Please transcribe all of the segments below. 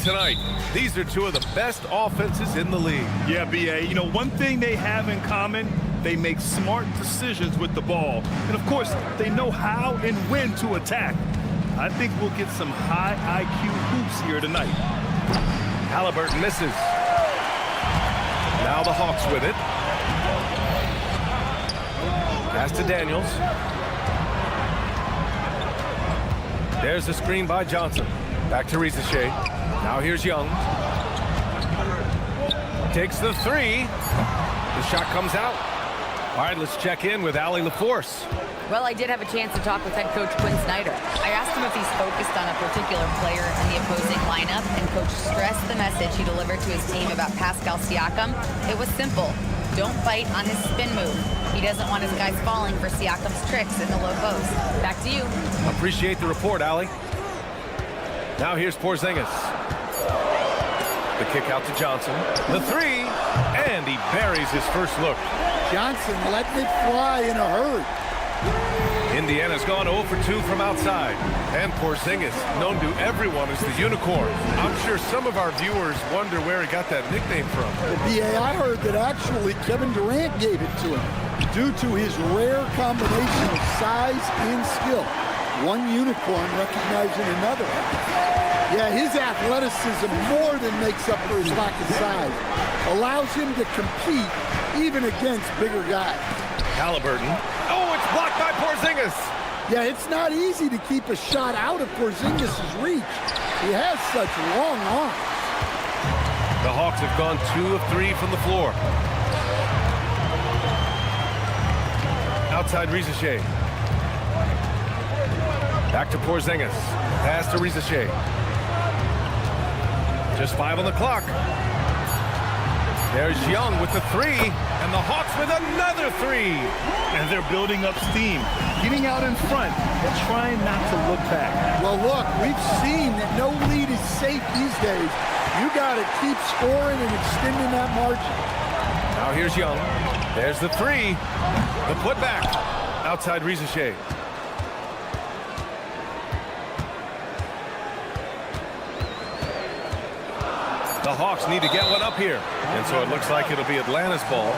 tonight. These are two of the best offenses in the league. Yeah, B.A. You know, one thing they have in common, they make smart decisions with the ball. And, of course, they know how and when to attack. I think we'll get some high IQ hoops here tonight. Halliburton misses. Now the Hawks with it. Pass to Daniels. There's the screen by Johnson. Back to Ricochet. Now here's Young. Takes the three. The shot comes out. All right, let's check in with Allie LaForce. Well, I did have a chance to talk with head coach Quinn Snyder. I asked him if he's focused on a particular player in the opposing lineup, and coach stressed the message he delivered to his team about Pascal Siakam. It was simple. Don't bite on his spin move. He doesn't want his guys falling for Siakam's tricks in the low post. Back to you. Appreciate the report, Allie. Now here's Porzingis. The kick out to Johnson. The three, and he buries his first look. Johnson letting it fly in a hurry. Indiana's gone 0 for 2 from outside. And Porzingis, known to everyone as the unicorn. I'm sure some of our viewers wonder where he got that nickname from. The BA, I heard that actually Kevin Durant gave it to him due to his rare combination of size and skill. One unicorn recognizing another. Yeah, his athleticism more than makes up for his lack of size. Allows him to compete even against bigger guys. Halliburton. Oh, it's blocked by Porzingis. Yeah, it's not easy to keep a shot out of Porzingis' reach. He has such long arms. The Hawks have gone 2 of 3 from the floor. Outside Ricochet. Back to Porzingis. Pass to Ricochet. Just 5 on the clock. There's Young with the three, and the Hawks with another three. And they're building up steam, getting out in front, and trying not to look back. Well, look, we've seen that no lead is safe these days. You got to keep scoring and extending that margin. Now here's Young. There's the three. The putback. Outside Ricochet. The Hawks need to get one up here. And so it looks like it'll be Atlanta's ball.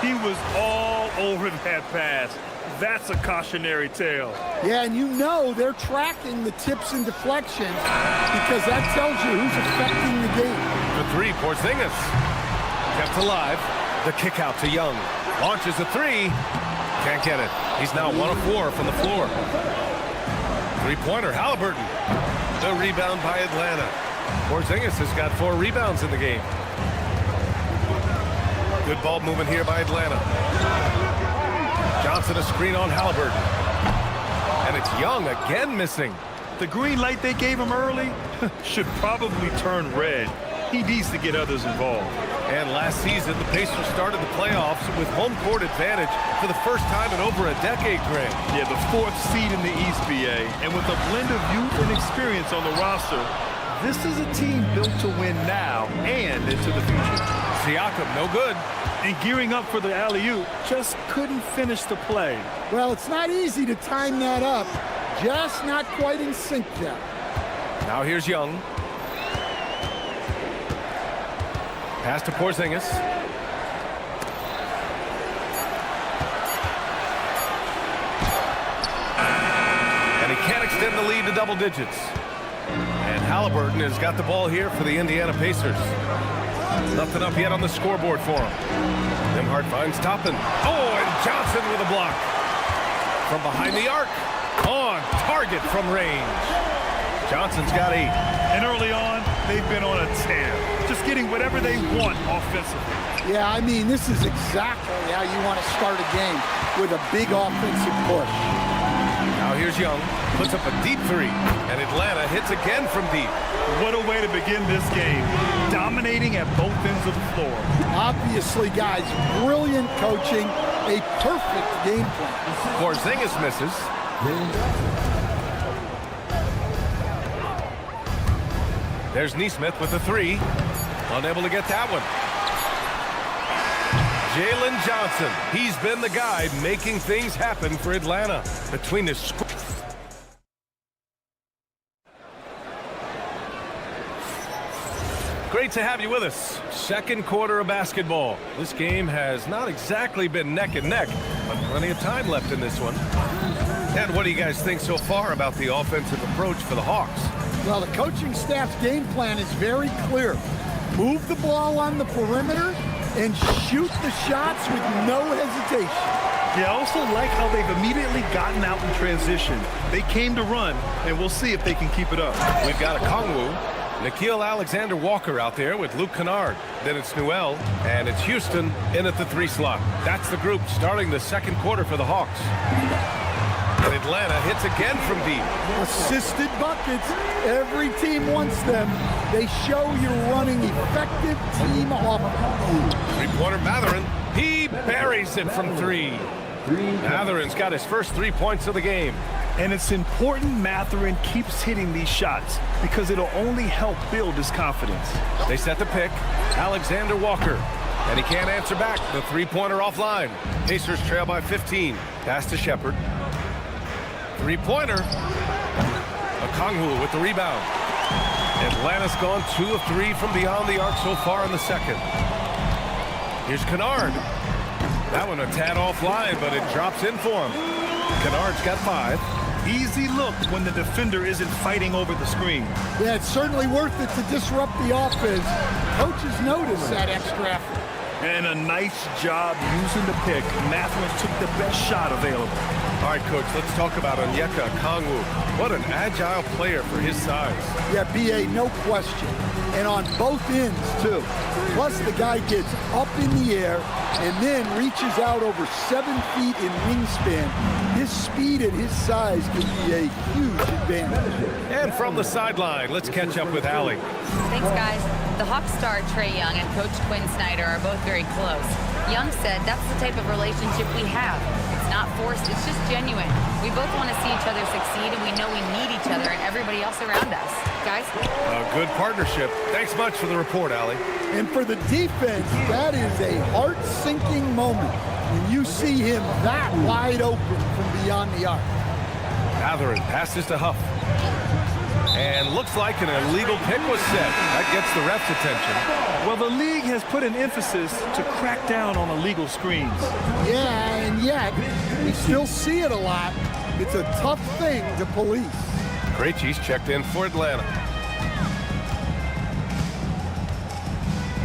He was all over that pass. That's a cautionary tale. Yeah, and you know they're tracking the tips and deflections because that tells you who's affecting the game. The three, Porzingis. Kept alive. The kick out to Young. Launches a three. Can't get it. He's now 1 of 4 from the floor. Three-pointer, Halliburton. The rebound by Atlanta. Porzingis has got 4 rebounds in the game. Good ball movement here by Atlanta. Johnson a screen on Halliburton. And it's Young again missing. The green light they gave him early should probably turn red. He needs to get others involved. And last season, the Pacers started the playoffs with home court advantage for the first time in over a decade, Greg. Yeah, the 4th seed in the East, BA. And with a blend of youth and experience on the roster, this is a team built to win now and into the future. Siakam, no good. And gearing up for the alley-oop, just couldn't finish the play. Well, it's not easy to time that up. Just not quite in sync yet. Now here's Young. Pass to Porzingis. And he can't extend the lead to double digits. And Halliburton has got the ball here for the Indiana Pacers. Nothing up yet on the scoreboard for him. Nembhard finds Toppin. Oh, and Johnson with a block. From behind the arc. On target from range. Johnson's got 8. And early on, they've been on a tear. Just getting whatever they want offensively. Yeah, I mean, this is exactly how you want to start a game, with a big offensive push. Now here's Young. Puts up a deep three. And Atlanta hits again from deep. What a way to begin this game. Dominating at both ends of the floor. Obviously, guys, brilliant coaching. A perfect game plan. Porzingis misses. There's Nesmith with the three. Unable to get that one. Jalen Johnson. He's been the guy making things happen for Atlanta. Between the to have you with us. Second quarter of basketball. This game has not exactly been neck and neck, but plenty of time left in this one. And what do you guys think so far about the offensive approach for the Hawks? Well, the coaching staff's game plan is very clear. Move the ball on the perimeter and shoot the shots with no hesitation. Yeah, I also like how they've immediately gotten out in transition. They came to run, and we'll see if they can keep it up. We've got a Kongwu, Nickeil Alexander-Walker out there with Luke Kennard. Then it's Newell, and it's Houston in at the 3 slot. That's the group starting the second quarter for the Hawks. And Atlanta hits again from deep. Assisted buckets. Every team wants them. They show you're running effective team offense. Three-pointer Mathurin. He buries it from 3. Mathurin's got his first 3 points of the game. And it's important Mathurin keeps hitting these shots because it'll only help build his confidence. They set the pick. Alexander Walker. And he can't answer back. The three-pointer offline. Pacers trail by 15. Pass to Shepard. Three-pointer. Okongwu with the rebound. Atlanta's gone 2 of 3 from beyond the arc so far in the second. Here's Kennard. That one a tad offline, but it drops in for him. Kennard's got 5. Easy look when the defender isn't fighting over the screen. Yeah, it's certainly worth it to disrupt the offense. Coaches notice that extra effort. And a nice job using the pick. Mathurin took the best shot available. All right, Coach, let's talk about Onyeka Okongwu. What an agile player for his size. Yeah, B.A., no question. And on both ends, too. Plus, the guy gets up in the air and then reaches out over 7 feet in wingspan. His speed and his size can be a huge advantage. And from the sideline, let's catch up with Allie. Thanks, guys. The Hawks star Trae Young and Coach Quinn Snyder are both very close. Young said that's the type of relationship we have. It's not forced, it's just genuine. We both want to see each other succeed, and we know we need each other and everybody else around us. Guys? A good partnership. Thanks much for the report, Allie. And for the defense, that is a heart-sinking moment when you see him that wide open from beyond the arc. Mathurin passes to Huff. And looks like an illegal pick was set. That gets the ref's attention. Well, the league has put an emphasis to crack down on illegal screens. Yeah, and yet, we still see it a lot. It's a tough thing to police. Krejci's checked in for Atlanta.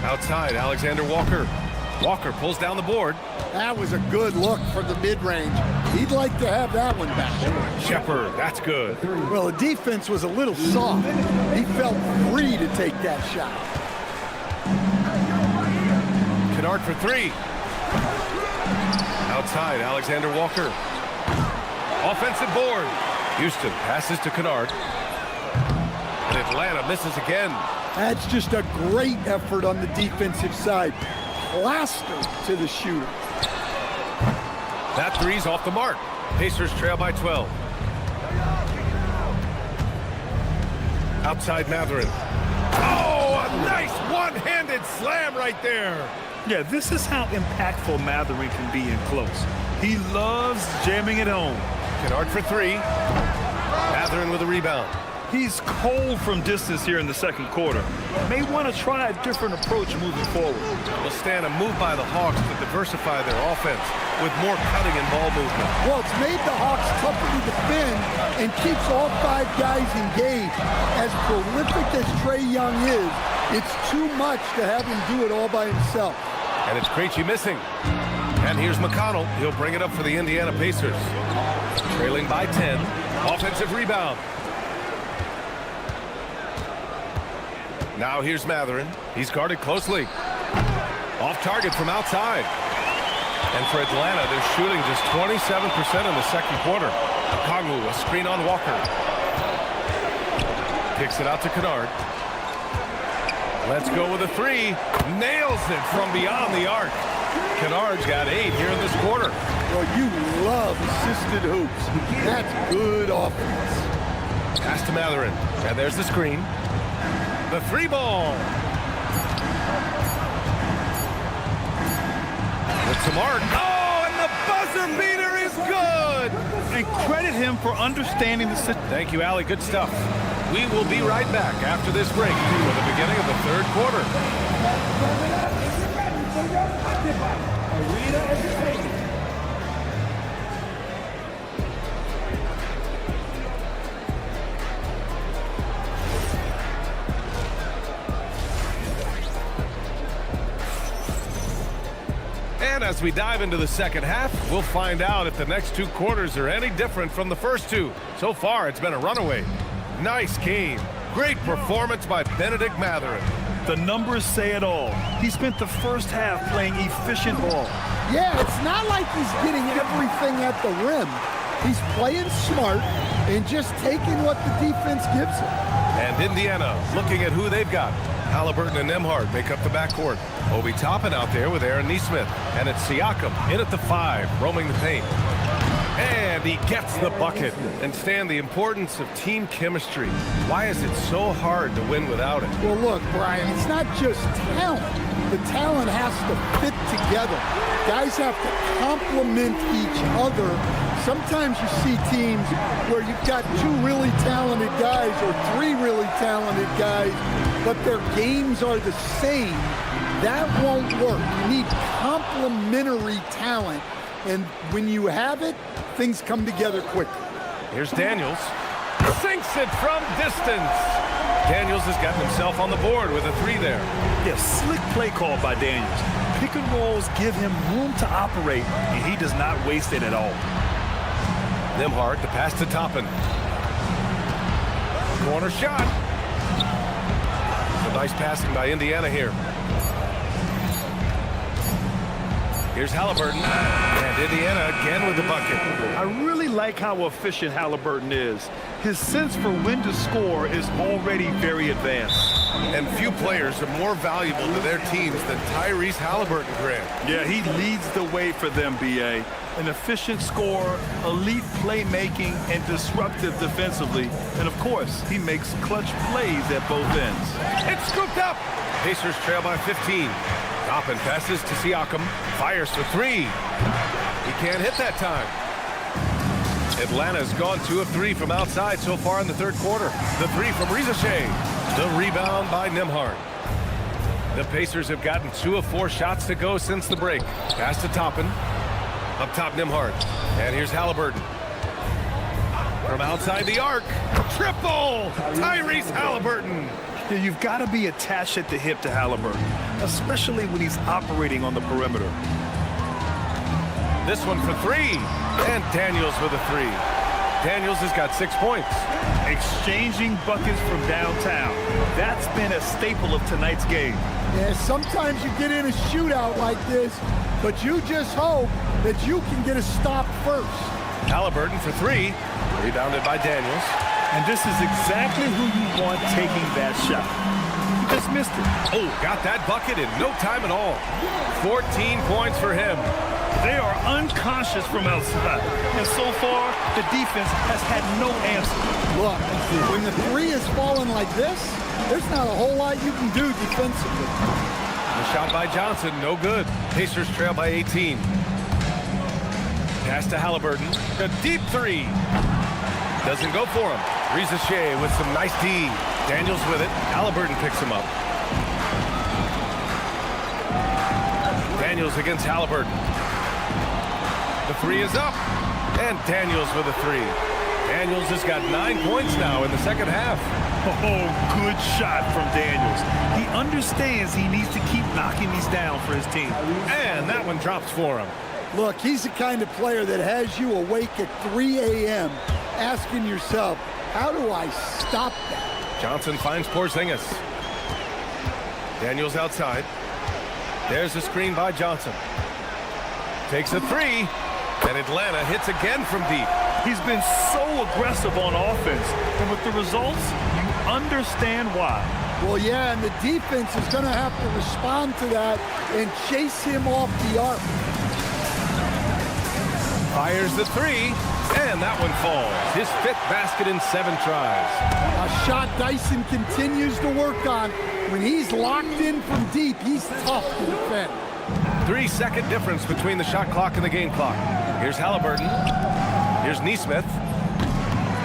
Outside, Alexander Walker. Walker pulls down the board. That was a good look from the mid-range. He'd like to have that one back. Shepard, that's good. Well, the defense was a little soft. He felt free to take that shot. Kennard for 3. Outside, Alexander Walker. Offensive board. Houston passes to Kennard. And Atlanta misses again. That's just a great effort on the defensive side. Plastered to the shooter. That 3's off the mark. Pacers trail by 12. Outside Mathurin. Oh, a nice one-handed slam right there. Yeah, this is how impactful Mathurin can be in close. He loves jamming it home. Kennard for 3. Mathurin with a rebound. He's cold from distance here in the second quarter. May want to try a different approach moving forward. Will stand a move by the Hawks to diversify their offense with more cutting and ball movement. Well, it's made the Hawks tougher to defend and keeps all 5 guys engaged. As prolific as Trae Young is, it's too much to have him do it all by himself. And it's Krejci missing. And here's McConnell. He'll bring it up for the Indiana Pacers. Trailing by 10. Offensive rebound. Now here's Mathurin. He's guarded closely. Off target from outside. And for Atlanta, they're shooting just 27% in the second quarter. Okongwu, a screen on Walker. Kicks it out to Kennard. Let's go with a 3. Nails it from beyond the arc. Kennard's got 8 here in this quarter. Well, you love assisted hoops. That's good offense. Pass to Mathurin. And there's the screen. The 3 ball. With the mark. Oh, and the buzzer beater is good. And credit him for understanding the situation. Thank you, Allie. Good stuff. We will be right back after this break for the beginning of the third quarter. And as we dive into the second half, we'll find out if the next two quarters are any different from the first two. So far, it's been a runaway. Nice game. Great performance by Benedict Mathurin. The numbers say it all. He spent the first half playing efficient ball. Yeah, it's not like he's getting everything at the rim. He's playing smart and just taking what the defense gives him. And Indiana looking at who they've got. Halliburton and Nembhard make up the backcourt. Obi Toppin out there with Aaron Nesmith. And it's Siakam in at the 5, roaming the paint. And he gets the bucket. And Stan, the importance of team chemistry. Why is it so hard to win without it? Well, look, Brian, it's not just talent. The talent has to fit together. Guys have to complement each other. Sometimes you see teams where you've got 2 really talented guys or 3 really talented guys, but their games are the same. That won't work. You need complementary talent. And when you have it, things come together quickly. Here's Daniels. Sinks it from distance. Daniels has gotten himself on the board with a 3 there. Yeah, slick play call by Daniels. Pick and rolls give him room to operate, and he does not waste it at all. Nembhard, the pass to Toppin. Corner shot. Some nice passing by Indiana here. Here's Halliburton, and Indiana again with the bucket. I really like how efficient Halliburton is. His sense for when to score is already very advanced. And few players are more valuable to their teams than Tyrese Halliburton, Grant. Yeah, he leads the way for them, B.A. An efficient scorer, elite playmaking, and disruptive defensively. And, of course, he makes clutch plays at both ends. It's scooped up. Pacers trail by 15. Toppin passes to Siakam. Fires for 3. He can't hit that time. Atlanta's gone 2 of 3 from outside so far in the third quarter. The 3 from Rizashé. The rebound by Nembhard. The Pacers have gotten 2 of 4 shots to go since the break. Pass to Toppin. Up top, Nembhard. And here's Halliburton. From outside the arc. Triple! Tyrese Halliburton. Yeah, you've got to be attached at the hip to Halliburton, especially when he's operating on the perimeter. This one for 3. And Daniels with a 3. Daniels has got 6 points. Exchanging buckets from downtown. That's been a staple of tonight's game. Yeah, sometimes you get in a shootout like this, but you just hope that you can get a stop first. Halliburton for 3. Rebounded by Daniels. And this is exactly who you want taking that shot. He just missed it. Oh, got that bucket in no time at all. 14 points for him. They are unconscious from outside. And so far, the defense has had no answer. Look, when the 3 is falling like this, there's not a whole lot you can do defensively. The shot by Johnson, no good. Pacers trail by 18. Pass to Halliburton. A deep 3. Doesn't go for him. Rizashé with some nice D. Daniels with it. Halliburton picks him up. Daniels against Halliburton. The 3 is up. And Daniels with a 3. Daniels has got 9 points now in the second half. Oh, good shot from Daniels. He understands he needs to keep knocking these down for his team. And that one drops for him. Look, he's the kind of player that has you awake at 3 a.m. asking yourself, how do I stop that? Johnson finds Porzingis. Daniels outside. There's a screen by Johnson. Takes a 3. And Atlanta hits again from deep. He's been so aggressive on offense. And with the results, you understand why. Well, yeah, and the defense is going to have to respond to that and chase him off the arc. Fires the 3, and that one falls. His 5th basket in 7 tries. A shot Dyson continues to work on. When he's locked in from deep, he's tough to defend. 3-second difference between the shot clock and the game clock. Here's Halliburton. Here's Nesmith.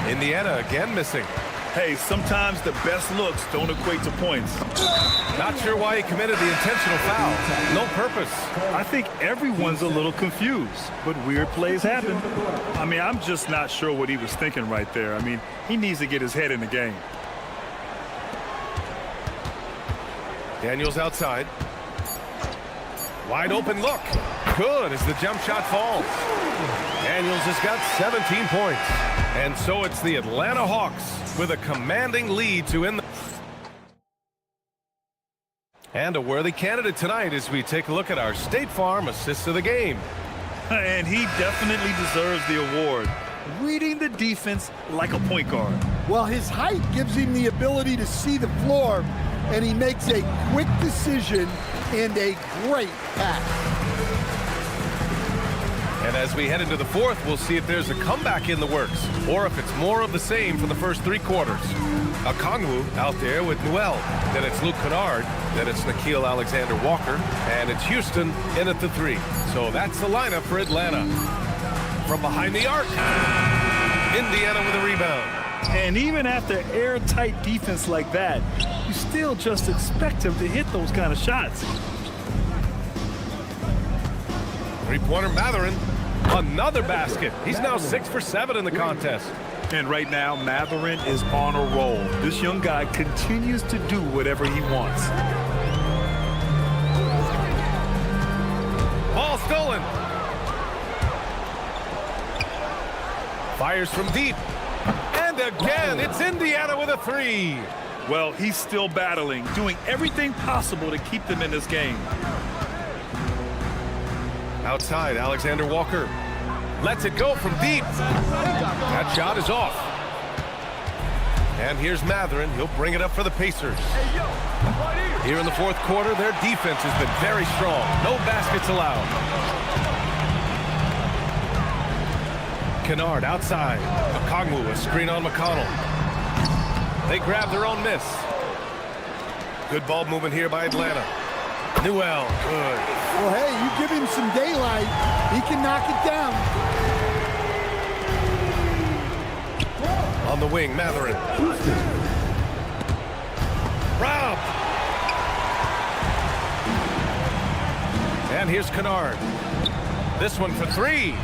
Indiana again missing. Hey, sometimes the best looks don't equate to points. Not sure why he committed the intentional foul. No purpose. I think everyone's a little confused, but weird plays happen. I mean, I'm just not sure what he was thinking right there. I mean, he needs to get his head in the game. Daniels outside. Wide open look. Good as the jump shot falls. Daniels has got 17 points. And so it's the Atlanta Hawks with a commanding lead to end the... And a worthy candidate tonight as we take a look at our State Farm Assist of the Game. And he definitely deserves the award. Reading the defense like a point guard. Well, his height gives him the ability to see the floor, and he makes a quick decision and a great pass. And as we head into the fourth, we'll see if there's a comeback in the works or if it's more of the same for the first three quarters. Okongwu out there with Newell. Then it's Luke Kennard. Then it's Nickeil Alexander-Walker. And it's Houston in at the three. So that's the lineup for Atlanta. From behind the arc, Indiana with a rebound. And even after airtight defense like that, you still just expect him to hit those kind of shots. Three-pointer Mathurin. Another basket. He's now 6 for 7 in the contest. And right now, Mathurin is on a roll. This young guy continues to do whatever he wants. Ball stolen. Fires from deep. And again, it's Indiana with a three. Well, he's still battling, doing everything possible to keep them in this game. Outside, Alexander-Walker lets it go from deep. That shot is off. And here's Mathurin. He'll bring it up for the Pacers. Here in the fourth quarter, their defense has been very strong. No baskets allowed. Kennard outside. Okongwu, a screen on McConnell. They grab their own miss. Good ball movement here by Atlanta. Newell, good. Well, hey, you give him some daylight, he can knock it down. On the wing, Mathurin. Rob. And here's Kennard. This one for three.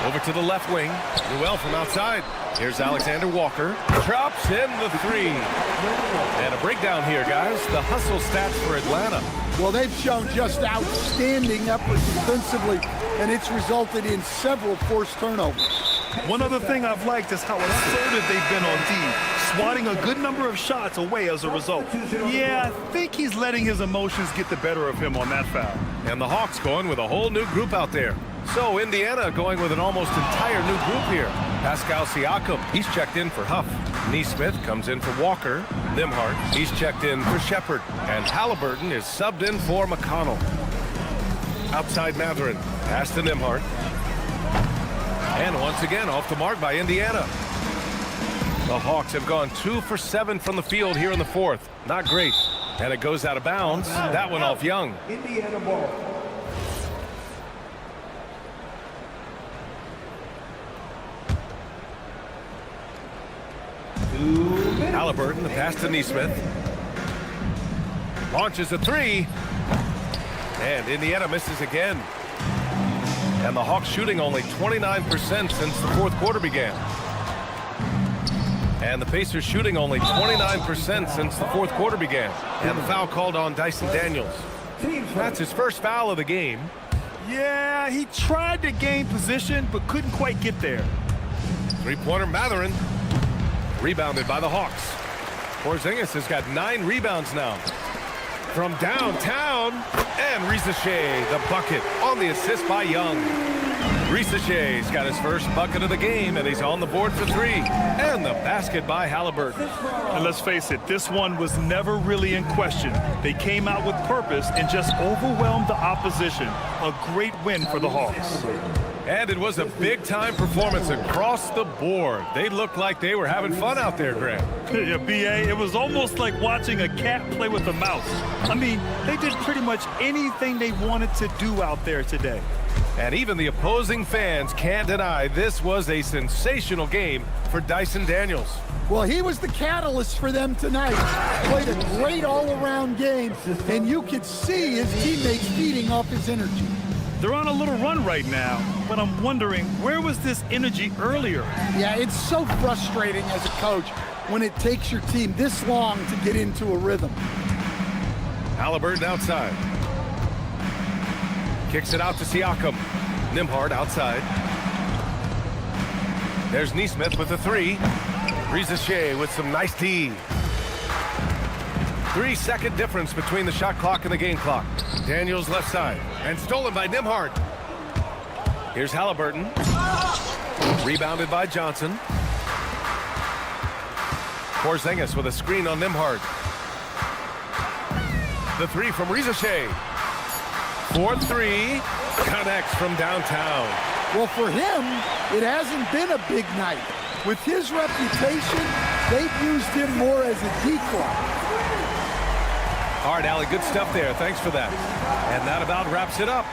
Over to the left wing. Newell from outside. Here's Alexander-Walker. Drops in the three. And a breakdown here, guys. The hustle stats for Atlanta. Well, they've shown just outstanding effort defensively, and it's resulted in several forced turnovers. One other thing I've liked is how assertive they've been on D, swatting a good number of shots away as a result. Yeah, I think he's letting his emotions get the better of him on that foul. And the Hawks going with a whole new group out there. So Indiana going with an almost entire new group here. Pascal Siakam, he's checked in for Huff. Neesmith comes in for Walker. Nembhard, he's checked in for Shepard. And Halliburton is subbed in for McConnell. Outside Mathurin, pass to Nembhard. And once again, off the mark by Indiana. The Hawks have gone 2 for 7 from the field here in the fourth. Not great. And it goes out of bounds. That one off Young. Indiana ball. Halliburton, the pass to Neesmith. Launches a three. And Indiana misses again. And the Hawks shooting only 29% since the fourth quarter began. And the Pacers shooting only 29% since the fourth quarter began. And the foul called on Dyson Daniels. That's his first foul of the game. Yeah, he tried to gain position, but couldn't quite get there. Three-pointer Mathurin. Rebounded by the Hawks. Porzingis has got 9 rebounds now. From downtown, and Risacher, the bucket on the assist by Young. Risacher's got his first bucket of the game, and he's on the board for 3. And the basket by Halliburton. And let's face it, this one was never really in question. They came out with purpose and just overwhelmed the opposition. A great win for the Hawks. And it was a big-time performance across the board. They looked like they were having fun out there, Grant. Yeah, B.A., it was almost like watching a cat play with a mouse. I mean, they did pretty much anything they wanted to do out there today. And even the opposing fans can't deny this was a sensational game for Dyson Daniels. Well, he was the catalyst for them tonight. Played a great all-around game, and you could see his teammates feeding off his energy. They're on a little run right now, but I'm wondering, where was this energy earlier? Yeah, it's so frustrating as a coach when it takes your team this long to get into a rhythm. Halliburton outside. Kicks it out to Siakam. Nembhard outside. There's Nesmith with the three. Rizachet with some nice D. 3-second difference between the shot clock and the game clock. Daniels left side. And stolen by Nembhard. Here's Halliburton. Rebounded by Johnson. Porzingis with a screen on Nembhard. The three from Rizachet. 4-3. Connects from downtown. Well, for him, it hasn't been a big night. With his reputation, they've used him more as a decoy. All right, Allie, good stuff there. Thanks for that. And that about wraps it up.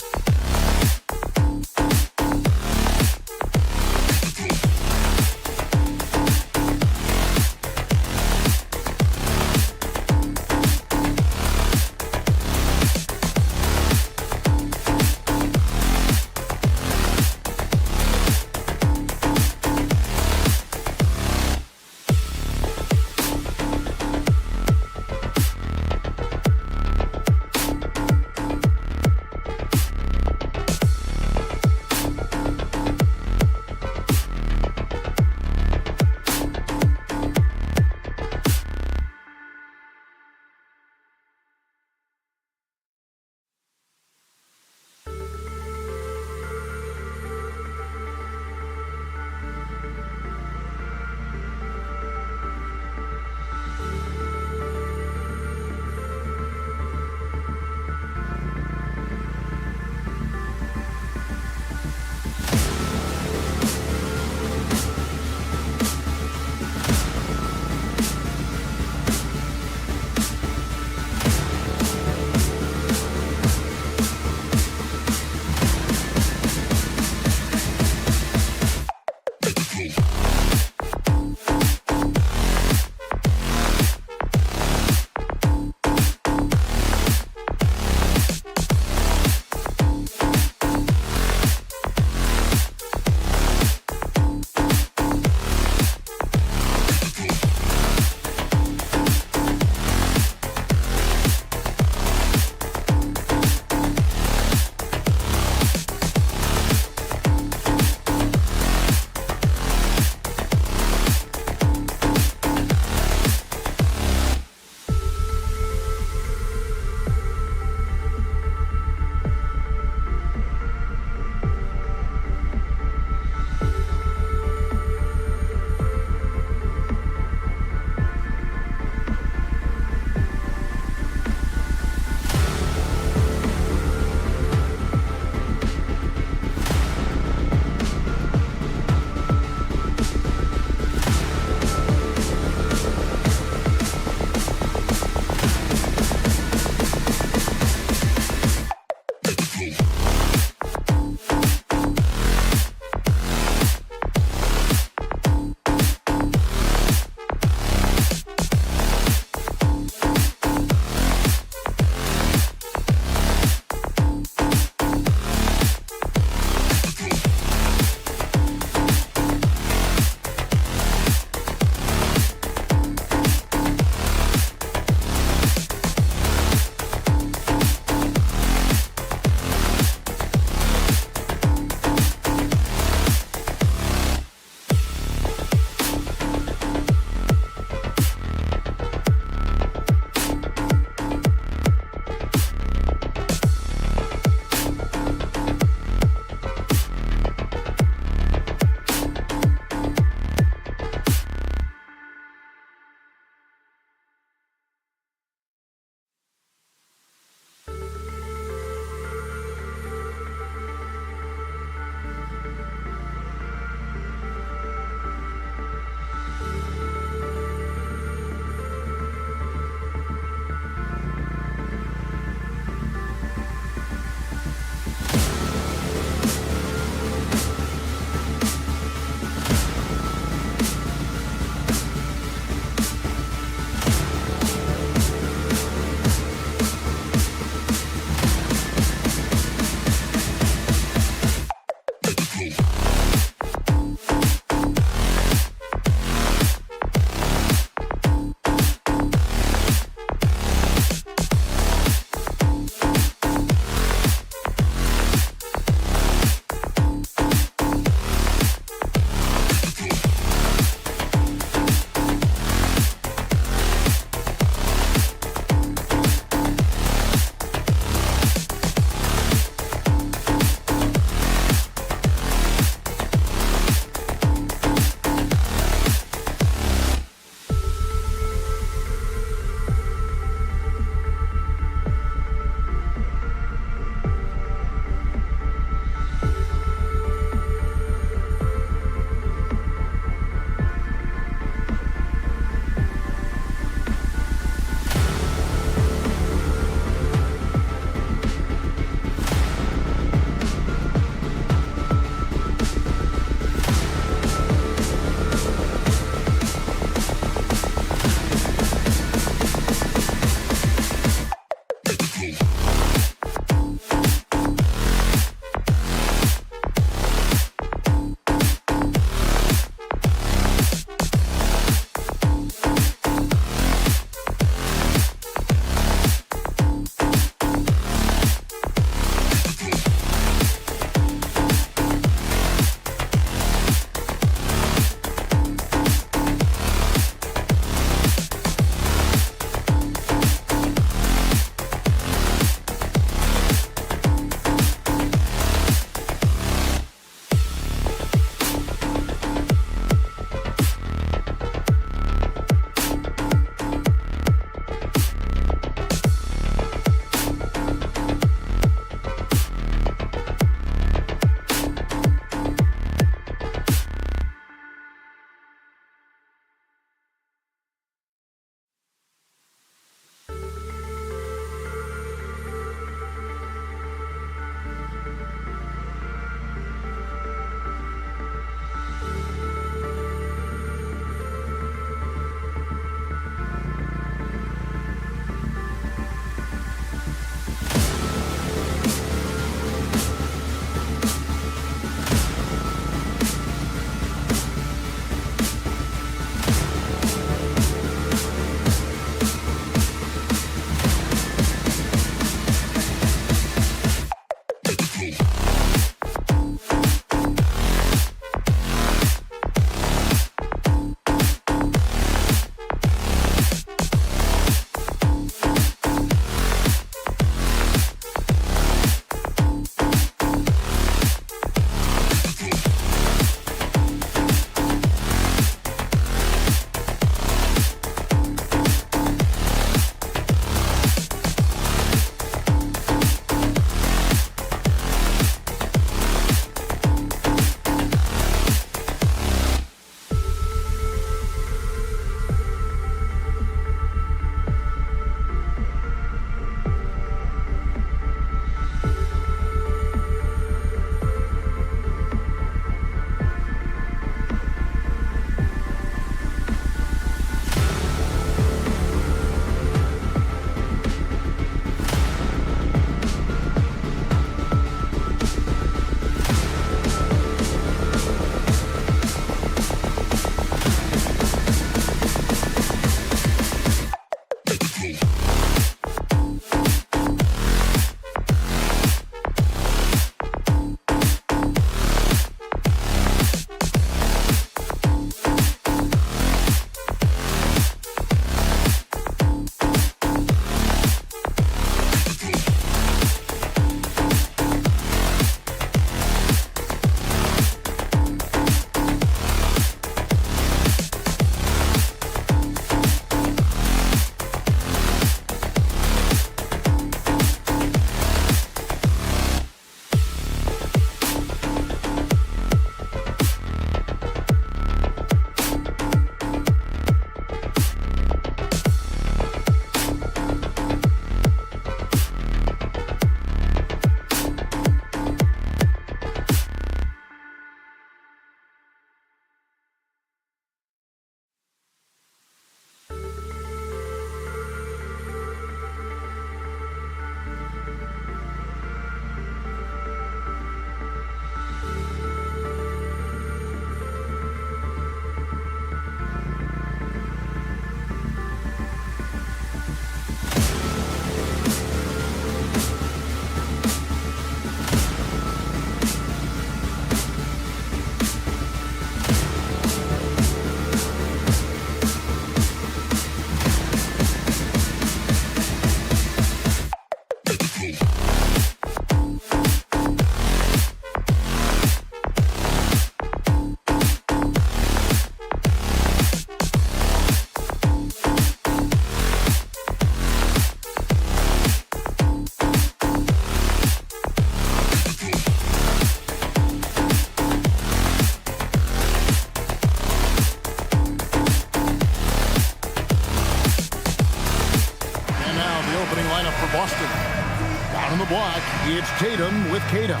It's Tatum with Tatum.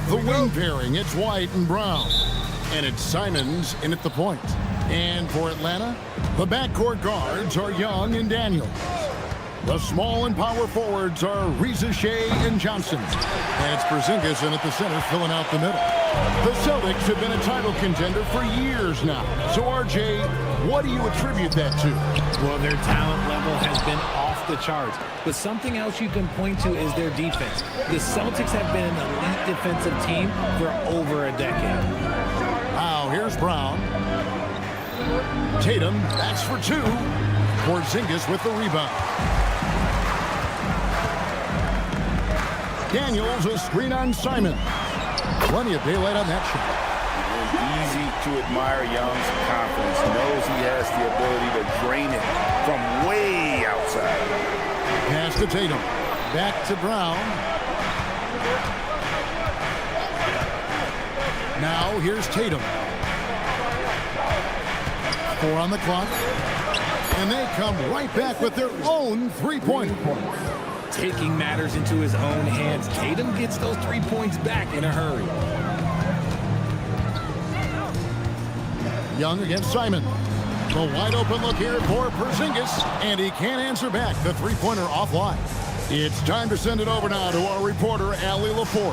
The wing pairing, it's White and Brown. And it's Simons in at the point. And for Atlanta, the backcourt guards are Young and Daniels. The small and power forwards are Reza Shea and Johnson. And it's Porzingis in at the center, filling out the middle. The Celtics have been a title contender for years now. So, RJ, what do you attribute that to? Well, their talent level has been off the charts. But something else you can point to is their defense. The Celtics have been an elite defensive team for over a decade. Now, here's Brown. Tatum, that's for two. Porzingis with the rebound. Daniels, a screen on Simon. Plenty of daylight on that shot. Easy to admire Young's confidence. Knows he has the ability to drain it from way outside. Pass to Tatum. Back to Brown. Now here's Tatum. 4 on the clock. And they come right back with their own three-point. Taking matters into his own hands. Tatum gets those 3 points back in a hurry. Young against Simon. The wide open look here for Porzingis, and he can't answer back. The three-pointer offline. It's time to send it over now to our reporter, Allie LaForce.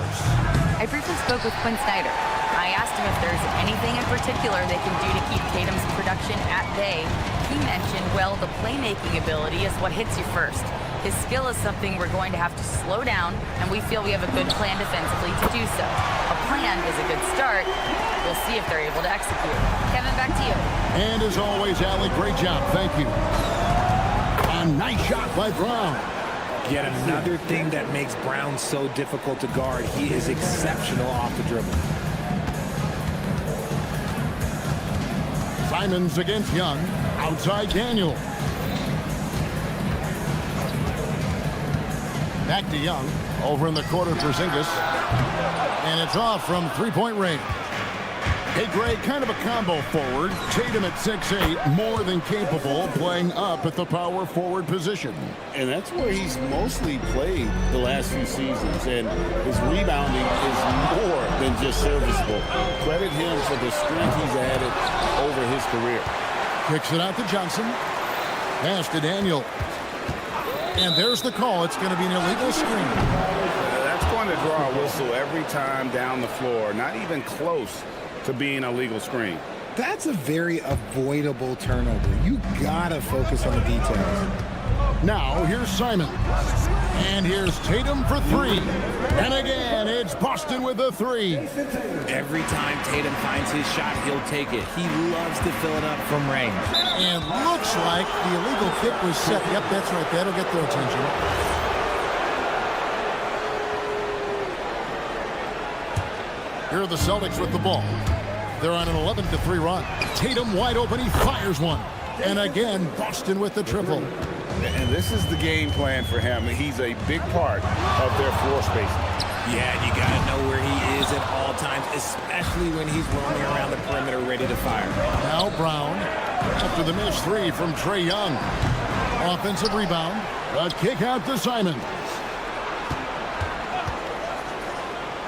I briefly spoke with Quinn Snyder. I asked him if there's anything in particular they can do to keep Tatum's production at bay. He mentioned, well, the playmaking ability is what hits you first. His skill is something we're going to have to slow down, and we feel we have a good plan defensively to do so. A plan is a good start. We'll see if they're able to execute. Kevin, back to you. And as always, Allie, great job. Thank you. A nice shot by Brown. Yet another thing that makes Brown so difficult to guard. He is exceptional off the dribble. Simons against Young. Outside Daniel. Back to Young. Over in the corner, Porzingis. And it's off from three-point range. Hey, Greg, kind of a combo forward. Tatum at 6'8", more than capable, playing up at the power forward position. And that's where he's mostly played the last few seasons. And his rebounding is more than just serviceable. Credit him for the strength he's added over his career. Kicks it out to Johnson. Pass to Daniel. And there's the call. It's going to be an illegal screen. That's going to draw a whistle every time down the floor. Not even close to being a legal screen. That's a very avoidable turnover. You gotta focus on the details. Now here's Simon. And here's Tatum for three. And again, it's Boston with the three. Every time Tatum finds his shot, he'll take it. He loves to fill it up from range. And looks like the illegal kick was set. Yep, that's right. That'll get their attention. Here are the Celtics with the ball. They're on an 11-3 run. Tatum wide open. He fires one. And again, Boston with the triple. And this is the game plan for him. He's a big part of their floor spacing. Yeah, you got to know where he is at all times, especially when he's roaming around the perimeter ready to fire. Now Brown, after the missed three from Trae Young. Offensive rebound. A kick out to Simon.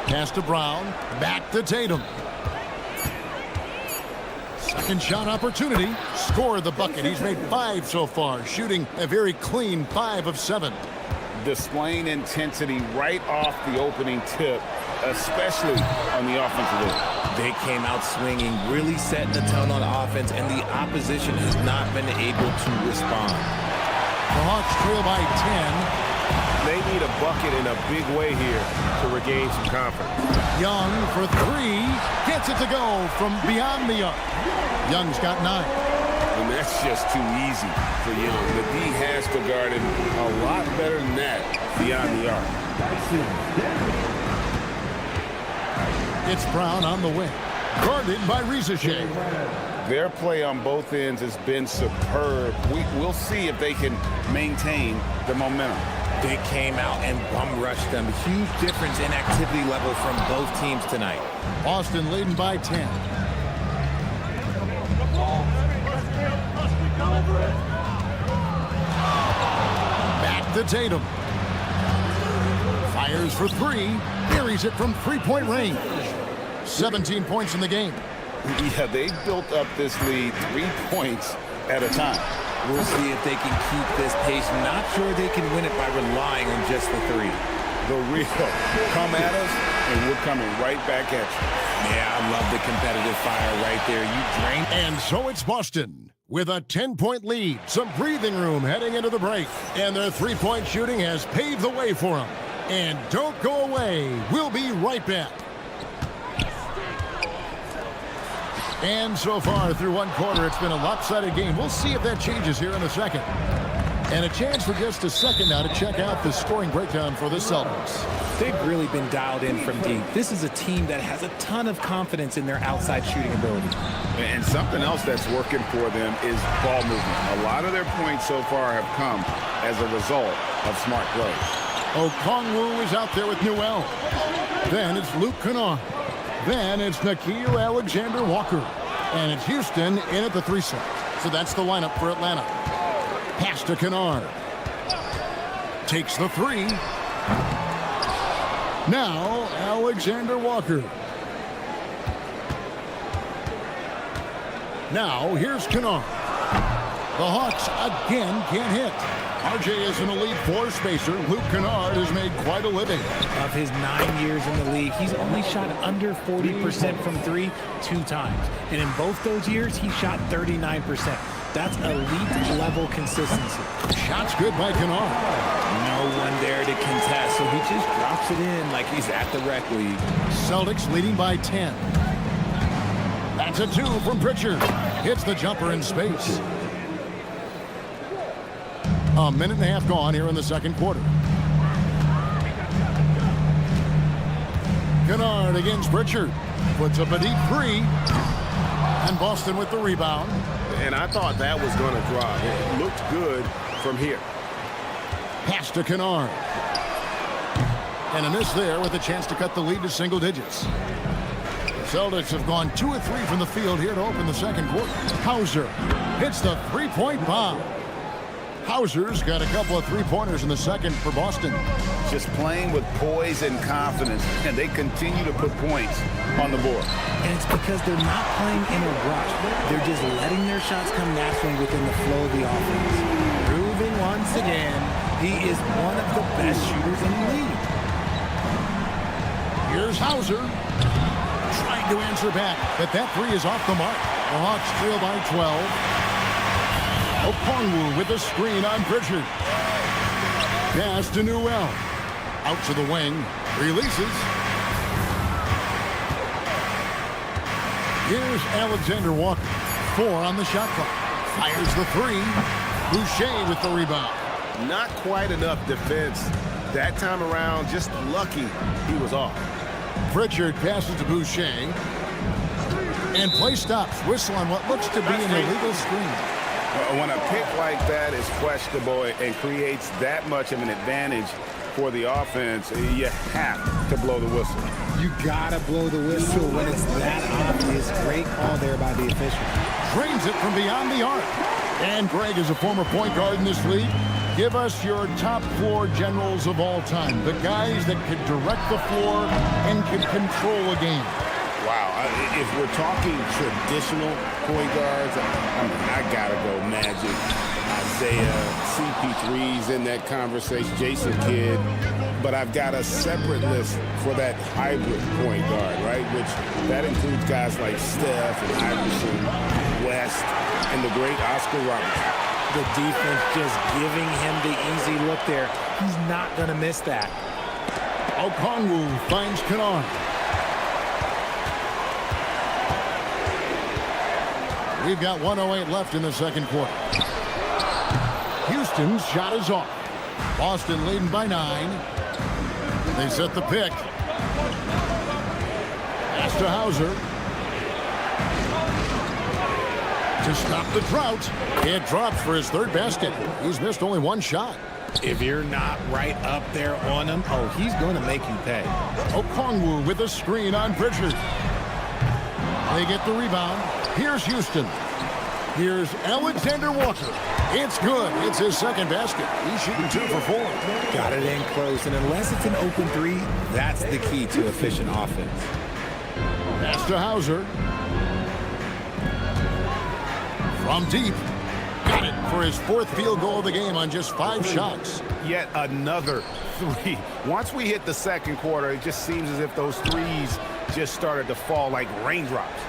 Pass to Brown. Back to Tatum. Second shot opportunity. Score the bucket. He's made 5 so far, shooting a very clean 5 of 7. Displaying intensity right off the opening tip, especially on the offensive end. They came out swinging, really setting the tone on offense, and the opposition has not been able to respond. The Hawks trail by 10. They need a bucket in a big way here to regain some confidence. Young for three. Gets it to go from beyond the arc. Young's got 9. And that's just too easy for Young. The D has to guard him a lot better than that beyond the arc. It's Brown on the wing. Guarded by Reza Shea. Their play on both ends has been superb. We'll see if they can maintain the momentum. They came out and bum rushed them. Huge difference in activity level from both teams tonight. Boston leading by 10. Back to Tatum. Fires for three. Buries it from three-point range. 17 points in the game. Yeah, they built up this lead 3 points at a time. We'll see if they can keep this pace. Not sure they can win it by relying on just the three. The real come at us, and we're coming right back at you. Yeah, I love the competitive fire right there. You drain. And so it's Boston with a 10-point lead. Some breathing room heading into the break. And their three-point shooting has paved the way for them. And don't go away. We'll be right back. And so far through one quarter, it's been a lopsided game. We'll see if that changes here in a second. And a chance for just a second now to check out the scoring breakdown for the Celtics. They've really been dialed in from deep. This is a team that has a ton of confidence in their outside shooting ability. And something else that's working for them is ball movement. A lot of their points so far have come as a result of smart plays. Okongwu is out there with Newell. Then it's Luke Kennard. Then it's Nickeil Alexander-Walker. And it's Houston in at the 3 slot. So that's the lineup for Atlanta. Pass to Kennard. Takes the three. Now Alexander-Walker. Now here's Kennard. The Hawks again can't hit. RJ is an elite floor spacer. Luke Kennard has made quite a living. Of his 9 years in the league, he's only shot under 40% from three 2 times. And in both those years, he shot 39%. That's elite level consistency. Shots good by Kennard. No one there to contest, so he just drops it in like he's at the rec league. Celtics leading by 10. That's a 2 from Pritchard. Hits the jumper in space. A minute and a half gone here in the second quarter. Kennard against Pritchard. Puts up a deep three. And Boston with the rebound. And I thought that was going to drop. It looked good from here. Pass to Kennard. And a miss there with a chance to cut the lead to single digits. Celtics have gone 2 of 3 from the field here to open the second quarter. Hauser hits the three-point bomb. Hauser's got a couple of three-pointers in the second for Boston. Just playing with poise and confidence, and they continue to put points on the board. And it's because they're not playing in a rush. They're just letting their shots come naturally within the flow of the offense. Proving once again, he is one of the best shooters in the league. Here's Hauser. Trying to answer back, but that three is off the mark. The Hawks trail by 12. Okongwu with a screen on Pritchard. Pass to Newell. Out to the wing. Releases. Here's Alexander-Walker. 4 on the shot clock. Fires the three. Boucher with the rebound. Not quite enough defense that time around. Just lucky he was off. Pritchard passes to Boucher. And play stops. Whistle on what looks to be an illegal screen. When a pick like that is questionable and creates that much of an advantage for the offense, you have to blow the whistle. You gotta blow the whistle when it's that obvious. Great call there by the official. Drains it from beyond the arc. And Greg is a former point guard in this league. Give us your top floor generals of all time. The guys that could direct the floor and could control a game. Wow, if we're talking traditional point guards, I gotta go Magic, Isaiah, CP3's in that conversation, Jason Kidd, but I've got a separate list for that hybrid point guard, right? Which that includes guys like Steph and Iverson, West, and the great Oscar Robertson. The defense just giving him the easy look there. He's not gonna miss that. Okongwu finds Kennard. We've got 1:08 left in the second quarter. Houston's shot is off. Boston leading by 9. They set the pick. Pass to Hauser. To stop the drought. It drops for his third basket. He's missed only 1 shot. If you're not right up there on him, oh, he's going to make you pay. Okongwu with a screen on Pritchard. They get the rebound. Here's Houston. Here's Alexander Walker. It's good. It's his second basket. He's shooting 2 for 4. Got it in close, and unless it's an open three, that's the key to efficient offense. Pass to Hauser. From deep. Got it for his 4th field goal of the game on just 5 shots. Yet another 3. Once we hit the second quarter, it just seems as if those threes just started to fall like raindrops.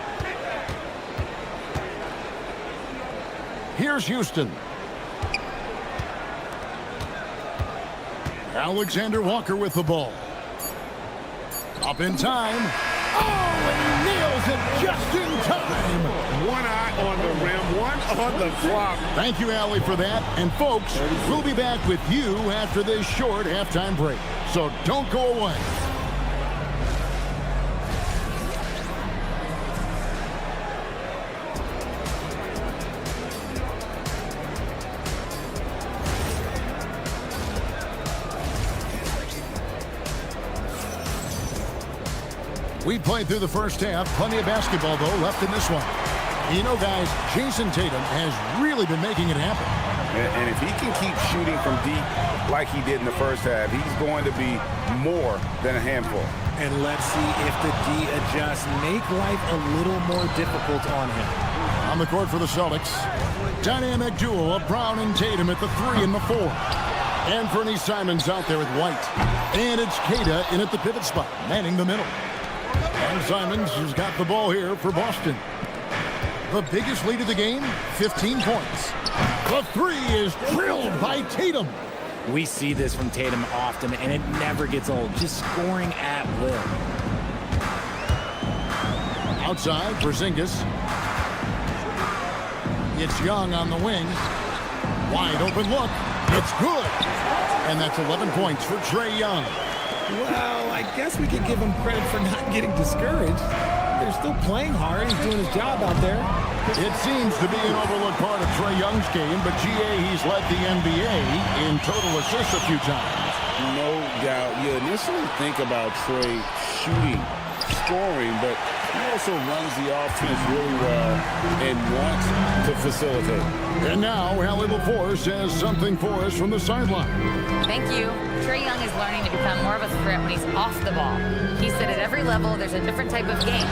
Here's Houston. Alexander Walker with the ball. Up in time. Oh, and he nails it just in time. One eye on the rim, one on the clock. Thank you, Allie, for that. And, folks, we'll be back with you after this short halftime break. So don't go away. We played through the first half. Plenty of basketball, though, left in this one. You know, guys, Jason Tatum has really been making it happen. And if he can keep shooting from deep like he did in the first half, he's going to be more than a handful. And let's see if the D adjusts, make life a little more difficult on him. On the court for the Celtics, dynamic duo of Brown and Tatum at the 3 and the 4. Anthony Simons out there with White. And it's Queta in at the pivot spot, manning the middle. And Simons has got the ball here for Boston. The biggest lead of the game, 15 points. The 3 is drilled by Tatum. We see this from Tatum often, and it never gets old. Just scoring at will. Outside, Porzingis. It's Young on the wing. Wide open look. It's good. And that's 11 points for Trae Young. Well, I guess we could give him credit for not getting discouraged. They're still playing hard. He's doing his job out there. It seems to be an overlooked part of Trae Young's game, but GA, he's led the NBA in total assists a few times. No doubt. You initially think about Trae shooting, scoring, but he also runs the offense really well and wants to facilitate. And now, Allie LaForce has something for us from the sideline. Thank you. Trae Young is learning to become more of a threat when he's off the ball. He said at every level there's a different type of game.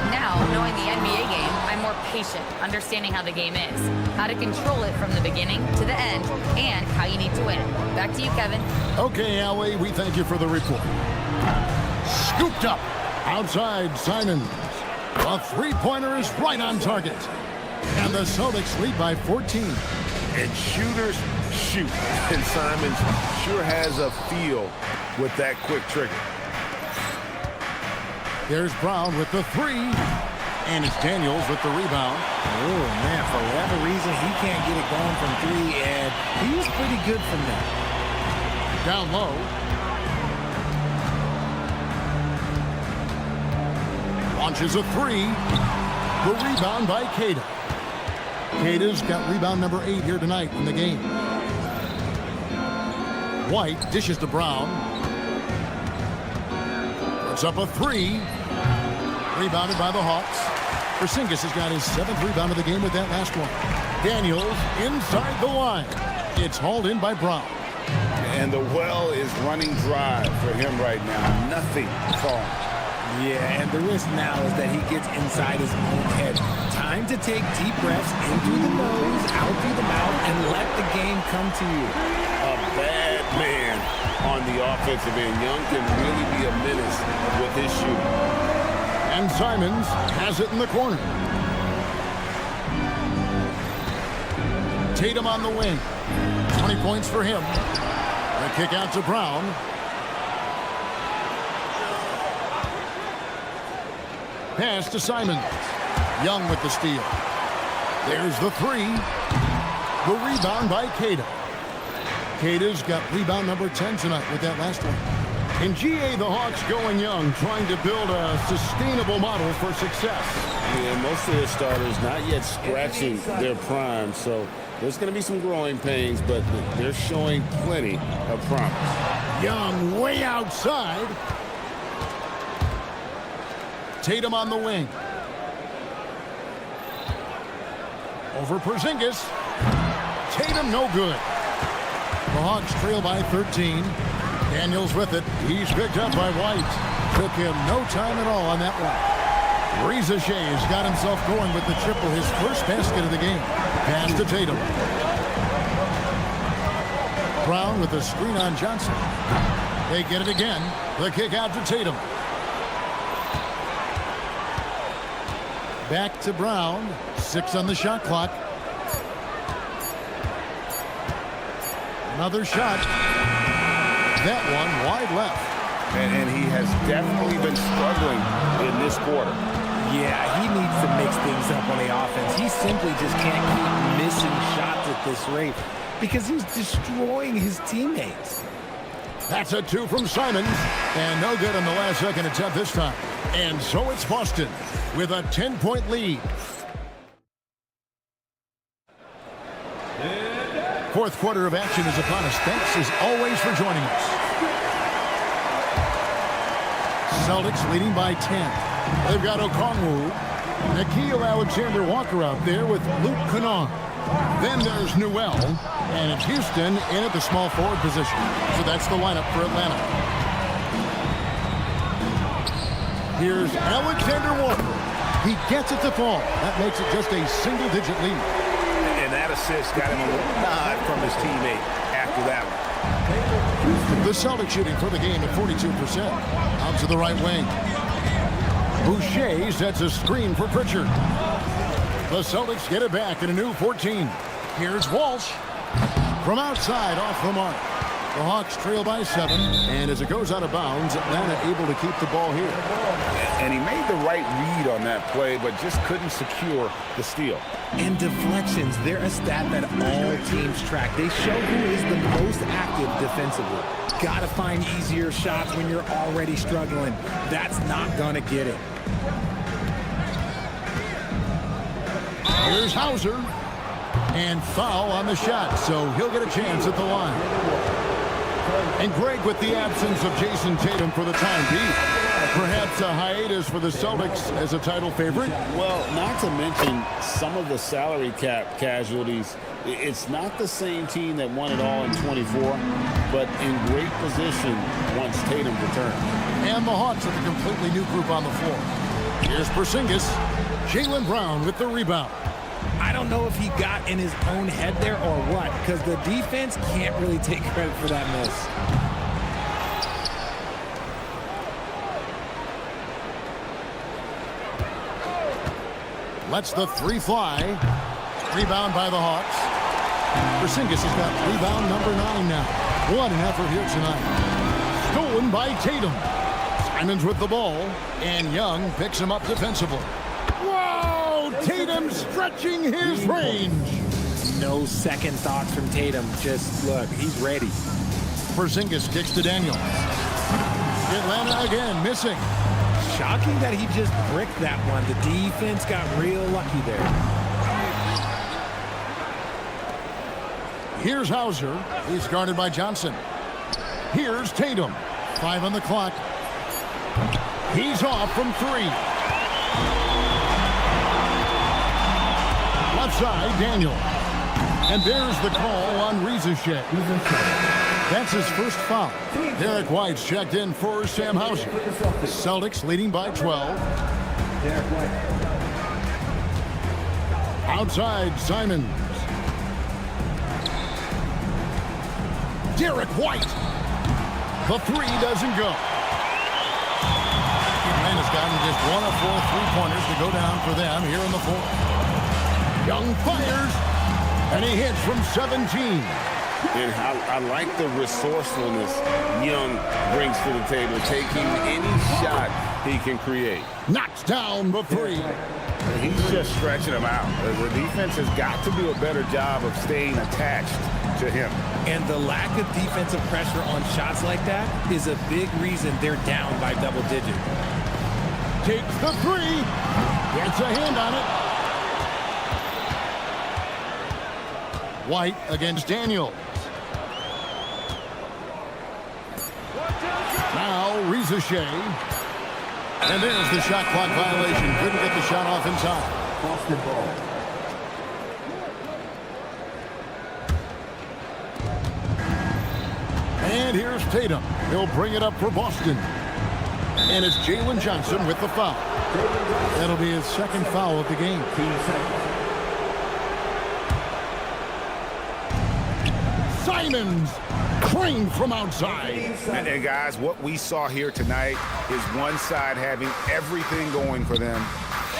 Now, knowing the NBA game, I'm more patient, understanding how the game is, how to control it from the beginning to the end, and how you need to win. Back to you, Kevin. Okay, Allie, we thank you for the report. Scooped up. Outside, Simons. A 3-pointer is right on target. And the Celtics lead by 14. And shooters shoot. And Simons sure has a feel with that quick trigger. There's Brown with the 3. And it's Daniels with the rebound. Oh, man, for whatever reason, he can't get it going from 3, and he's pretty good from there. Down low. Launches a 3. The rebound by Queta. Queta's got rebound number 8 here tonight in the game. White dishes to Brown. Puts up a 3. Rebounded by the Hawks. Porzingis has got his 7th rebound of the game with that last one. Daniels inside the line. It's hauled in by Brown. And the well is running dry for him right now. Nothing falling. Yeah, and the risk now is that he gets inside his own head. Time to take deep breaths in through the nose, out through the mouth, and let the game come to you. A bad man on the offensive end. Young can really be a menace with his shooting. And Simons has it in the corner. Tatum on the wing. 20 points for him. The kick out to Brown. Pass to Simons. Young with the steal. There's the 3. The rebound by Queta. Queta's got rebound number 10 tonight with that last one. In GA, the Hawks going young, trying to build a sustainable model for success. Yeah, most of their starters not yet scratching their prime, so there's going to be some growing pains, but they're showing plenty of promise. Young way outside. Tatum on the wing. Over Porzingis. Tatum no good. The Hawks trail by 13. Daniels with it. He's picked up by White. Took him no time at all on that one. Reza Shay's got himself going with the triple, his first basket of the game. Pass to Tatum. Brown with a screen on Johnson. They get it again. The kick out to Tatum. Back to Brown. 6 on the shot clock. Another shot. That one wide left. And he has definitely been struggling in this quarter. Yeah, he needs to mix things up on the offense. He simply just can't keep missing shots at this rate because he's destroying his teammates. That's a 2 from Simons. And no good on the last second attempt this time. And so it's Boston with a 10-point lead. Fourth quarter of action is upon us. Thanks as always for joining us. Celtics leading by 10. They've got Okongwu, Nickeil Alexander-Walker out there with Luke Kennard. Then there's Newell, and it's Houston in at the small forward position. So that's the lineup for Atlanta. Here's Alexander-Walker. He gets it to fall. That makes it just a single-digit lead. And that assist got him a little nod from his teammate after that one. The Celtics shooting for the game at 42%. Out to the right wing. Boucher sets a screen for Pritchard. The Celtics get it back in a new 14. Here's Walsh. From outside, off the mark. The Hawks trail by 7. And as it goes out of bounds, Atlanta able to keep the ball here. And he made the right read on that play, but just couldn't secure the steal. And deflections, they're a stat that all teams track. They show who is the most active defensively. Got to find easier shots when you're already struggling. That's not going to get it. Here's Hauser. And foul on the shot, so he'll get a chance at the line. And Greg with the absence of Jason Tatum for the time being. Perhaps a hiatus for the Celtics as a title favorite. Well, not to mention some of the salary cap casualties. It's not the same team that won it all in 24, but in great position once Tatum returned. And the Hawks with a completely new group on the floor. Here's Porzingis. Jaylen Brown with the rebound. I don't know if he got in his own head there or what, because the defense can't really take credit for that miss. Lets the 3 fly. Rebound by the Hawks. Porzingis has got rebound number 9 now. What an effort here tonight. Stolen by Tatum. Simons with the ball. And Young picks him up defensively. Whoa! Tatum stretching his range. No second thoughts from Tatum. Just look, he's ready. Porzingis kicks to Daniels. Atlanta again missing. Shocking that he just bricked that one. The defense got real lucky there. Here's Hauser. He's guarded by Johnson. Here's Tatum. 5 on the clock. He's off from 3. Left side, Daniel. And there's the call on Reza Shea. That's his first foul. Derek White's checked in for Sam Hauser. The Celtics leading by 12. Outside, Simons. Derek White. The 3 doesn't go. Atlanta's gotten just 1 of 4 3-pointers to go down for them here in the 4th. Young fires, and he hits from 17. And I like the resourcefulness Young brings to the table, taking any shot he can create. Knocks down the 3. And he's just stretching them out. The defense has got to do a better job of staying attached to him. And the lack of defensive pressure on shots like that is a big reason they're down by double digit. Takes the 3. Gets a hand on it. White against Daniel. Now Reza Shea. And there's the shot clock violation. Couldn't get the shot off in time. And here's Tatum. He'll bring it up for Boston. And it's Jalen Johnson with the foul. That'll be his second foul of the game. Simons, clean from outside. And guys, what we saw here tonight is one side having everything going for them.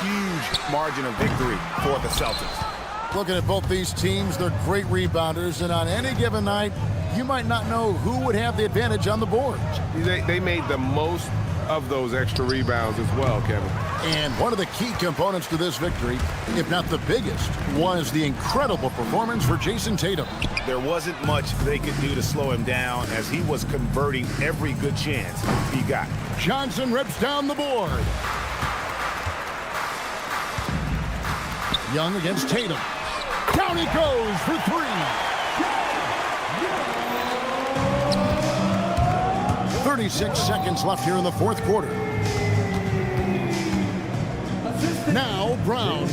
Huge margin of victory for the Celtics. Looking at both these teams, they're great rebounders, and on any given night, you might not know who would have the advantage on the boards. They made the most of those extra rebounds as well, Kevin. And one of the key components to this victory, if not the biggest, was the incredible performance for Jason Tatum. There wasn't much they could do to slow him down as he was converting every good chance he got. Johnson rips down the board. Young against Tatum. Down he goes for three. 36 seconds left here in the fourth quarter. Now Brown.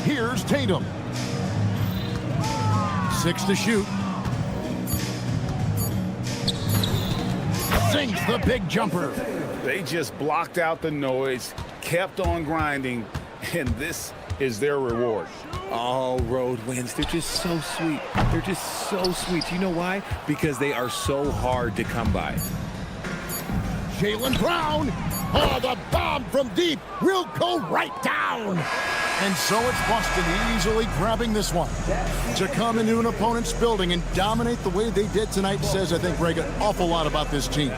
Here's Tatum. 6 to shoot. Sinks the big jumper. They just blocked out the noise, kept on grinding, and this is their reward. All road wins. They're just so sweet. They're just so sweet. You know why? Because they are so hard to come by. Jaylen Brown. Oh, the bomb from deep will go right down. And so it's Boston easily grabbing this one. To come into an opponent's building and dominate the way they did tonight says, I think, Greg, an awful lot about this team.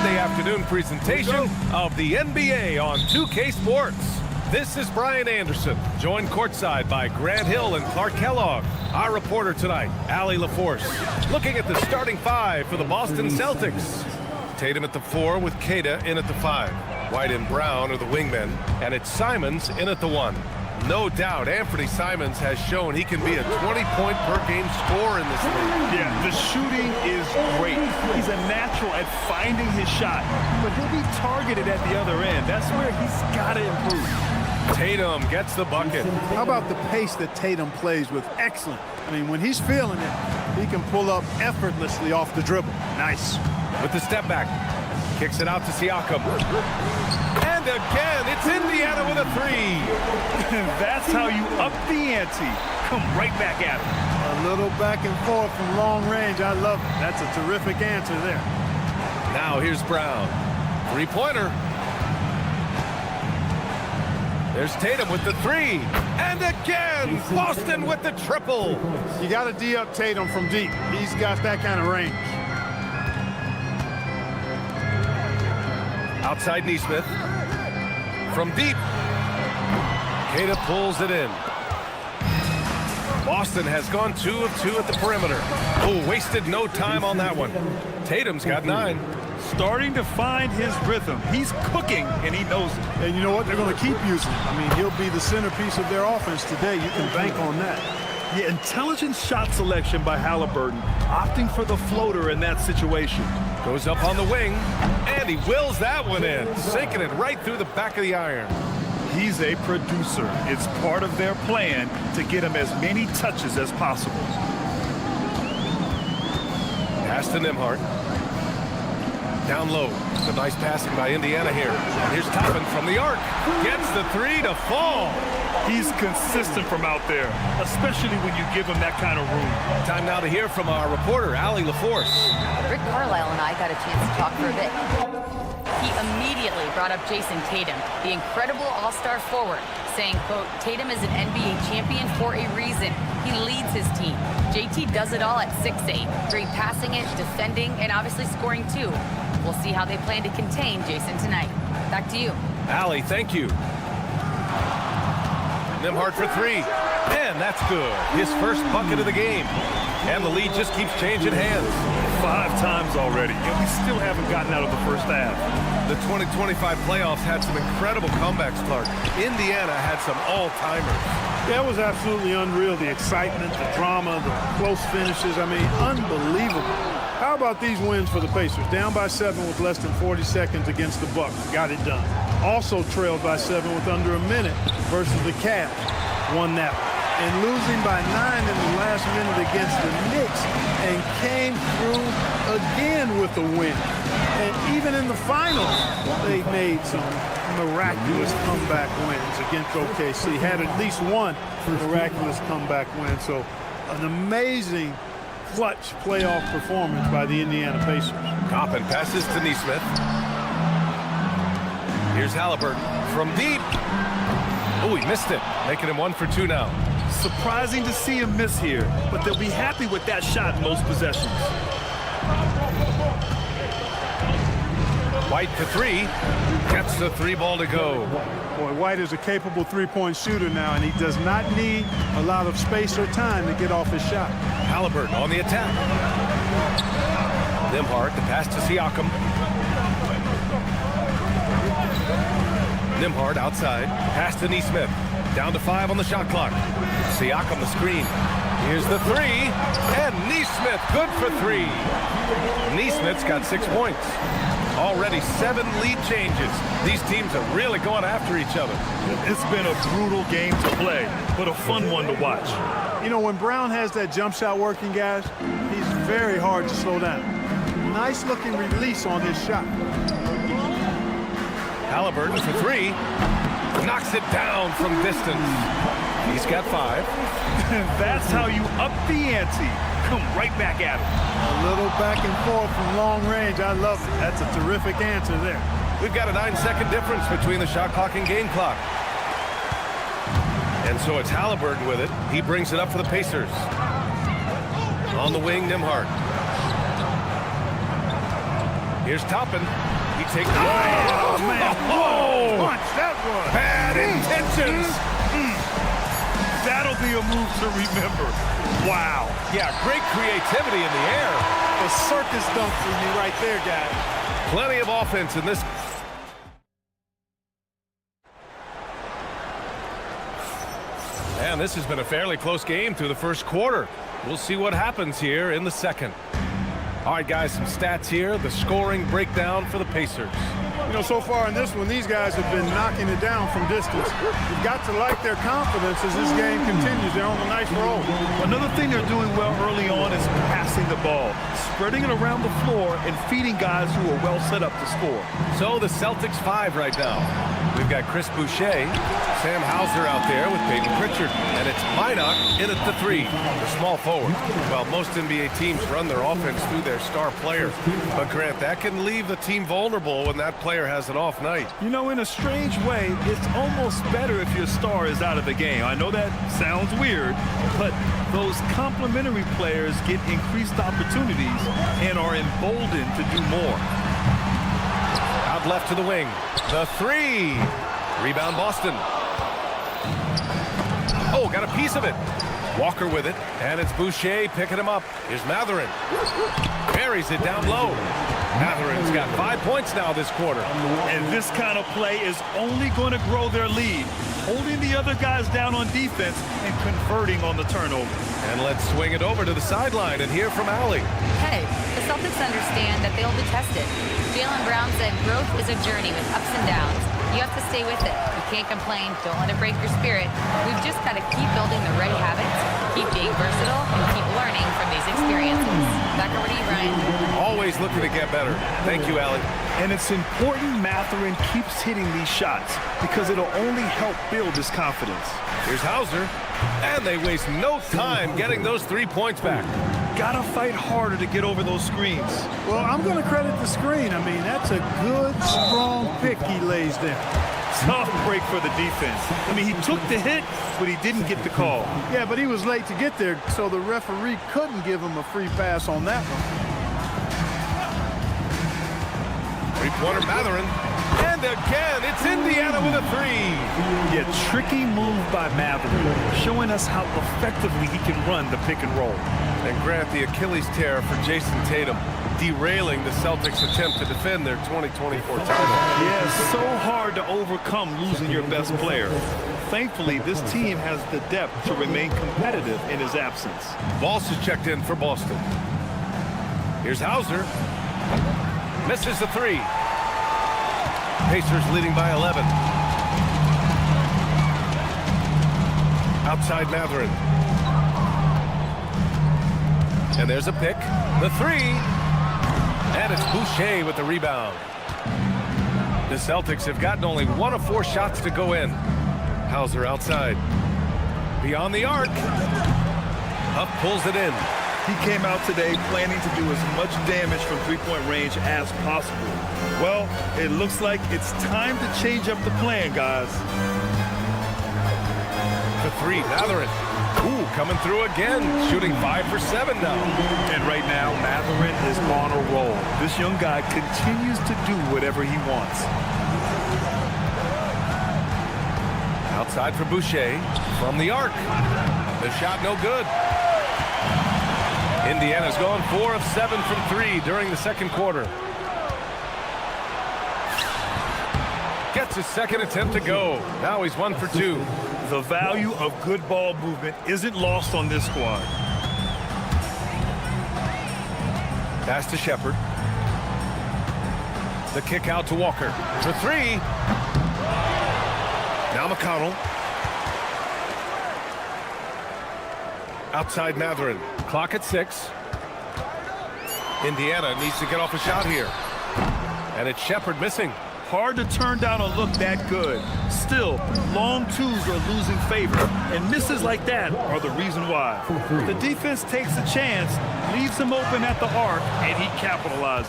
Sunday afternoon presentation of the NBA on 2K Sports. This is Brian Anderson, joined courtside by Grant Hill and Clark Kellogg. Our reporter tonight, Allie LaForce, looking at the starting five for the Boston Celtics. Tatum at the 4 with Queta in at the 5. White and Brown are the wingmen, and it's Simons in at the 1. No doubt, Anthony Simons has shown he can be a 20-point-per-game scorer in this league. Yeah, the shooting is great. He's a natural at finding his shot, but he'll be targeted at the other end. That's where he's got to improve. Tatum gets the bucket. How about the pace that Tatum plays with? Excellent. I mean, when he's feeling it, he can pull up effortlessly off the dribble. Nice. With the step back, kicks it out to Siakam. And again, it's Indiana with a 3. That's how you up the ante. Come right back at him. A little back and forth from long range. I love it. That's a terrific answer there. Now here's Brown. 3-pointer. There's Tatum with the 3. And again, Boston with the triple. You got to D-up Tatum from deep. He's got that kind of range. Outside Nesmith. From deep. Queta pulls it in. Boston has gone 2 of 2 at the perimeter. Oh, wasted no time on that one. Tatum's got 9. Starting to find his rhythm. He's cooking, and he knows it. And you know what? They're going to keep using him. I mean, he'll be the centerpiece of their offense today. You can bank on that. Yeah, intelligent shot selection by Halliburton, opting for the floater in that situation. Goes up on the wing, and he wills that one in, sinking it right through the back of the iron. He's a producer. It's part of their plan to get him as many touches as possible. Pass to Nembhard. Down low. It's a nice passing by Indiana here. And here's Toppin from the arc. Gets the 3 to fall. He's consistent from out there, especially when you give him that kind of room. Time now to hear from our reporter, Allie LaForce. Rick Carlisle and I got a chance to talk for a bit. He immediately brought up Jason Tatum, the incredible all-star forward, saying, quote, Tatum is an NBA champion for a reason. He leads his team. JT does it all at 6'8". Great passing it, defending, and obviously scoring too. We'll see how they plan to contain Jason tonight. Back to you. Allie, thank you. Nembhard for 3. And that's good. His first bucket of the game. And the lead just keeps changing hands. 5 times already, and we still haven't gotten out of the first half. The 2025 playoffs had some incredible comebacks, Clark. Indiana had some all-timers. That was absolutely unreal. The excitement, the drama, the close finishes. I mean, unbelievable. How about these wins for the Pacers? Down by 7 with less than 40 seconds against the Bucks. Got it done. Also trailed by 7 with under a minute versus the Cavs. Won that one. And losing by 9 in the last minute against the Knicks, and came through again with a win. And even in the finals, they made some miraculous comeback wins against OKC. Had at least one miraculous comeback win. So an amazing clutch playoff performance by the Indiana Pacers. Toppin passes to Nesmith. Here's Halliburton from deep. Oh, he missed it, making him 1 for 2 now. Surprising to see him miss here, but they'll be happy with that shot in most possessions. White to 3. Gets the 3 ball to go. Boy, White is a capable three-point shooter now, and he does not need a lot of space or time to get off his shot. Halliburton on the attack. Nembhard, the pass to Siakam. Nembhard outside. Pass to Nesmith. Down to 5 on the shot clock. Siakam the screen. Here's the 3. And Nesmith good for 3. Nesmith's got 6 points. Already 7 lead changes. These teams are really going after each other. It's been a brutal game to play, but a fun one to watch. You know, when Brown has that jump shot working, guys, he's very hard to slow down. Nice looking release on his shot. Halliburton for 3. Knocks it down from distance. He's got 5. That's how you up the ante. Come right back at him. A little back and forth from long range. I love it. That's a terrific answer there. We've got a 9-second difference between the shot clock and game clock. And so it's Halliburton with it. He brings it up for the Pacers. On the wing, Nembhard. Here's Toppin. take the Oh, man. Oh! What a punch that was. Bad intentions. That'll be a move to remember. Wow. Yeah, great creativity in the air. A circus dunk for you right there, guys. Plenty of offense in this. And this has been a fairly close game through the first quarter. We'll see what happens here in the second. All right, guys, some stats here. The scoring breakdown for the Pacers. You know, so far in this one, these guys have been knocking it down from distance. You've got to like their confidence as this game continues. They're on a nice roll. Another thing they're doing well early on is passing the ball, spreading it around the floor and feeding guys who are well set up to score. So the Celtics 5 right now. We've got Chris Boucher, Sam Hauser out there with Peyton Pritchard, and it's Minot in at the 3, the small forward. Well, most NBA teams run their offense through their star player, but Grant, that can leave the team vulnerable when that player has an off night. You know, in a strange way, it's almost better if your star is out of the game. I know that sounds weird, but those complementary players get increased opportunities and are emboldened to do more. Out left to the wing. The 3. Rebound Boston. Oh, got a piece of it. Walker with it, and it's Boucher picking him up. Here's Matherin. Buries it down low. Matherin's got 5 points now this quarter. And this kind of play is only going to grow their lead, holding the other guys down on defense and converting on the turnover. And let's swing it over to the sideline and hear from Allie. Hey, the Celtics understand that they'll be tested. Jaylen Brown said growth is a journey with ups and downs. You have to stay with it. You can't complain. Don't let it break your spirit. We've just got to keep building the right habits, keep being versatile, and keep learning from these experiences. Back over to you, Ryan. Always looking to get better. Thank you, Allie. And it's important Matherin keeps hitting these shots because it'll only help build his confidence. Here's Hauser. And they waste no time getting those 3 points back. Gotta fight harder to get over those screens. Well, I'm going to credit the screen. I mean, that's a good, strong pick he lays there. Tough break for the defense. I mean, he took the hit, but he didn't get the call. Yeah, but he was late to get there, so the referee couldn't give him a free pass on that one. Three-pointer Matherin. And again, it's Indiana with a 3. Yeah, tricky move by Matherin, showing us how effectively he can run the pick and roll. And Grant, the Achilles tear for Jason Tatum, derailing the Celtics' attempt to defend their 2024 title. Yeah, so hard to overcome losing your best player. Thankfully, this team has the depth to remain competitive in his absence. Voss is checked in for Boston. Here's Hauser. Misses the 3. Pacers leading by 11. Outside Matherin. And there's a pick. The 3. And it's Boucher with the rebound. The Celtics have gotten only 1 of 4 shots to go in. Hauser outside. Beyond the arc. Up pulls it in. He came out today planning to do as much damage from three-point range as possible. Well, it looks like it's time to change up the plan, guys. The 3, Matherin. Ooh, coming through again, shooting 5 for 7 now. And right now, Matherin is on a roll. This young guy continues to do whatever he wants. Outside for Boucher from the arc. The shot no good. Indiana's gone 4 of 7 from 3 during the second quarter. Gets his second attempt to go. Now he's 1 for 2. The value of good ball movement isn't lost on this squad. Pass to Shepard. The kick out to Walker. For 3. Now McConnell. Outside Matherin. Clock at 6. Indiana needs to get off a shot here. And it's Shepard missing. Hard to turn down a look that good. Still, long twos are losing favor, and misses like that are the reason why. The defense takes a chance, leaves him open at the arc, and he capitalizes.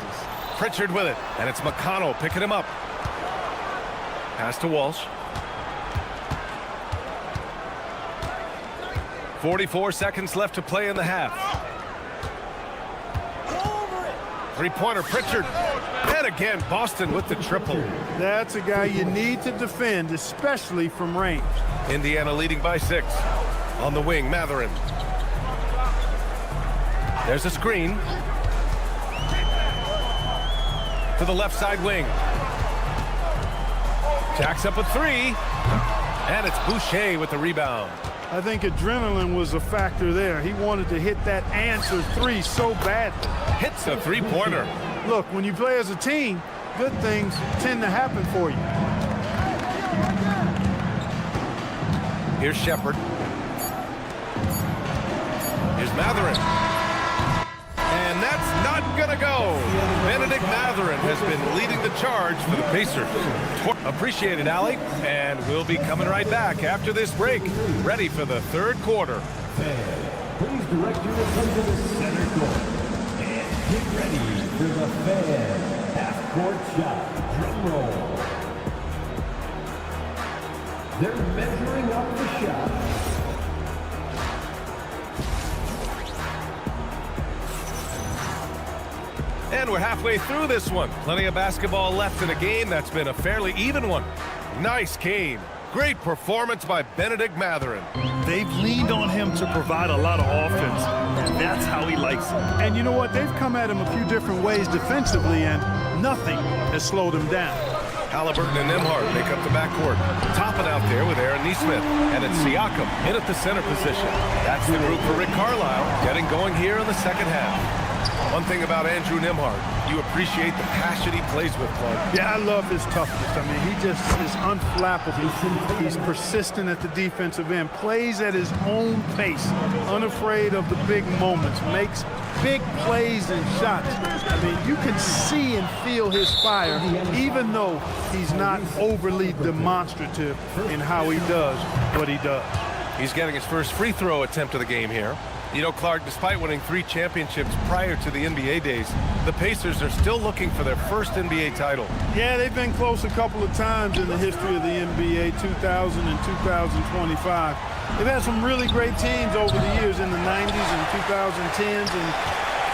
Pritchard with it, and it's McConnell picking him up. Pass to Walsh. 44 seconds left to play in the half. Three-pointer, Pritchard. And again, Boston with the triple. That's a guy you need to defend, especially from range. Indiana leading by 6. On the wing, Matherin. There's a screen. To the left side wing. Jacks up a 3. And it's Boucher with the rebound. I think adrenaline was a factor there. He wanted to hit that answer 3 so badly. Hits a 3-pointer. Look, when you play as a team, good things tend to happen for you. Here's Shepard. Here's Matherin. And that's not gonna go. Benedict Matherin has been leading the charge for the Pacers. Appreciate it, Allie. And we'll be coming right back after this break. Ready for the third quarter. Please direct your attention to the center court. And get ready for the Fan half-court shot. Drum roll. They're measuring up the shot. And we're halfway through this one. Plenty of basketball left in a game that's been a fairly even one. Nice game. Great performance by Benedict Matherin. They've leaned on him to provide a lot of offense, and that's how he likes it. And you know what? They've come at him a few different ways defensively, and nothing has slowed him down. Halliburton and Nembhard make up the backcourt. Topping out there with Aaron Nesmith. And it's Siakam in at the center position. That's the group for Rick Carlisle getting going here in the second half. One thing about Andrew Nembhard, you appreciate the passion he plays with, Clark. Yeah, I love his toughness. I mean, he just is unflappable. He's persistent at the defensive end, plays at his own pace, unafraid of the big moments, makes big plays and shots. I mean, you can see and feel his fire, even though he's not overly demonstrative in how he does what he does. He's getting his first free throw attempt of the game here. You know, Clark, despite winning 3 championships prior to the NBA days, the Pacers are still looking for their first NBA title. Yeah, they've been close a couple of times in the history of the NBA, 2000 and 2025. They've had some really great teams over the years in the 90s and 2010s, and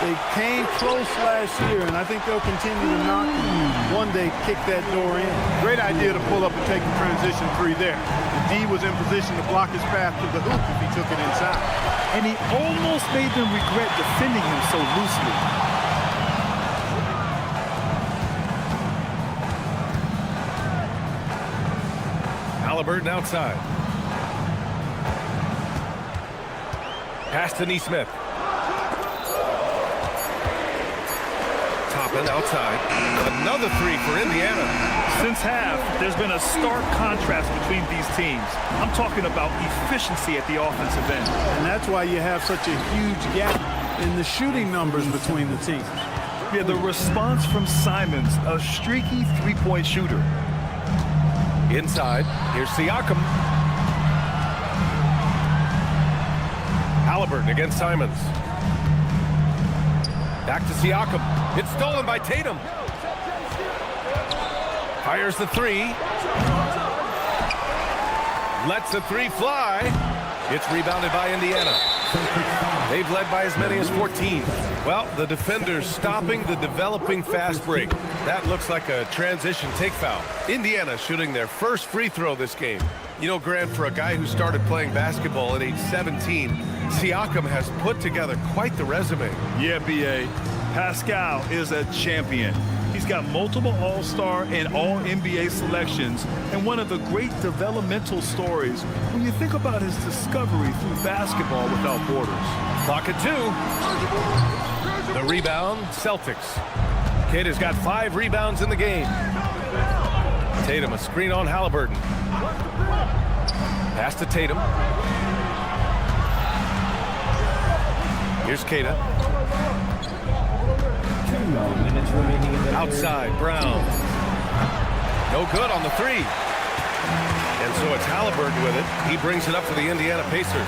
they came close last year, and I think they'll continue to knock and one day kick that door in. Great idea to pull up and take the transition 3 there. The D was in position to block his path to the hoop if he took it inside. And he almost made them regret defending him so loosely. Halliburton outside. Pass to Nesmith. Toppin outside. Another 3 for Indiana. Since half, there's been a stark contrast between these teams. I'm talking about efficiency at the offensive end. And that's why you have such a huge gap in the shooting numbers between the teams. Yeah, the response from Simons, a streaky 3-point shooter. Inside, here's Siakam. Halliburton against Simons. Back to Siakam. It's stolen by Tatum. Fires the 3. Lets the 3 fly. It's rebounded by Indiana. They've led by as many as 14. Well, the defenders stopping the developing fast break. That looks like a transition take foul. Indiana shooting their first free throw this game. You know, Grant, for a guy who started playing basketball at age 17, Siakam has put together quite the resume. Yeah, B.A. Pascal is a champion. He's got multiple All-Star and All-NBA selections, and one of the great developmental stories when you think about his discovery through basketball without borders. Clock at 2. The rebound, Celtics. Kid has got 5 rebounds in the game. Tatum, a screen on Halliburton. Pass to Tatum. Here's Keita. Outside, Brown. No good on the 3. And so it's Halliburton with it. He brings it up for the Indiana Pacers.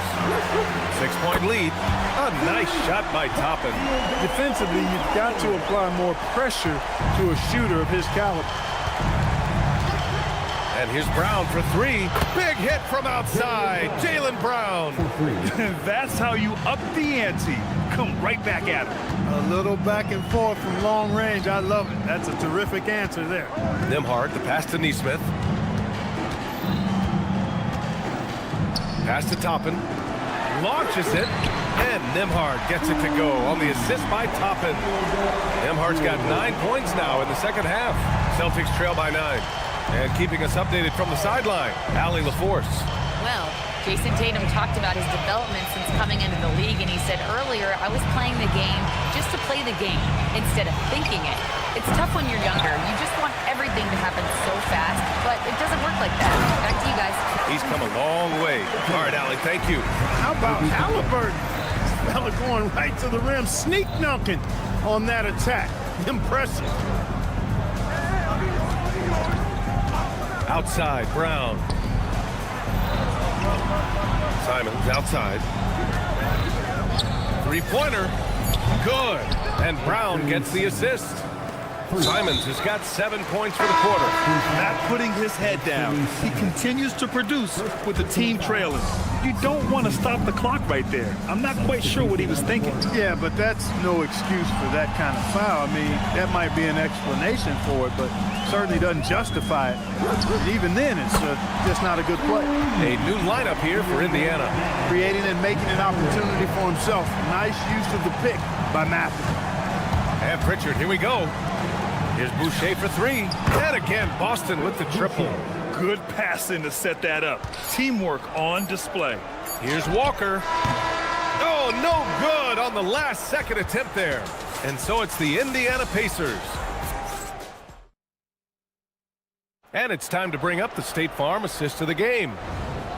6-point lead. A nice shot by Toppin. Defensively, you've got to apply more pressure to a shooter of his caliber. And here's Brown for three. Big hit from outside. Jaylen Brown. That's how you up the ante. Come right back at him. A little back and forth from long range. I love it. That's a terrific answer there. Nembhard, the pass to Neesmith. Pass to Toppin. Launches it. And Nembhard gets it to go on the assist by Toppin. Nembhard's got 9 points now in the second half. Celtics trail by 9. And keeping us updated from the sideline, Allie LaForce. Well, Jason Tatum talked about his development since coming into the league, and he said earlier, I was playing the game just to play the game instead of thinking it. It's tough when you're younger. You just want everything to happen so fast, but it doesn't work like that. Back to you guys. He's come a long way. All right, Allie, thank you. How about Halliburton? This fella going right to the rim, sneak dunking on that attack. Impressive. Outside, Brown. Simons outside. Three-pointer. Good. And Brown gets the assist. Simons has got 7 points for the quarter. Not putting his head down. He continues to produce with the team trailing. You don't want to stop the clock right there. I'm not quite sure what he was thinking. Yeah, but that's no excuse for that kind of foul. I mean, that might be an explanation for it, but certainly doesn't justify it. And even then, it's just not a good play. A new lineup here for Indiana. Creating and making an opportunity for himself. Nice use of the pick by Matthew. And Pritchard, here we go. Here's Boucher for three. And again, Boston with the triple. Good passing to set that up. Teamwork on display. Here's Walker. Oh, no good on the last second attempt there. And so it's the Indiana Pacers. And it's time to bring up the State Farm assist of the game.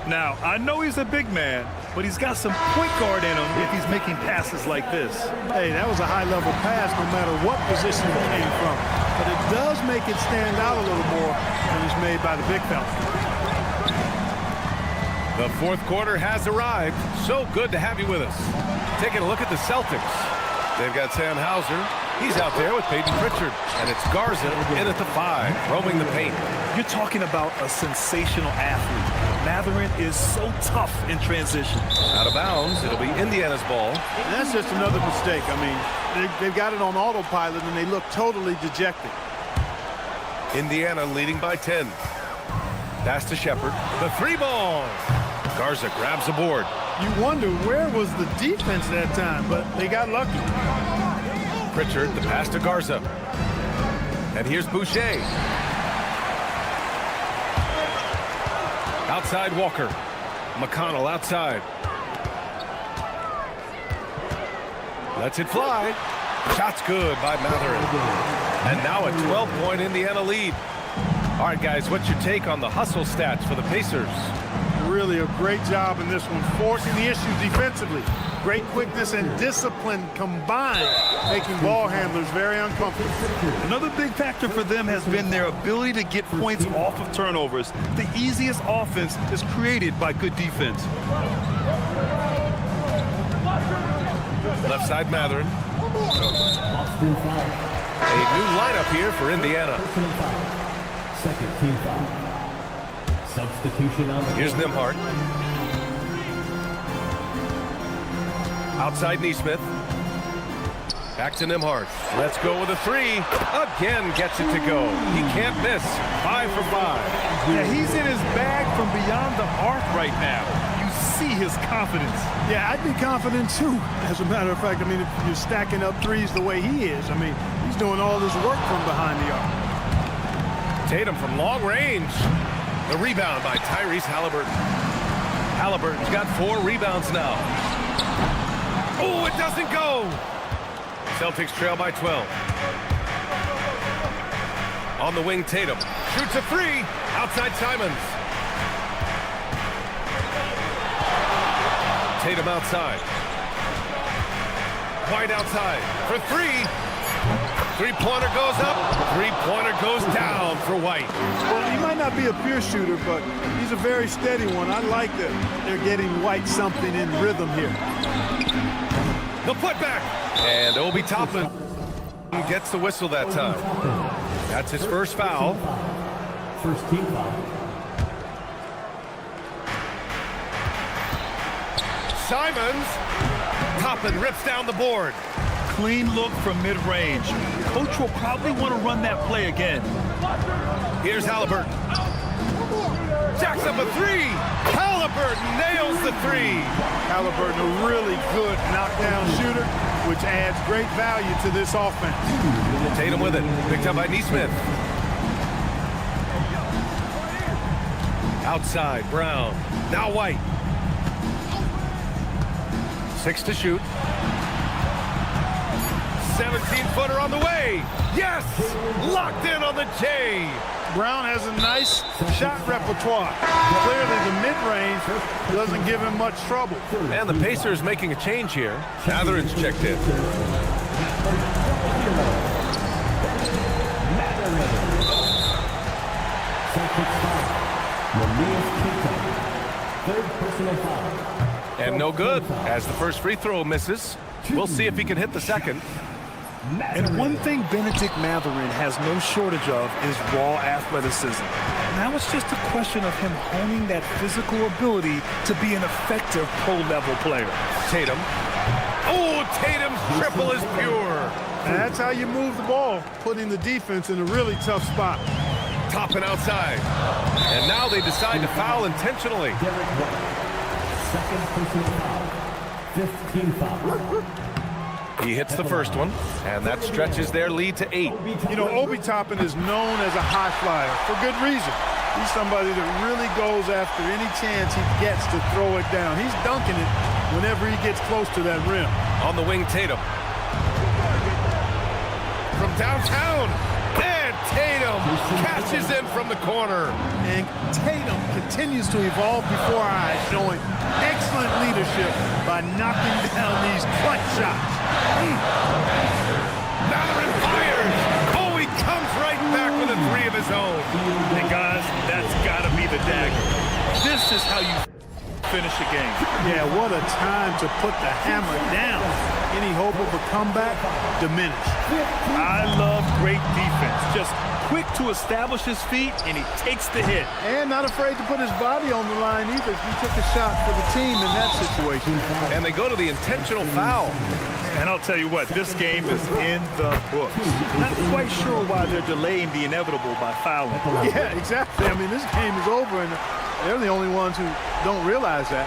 Now, I know he's a big man, but he's got some point guard in him if he's making passes like this. Hey, that was a high-level pass no matter what position it came from. But it does make it stand out a little more when it's made by the big fella. The fourth quarter has arrived. So good to have you with us. Taking a look at the Celtics. They've got Sam Hauser. He's out there with Peyton Pritchard. And it's Garza in at the 5, roaming the paint. You're talking about a sensational athlete. Mathurin is so tough in transition. Out of bounds. It'll be Indiana's ball. And that's just another mistake. I mean, they've got it on autopilot, and they look totally dejected. Indiana leading by 10. Pass to Shepard. The 3-ball. Garza grabs the board. You wonder where was the defense that time, but they got lucky. Pritchard, the pass to Garza. And here's Boucher. Outside Walker. McConnell outside. Lets it fly. Shot's good by Mathurin. And now a 12-point Indiana lead. All right, guys, what's your take on the hustle stats for the Pacers? Really a great job in this one, forcing the issue defensively. Great quickness and discipline combined, making ball handlers very uncomfortable. Another big factor for them has been their ability to get points off of turnovers. The easiest offense is created by good defense. Left side Mathurin. A new lineup here for Indiana. Second team foul. Substitution on the Here's Nembhard. Outside Neesmith. Back to Nembhard. Let's go with a 3. Again gets it to go. He can't miss. 5 for 5. Yeah, he's in his bag from beyond the arc right now. You see his confidence. Yeah, I'd be confident too. As a matter of fact, I mean, if you're stacking up threes the way he is, I mean, he's doing all this work from behind the arc. Tatum from long range. The rebound by Tyrese Halliburton. Halliburton's got 4 rebounds now. Oh, it doesn't go. Celtics trail by 12. On the wing, Tatum shoots a 3. Outside Simons. Tatum outside. White outside for 3. Three-pointer goes up. Three-pointer goes down for White. Well, he might not be a pure shooter, but he's a very steady one. I like that they're getting White something in rhythm here. The putback. And Obi Toppin gets the whistle that time. That's his first foul. First team foul. Simons. Toppin rips down the board. Clean look from mid-range. Coach will probably want to run that play again. Here's Halliburton. Jacks up a three. Halliburton nails the three. Halliburton, a really good knockdown shooter, which adds great value to this offense. Tatum with it. Picked up by Neesmith. Outside, Brown. Now White. 6 to shoot. 17-footer on the way. Yes! Locked in on the J. Brown has a nice shot repertoire. Clearly, the mid-range doesn't give him much trouble. And the Pacers making a change here. Mathurin's checked in. And no good, as the first free throw misses. We'll see if he can hit the second. And one thing Benedict Mathurin has no shortage of is raw athleticism. Now it's just a question of him honing that physical ability to be an effective pro-level player. Tatum. Oh, Tatum's triple is pure. And that's how you move the ball, putting the defense in a really tough spot. Toppin outside. And now they decide to foul intentionally. Second personal foul. 15 foul. He hits the first one, and that stretches their lead to 8. You know, Obi Toppin is known as a high flyer for good reason. He's somebody that really goes after any chance he gets to throw it down. He's dunking it whenever he gets close to that rim. On the wing, Tatum. From downtown, and Tatum catches in from the corner. And Tatum continues to evolve before our eyes, showing excellent leadership by knocking down these clutch shots. Mathurin fires. Oh, he comes right back with a three of his own. And guys, that's got to be the dagger. This is how you finish a game. Yeah, what a time to put the hammer down. Any hope of a comeback diminished. I love great defense. Just quick to establish his feet, and he takes the hit. And not afraid to put his body on the line either. He took a shot for the team in that situation. And they go to the intentional foul. And I'll tell you what, this game is in the books. Not quite sure why they're delaying the inevitable by fouling. Yeah, exactly. I mean, this game is over, and they're the only ones who don't realize that.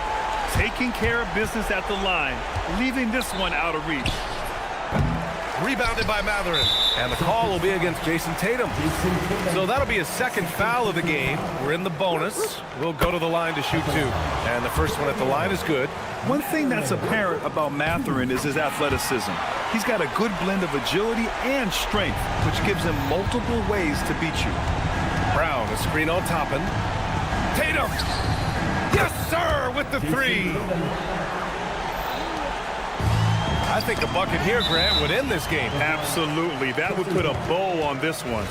Taking care of business at the line, leaving this one out of reach. Rebounded by Mathurin. And the call will be against Jason Tatum. So that'll be his second foul of the game. We're in the bonus. We'll go to the line to shoot 2. And the first one at the line is good. One thing that's apparent about Mathurin is his athleticism. He's got a good blend of agility and strength, which gives him multiple ways to beat you. Brown, a screen on Toppin. Tatum! Yes, sir, with the 3. I think a bucket here, Grant, would end this game. Absolutely. That would put a bow on this one.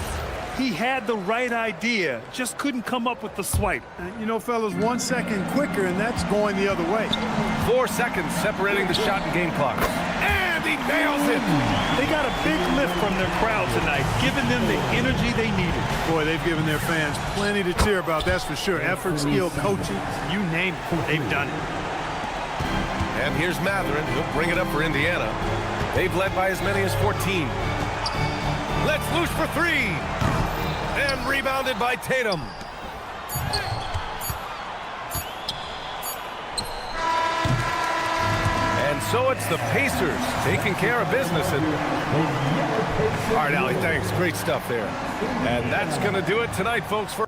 He had the right idea, just couldn't come up with the swipe. You know, fellas, 1 second quicker, and that's going the other way. 4 seconds separating the shot and game clock. And he nails it! They got a big lift from their crowd tonight, giving them the energy they needed. Boy, they've given their fans plenty to cheer about, that's for sure. Effort, skill, coaching, you name it, they've done it. And here's Mathurin. He'll bring it up for Indiana. They've led by as many as 14. Let's loose for 3. And rebounded by Tatum. And so it's the Pacers taking care of business. And all right, Allie, thanks. Great stuff there. And that's going to do it tonight, folks. For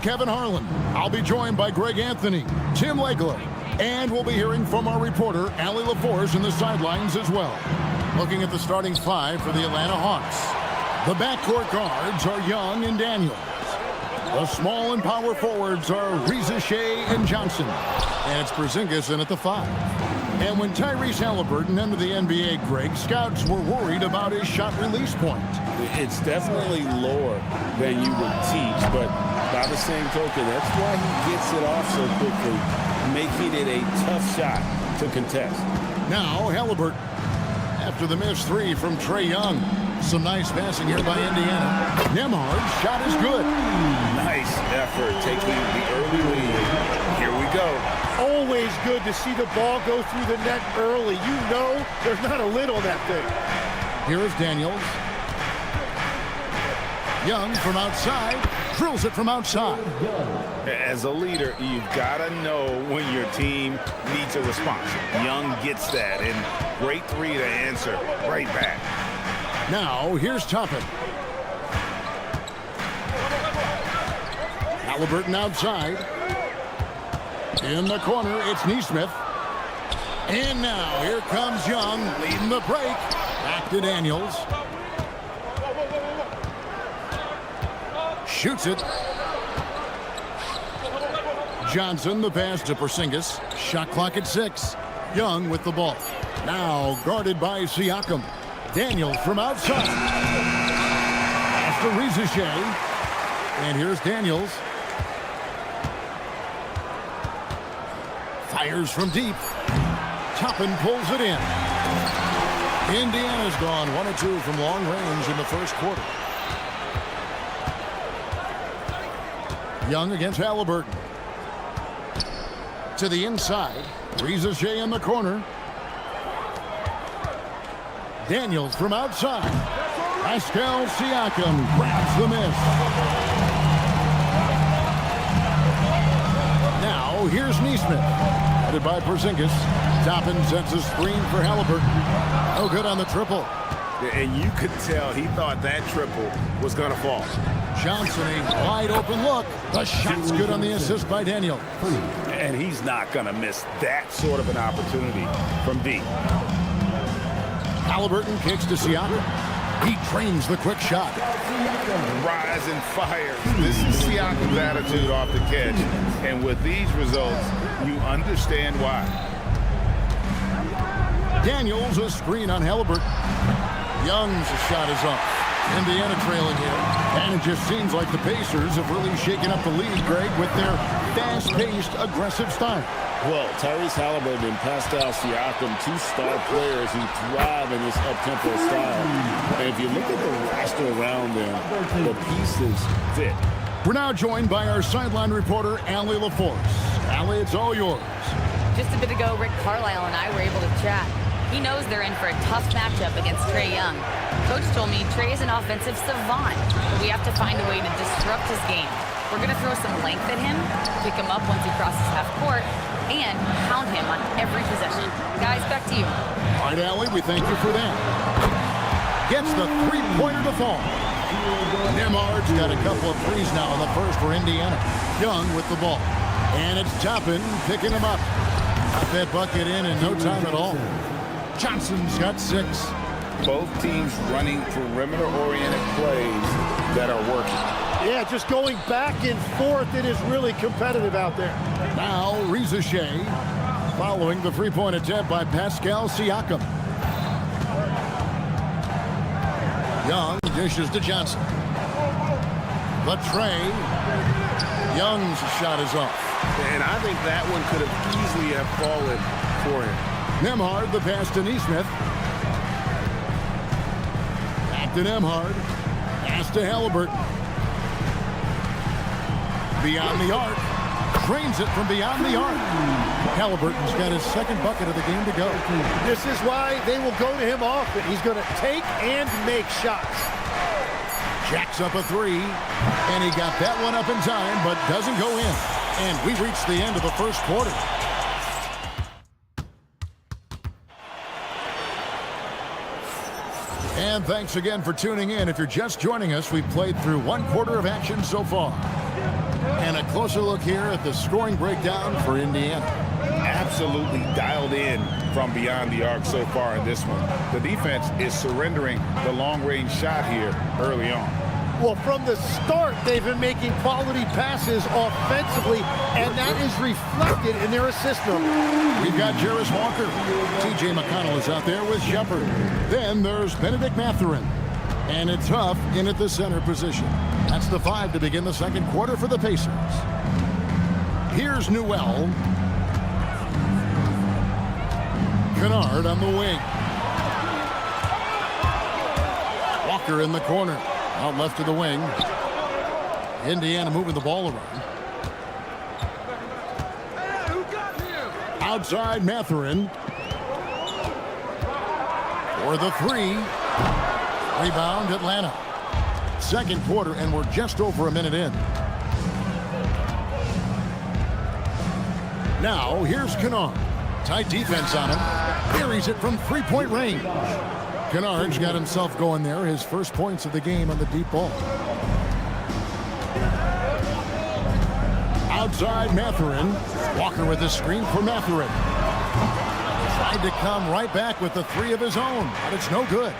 Kevin Harlan. I'll be joined by Greg Anthony, Tim Legler, and we'll be hearing from our reporter, Allie LaForce, in the sidelines as well. Looking at the starting five for the Atlanta Hawks. The backcourt guards are Young and Daniels. The small and power forwards are Reza Shea and Johnson. And it's Porzingis in at the 5. And when Tyrese Halliburton entered the NBA, Greg, scouts were worried about his shot release point. It's definitely lower than you would teach, but by the same token, that's why he gets it off so quickly, making it a tough shot to contest. Now Halliburton, after the missed 3 from Trae Young. Some nice passing here by Indiana. Nembhard's shot is good. Nice effort taking the early lead. Here we go. Always good to see the ball go through the net early. You know there's not a lid on that thing. Here is Daniels. Young from outside. Drills it from outside. As a leader, you've got to know when your team needs a response. Young gets that, and great 3 to answer right back. Now, here's Toppin. Halliburton outside. In the corner, it's Nesmith. And now, here comes Young, leading the break. Back to Daniels. Shoots it. Johnson, the pass to Porzingis. Shot clock at 6. Young with the ball. Now, guarded by Siakam. Daniels from outside. Pass to Reza Shea. And here's Daniels. Fires from deep. Toppin pulls it in. Indiana's gone 1 of 2 from long range in the first quarter. Young against Halliburton. To the inside. Reza Shea in the corner. Daniels from outside. Pascal Siakam grabs the miss. Now here's Nesmith. Headed by Porzingis. Toppin sets a screen for Halliburton. No good on the triple. And you could tell he thought that triple was going to fall. Johnson, a wide open look. The shot's good on the assist by Daniel. And he's not going to miss that sort of an opportunity from deep. Halliburton kicks to Siakam. He trains the quick shot. Rise and fire. This is Siakam's attitude off the catch. And with these results, you understand why. Daniels, a screen on Halliburton. Young's shot is up. Indiana trailing here. And it just seems like the Pacers have really shaken up the lead, Greg, with their fast-paced, aggressive style. Well, Tyrese Halliburton and Pascal Siakam, 2 star players who thrive in this up-tempo style. And if you look at the roster around them, the pieces fit. We're now joined by our sideline reporter, Allie LaForce. Allie, it's all yours. Just a bit ago, Rick Carlisle and I were able to chat. He knows they're in for a tough matchup against Trae Young. Coach told me Trae is an offensive savant, but we have to find a way to disrupt his game. We're going to throw some length at him, pick him up once he crosses half court, and pound him on every possession. Guys, back to you. All right, Allie, we thank you for that. Gets the 3-pointer to fall. Nembhard's got a couple of threes now in the first for Indiana. Young with the ball. And it's Toppin picking him up. Got that bucket in no time at all. Johnson's got 6. Both teams running perimeter-oriented plays that are working. Yeah, just going back and forth. It is really competitive out there. Now Reza Shea following the 3-point attempt by Pascal Siakam. Young dishes to Johnson. But Trae. Young's shot is off. And I think that one could have easily have fallen for him. Nembhard, the pass to Nesmith. Back to Nembhard. Pass to Halliburton. Beyond the arc. Drains it from beyond the arc. Halliburton's got his second bucket of the game to go. This is why they will go to him often. He's going to take and make shots. Jacks up a 3. And he got that one up in time, but doesn't go in. And we reach the end of the first quarter. And thanks again for tuning in. If you're just joining us, we've played through 1 quarter of action so far. And a closer look here at the scoring breakdown for Indiana. Absolutely dialed in from beyond the arc so far in this one. The defense is surrendering the long-range shot here early on. Well, from the start, they've been making quality passes offensively, and that is reflected in their assist number. We've got Jarvis Walker. T.J. McConnell is out there with Shepard. Then there's Benedict Mathurin. And it's Huff in at the center position. That's the 5 to begin the second quarter for the Pacers. Here's Newell. Kennard on the wing. Walker in the corner. Out left of the wing. Indiana moving the ball around. Outside Mathurin. For the 3. Rebound Atlanta. Second quarter, and we're just over a minute in. Now, here's Kennard. Tight defense on him. Buries it from three-point range. Kennard's got himself going there. His first points of the game on the deep ball. Outside Mathurin. Walker with the screen for Mathurin. Tried to come right back with the 3 of his own, but it's no good.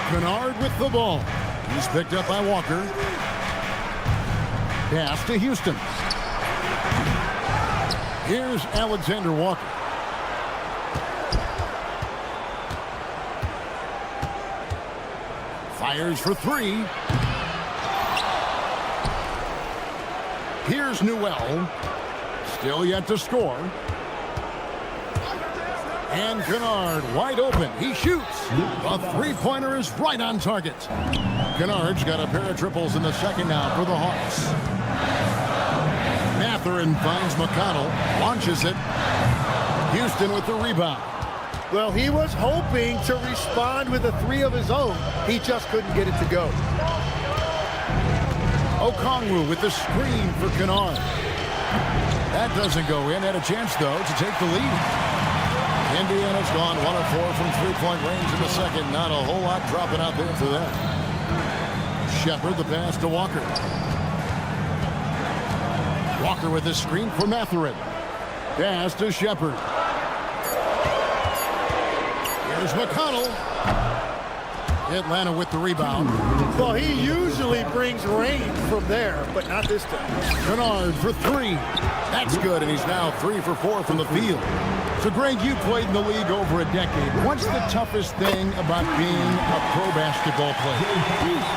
Kennard with the ball. He's picked up by Walker. Pass to Houston. Here's Alexander Walker. Fires for 3. Here's Newell. Still yet to score. And Kennard wide open. He shoots. A three-pointer is right on target. Kennard's got a pair of triples in the second now for the Hawks. Mathurin finds McConnell. Launches it. Houston with the rebound. Well, he was hoping to respond with a 3 of his own. He just couldn't get it to go. Okongwu with the screen for Kennard. That doesn't go in. Had a chance, though, to take the lead. Indiana's gone 1 of 4 from three-point range in the second. Not a whole lot dropping out there for them. Shepard, the pass to Walker. Walker with the screen for Mathurin. Pass to Shepard. Here's McConnell. Atlanta with the rebound. Well, he usually brings rain from there, but not this time. Kennard for 3. That's good, and he's now 3 for 4 from the field. So, Greg, you played in the league over a decade. What's the toughest thing about being a pro basketball player?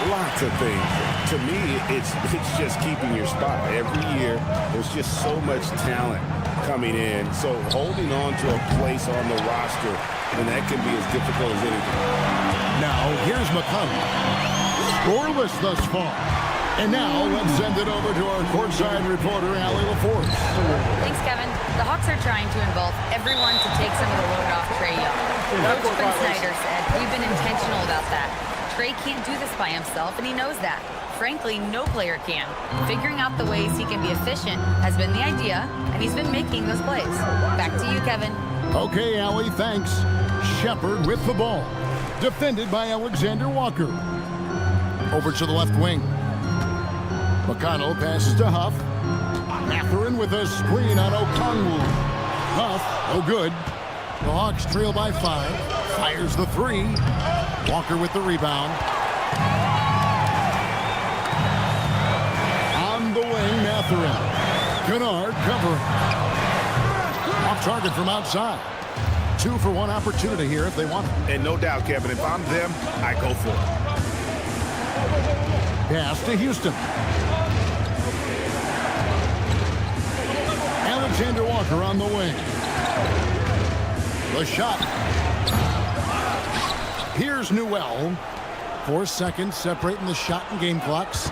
Lots of things. To me, it's just keeping your spot. Every year, there's just so much talent coming in. So holding on to a place on the roster, and that can be as difficult as anything. Now, here's McConnell. Scoreless thus far. And now, let's send it over to our courtside reporter, Allie LaForce. Thanks, Kevin. The Hawks are trying to involve everyone to take some of the load off Trae Young. Coach Quinn Snyder said, we've been intentional about that. Trae can't do this by himself, and he knows that. Frankly, no player can. Figuring out the ways he can be efficient has been the idea, and he's been making those plays. Back to you, Kevin. Okay, Allie, thanks. Shepard with the ball. Defended by Alexander Walker. Over to the left wing. McConnell passes to Huff. Mathurin with a screen on Okongwu. Huff, no good. The Hawks trail by 5. Fires the 3. Walker with the rebound. On the wing, Mathurin. Kennard covering. Off target from outside. 2 for 1 opportunity here if they want it. And no doubt, Kevin, if I'm them, I go for it. Pass to Houston. Alexander Walker on the wing. The shot. Here's Newell. 4 seconds separating the shot and game clocks.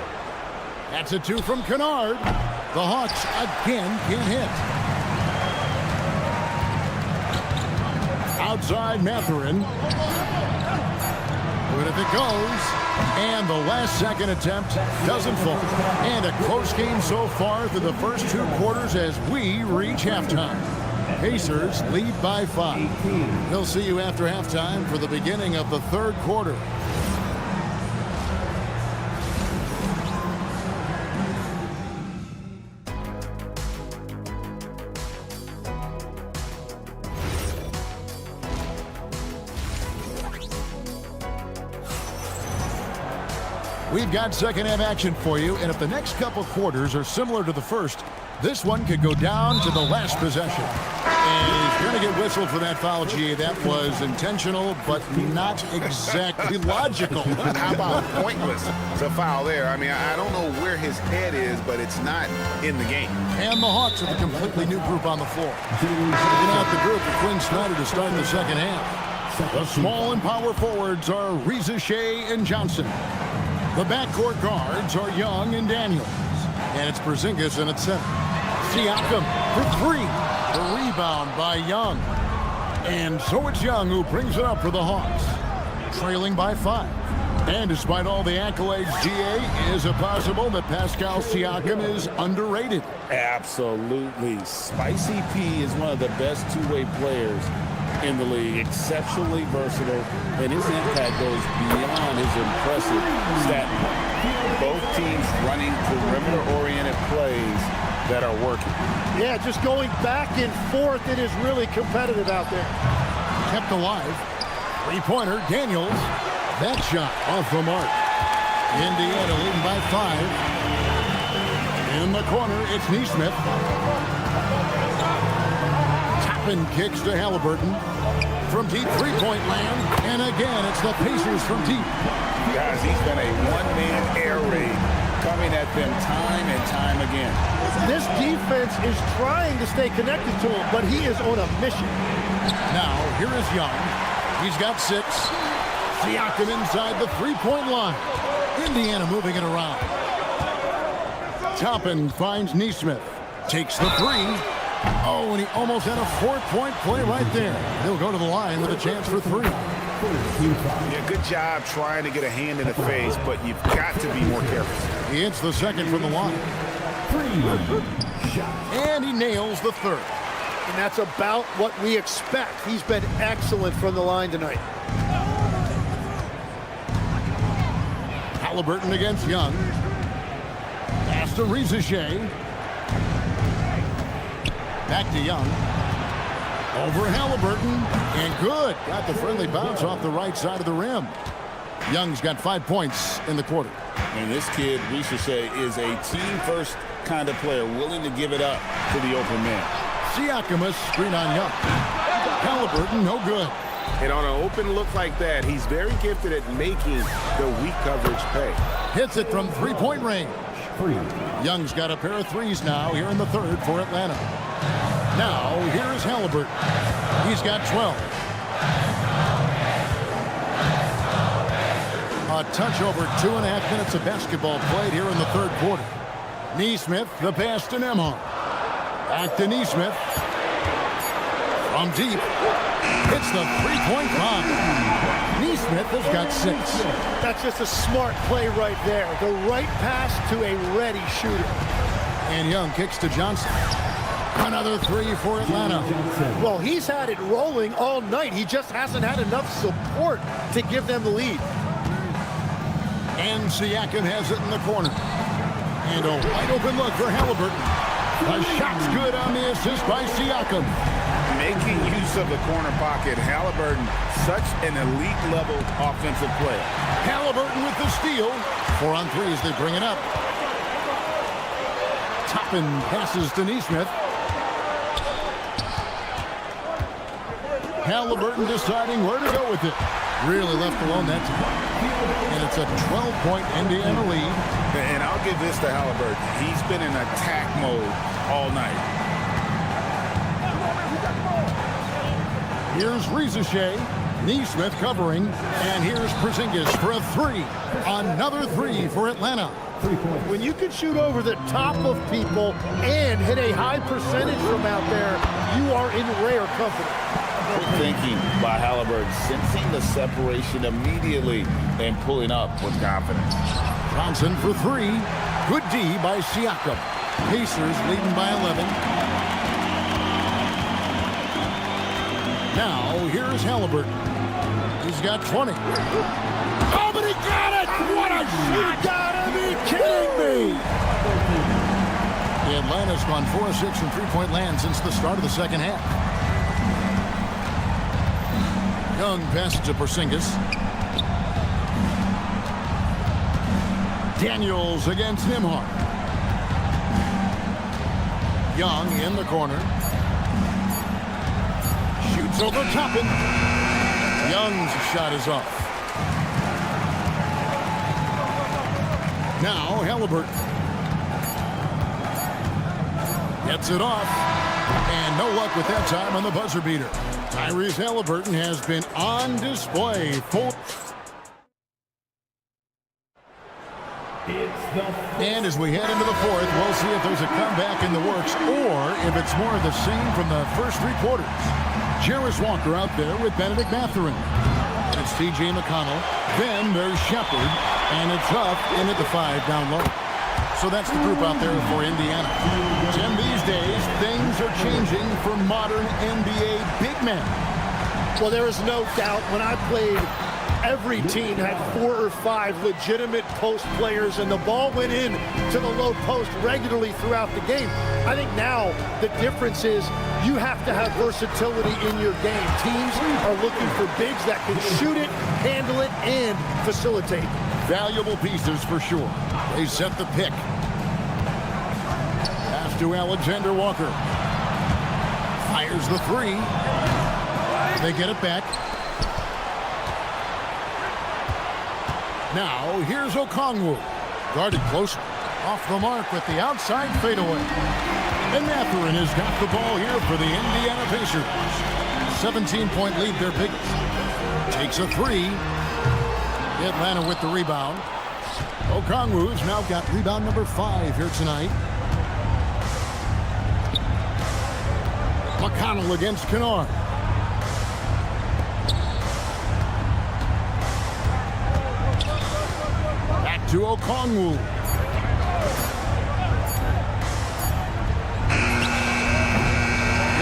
That's a 2 from Kennard. The Hawks again can't hit. Outside Mathurin. But if it goes, and the last second attempt doesn't fall. And a close game so far through the first 2 quarters as we reach halftime. Pacers lead by 5. We'll see you after halftime for the beginning of the third quarter. We've got second half action for you, and if the next couple quarters are similar to the first, this one could go down to the last possession. And he's going to get whistled for that foul, GA. That was intentional, but not exactly logical. How about pointless to foul there? I mean, I don't know where his head is, but it's not in the game. And the Hawks with a completely new group on the floor. Bringing out the group for Quinn Snyder to start the second half. The small and power forwards are Reza Shea and Johnson. The backcourt guards are Young and Daniels. And it's Porzingis in at center. Siakam for three. The rebound by Young. And so it's Young who brings it up for the Hawks. Trailing by 5. And despite all the accolades, GA, is it possible that Pascal Siakam is underrated? Absolutely. Spicy P is one of the best two-way players in the league. Exceptionally versatile, and his impact goes beyond his impressive stat line. Both teams running perimeter-oriented plays that are working. Yeah, just going back and forth, it is really competitive out there. Kept alive. Three-pointer, Daniels. That shot off the mark. Indiana leading by 5. In the corner, it's Neesmith. Toppin kicks to Halliburton. From deep three-point land. And again, it's the Pacers from deep. Guys, he's been a one-man air raid coming at them time and time again. This defense is trying to stay connected to him, but he is on a mission. Now, here is Young. He's got 6. Siakam inside the three-point line. Indiana moving it around. Toppin finds Neesmith. Takes the 3. Oh, and he almost had a 4-point play right there. He'll go to the line with a chance for 3. Yeah, good job trying to get a hand in the face, but you've got to be more careful. He hits the second from the line. 3 shot. And he nails the third. And that's about what we expect. He's been excellent from the line tonight. Halliburton against Young. Pass to Reza Shea. Back to Young. Over Halliburton. And good. Got the friendly bounce off the right side of the rim. Young's got 5 points in the quarter. And this kid, Reza Shea, is a team-first kind of player, willing to give it up to the open man. Siakam a screen on Young. Halliburton, no good. And on an open look like that, he's very gifted at making the weak coverage pay. Hits it from three-point range. 3. Young's got a pair of threes now here in the third for Atlanta. Now, here is Halliburton. He's got 12. A touch over 2.5 minutes of basketball played here in the third quarter. Neesmith, the pass to Nembhard. Back to Neesmith. From deep. Hits the three-point line. Neesmith has got 6. That's just a smart play right there. The right pass to a ready shooter. And Young kicks to Johnson. Another 3 for Atlanta. Well, he's had it rolling all night. He just hasn't had enough support to give them the lead. And Siakam has it in the corner. And a wide open look for Halliburton. The shot's good on the assist by Siakam. Making use of the corner pocket, Halliburton, such an elite-level offensive player. Halliburton with the steal. 4 on 3 as they bring it up. Toppin passes to Neesmith. Halliburton deciding where to go with it. Really left alone that time. And it's a 12-point Indiana lead. And I'll give this to Halliburton. He's been in attack mode all night. Here's Reza Shea. Neesmith covering. And here's Porzingis for a 3. Another 3 for Atlanta. When you can shoot over the top of people and hit a high percentage from out there, you are in rare company. Good thinking by Halliburton, sensing the separation immediately and pulling up with confidence. Johnson for 3. Good D by Siakam. Pacers leading by 11. Now, here's Halliburton. He's got 20. Oh, but he got it! What a shot! You gotta be kidding me! Atlanta's gone 4-6 from three-point land since the start of the second half. Young passes to Porzingis. Daniels against Nimhart. Young in the corner. Shoots over Toppin. Young's shot is off. Now Halliburton. Gets it off. And no luck with that time on the buzzer beater. Tyrese Halliburton has been on display for... And as we head into the fourth, we'll see if there's a comeback in the works or if it's more of the same from the first three quarters. Jarris Walker out there with Benedict Mathurin. It's T.J. McConnell. Then there's Shepard. And it's Huff in at the 5 down low. So that's the group out there for Indiana. Jim, these days, things are changing for modern NBA big men. Well, there is no doubt when I played, every team had 4 or 5 legitimate post players, and the ball went in to the low post regularly throughout the game. I think now the difference is you have to have versatility in your game. Teams are looking for bigs that can shoot it, handle it, and facilitate. Valuable pieces for sure. They set the pick. Pass to Alexander Walker. Fires the 3. They get it back. Now, here's Okongwu. Guarded close. Off the mark with the outside fadeaway. And Mathurin has got the ball here for the Indiana Pacers. 17-point lead, their biggest. Takes a 3. Atlanta with the rebound. Okongwu's now got rebound number 5 here tonight. McConnell against Kennard. Back to Okongwu.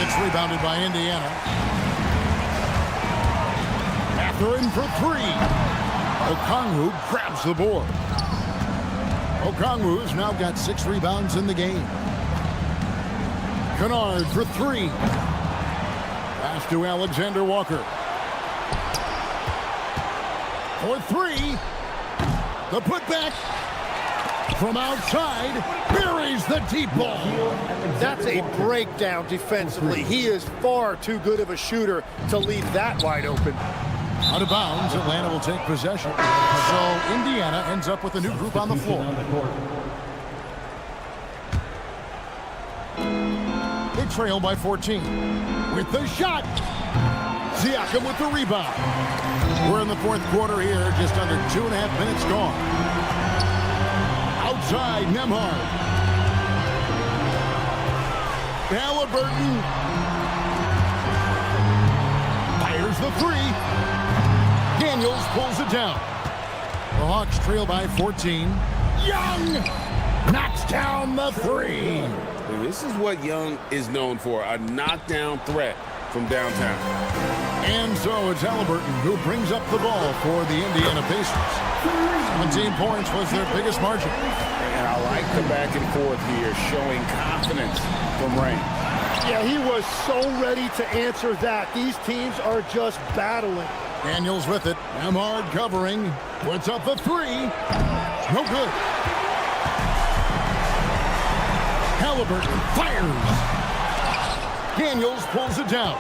It's rebounded by Indiana. Mathurin for 3. Okongwu grabs the board. Okongwu's now got 6 rebounds in the game. Kennard for 3. Pass to Alexander Walker. For 3. The putback from outside buries the deep ball. That's a breakdown defensively. He is far too good of a shooter to leave that wide open. Out of bounds, Atlanta will take possession. So Indiana ends up with a new group on the floor. They trail by 14. With the shot. Siakam with the rebound. We're in the fourth quarter here, just under 2.5 minutes gone. Outside, Nemhard. Halliburton. Fires the 3. Daniels pulls it down. The Hawks trail by 14. Young knocks down the 3. This is what Young is known for, a knockdown threat from downtown. And so it's Halliburton who brings up the ball for the Indiana Pacers. 17 points was their biggest margin. And I like the back and forth here, showing confidence from Rain. Yeah, he was so ready to answer that. These teams are just battling. Daniels with it. Nemhard covering. Puts up the 3. No good. Halliburton fires. Daniels pulls it down.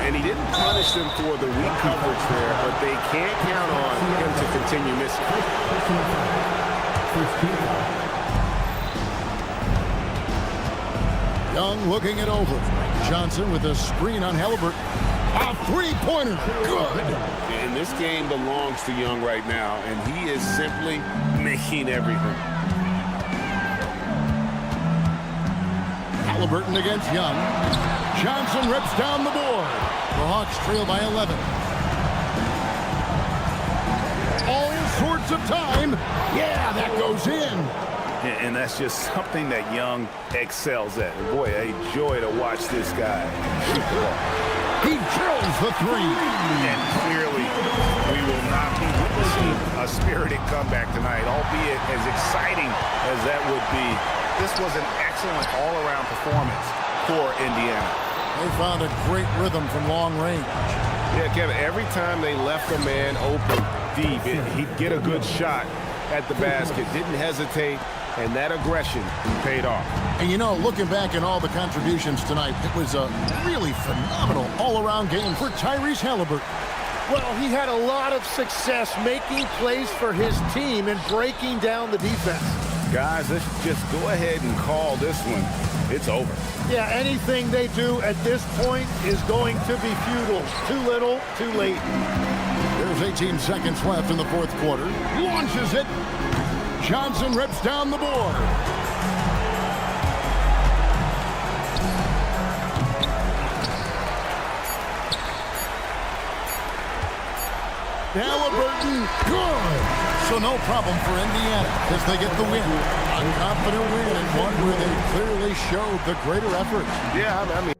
And he didn't punish them for the weak coverage there, but they can't count on him to continue missing. Young looking it over. Johnson with a screen on Halliburton. A 3-pointer. Good. And this game belongs to Young right now, and he is simply making everything. Halliburton against Young. Johnson rips down the board. The Hawks trail by 11. All sorts of time. Yeah, that goes in. And that's just something that Young excels at. Boy, a joy to watch this guy shoot the ball. He drills the 3. And clearly, we will not be witnessing a spirited comeback tonight, albeit as exciting as that would be. This was an excellent all-around performance for Indiana. They found a great rhythm from long range. Yeah, Kevin, every time they left a man open deep, he'd get a good shot. at the basket, didn't hesitate, and that aggression paid off. And you know, looking back at all the contributions tonight, it was a really phenomenal all-around game for Tyrese Halliburton. Well, he had a lot of success making plays for his team and breaking down the defense. Guys, let's just go ahead and call this one. It's over. Yeah, anything they do at this point is going to be futile. Too little, too late. There's 18 seconds left in the fourth quarter. Launches it. Johnson rips down the board. Halliburton, good. So no problem for Indiana as they get the win. A confident win and one where they clearly showed the greater effort. Yeah, I mean.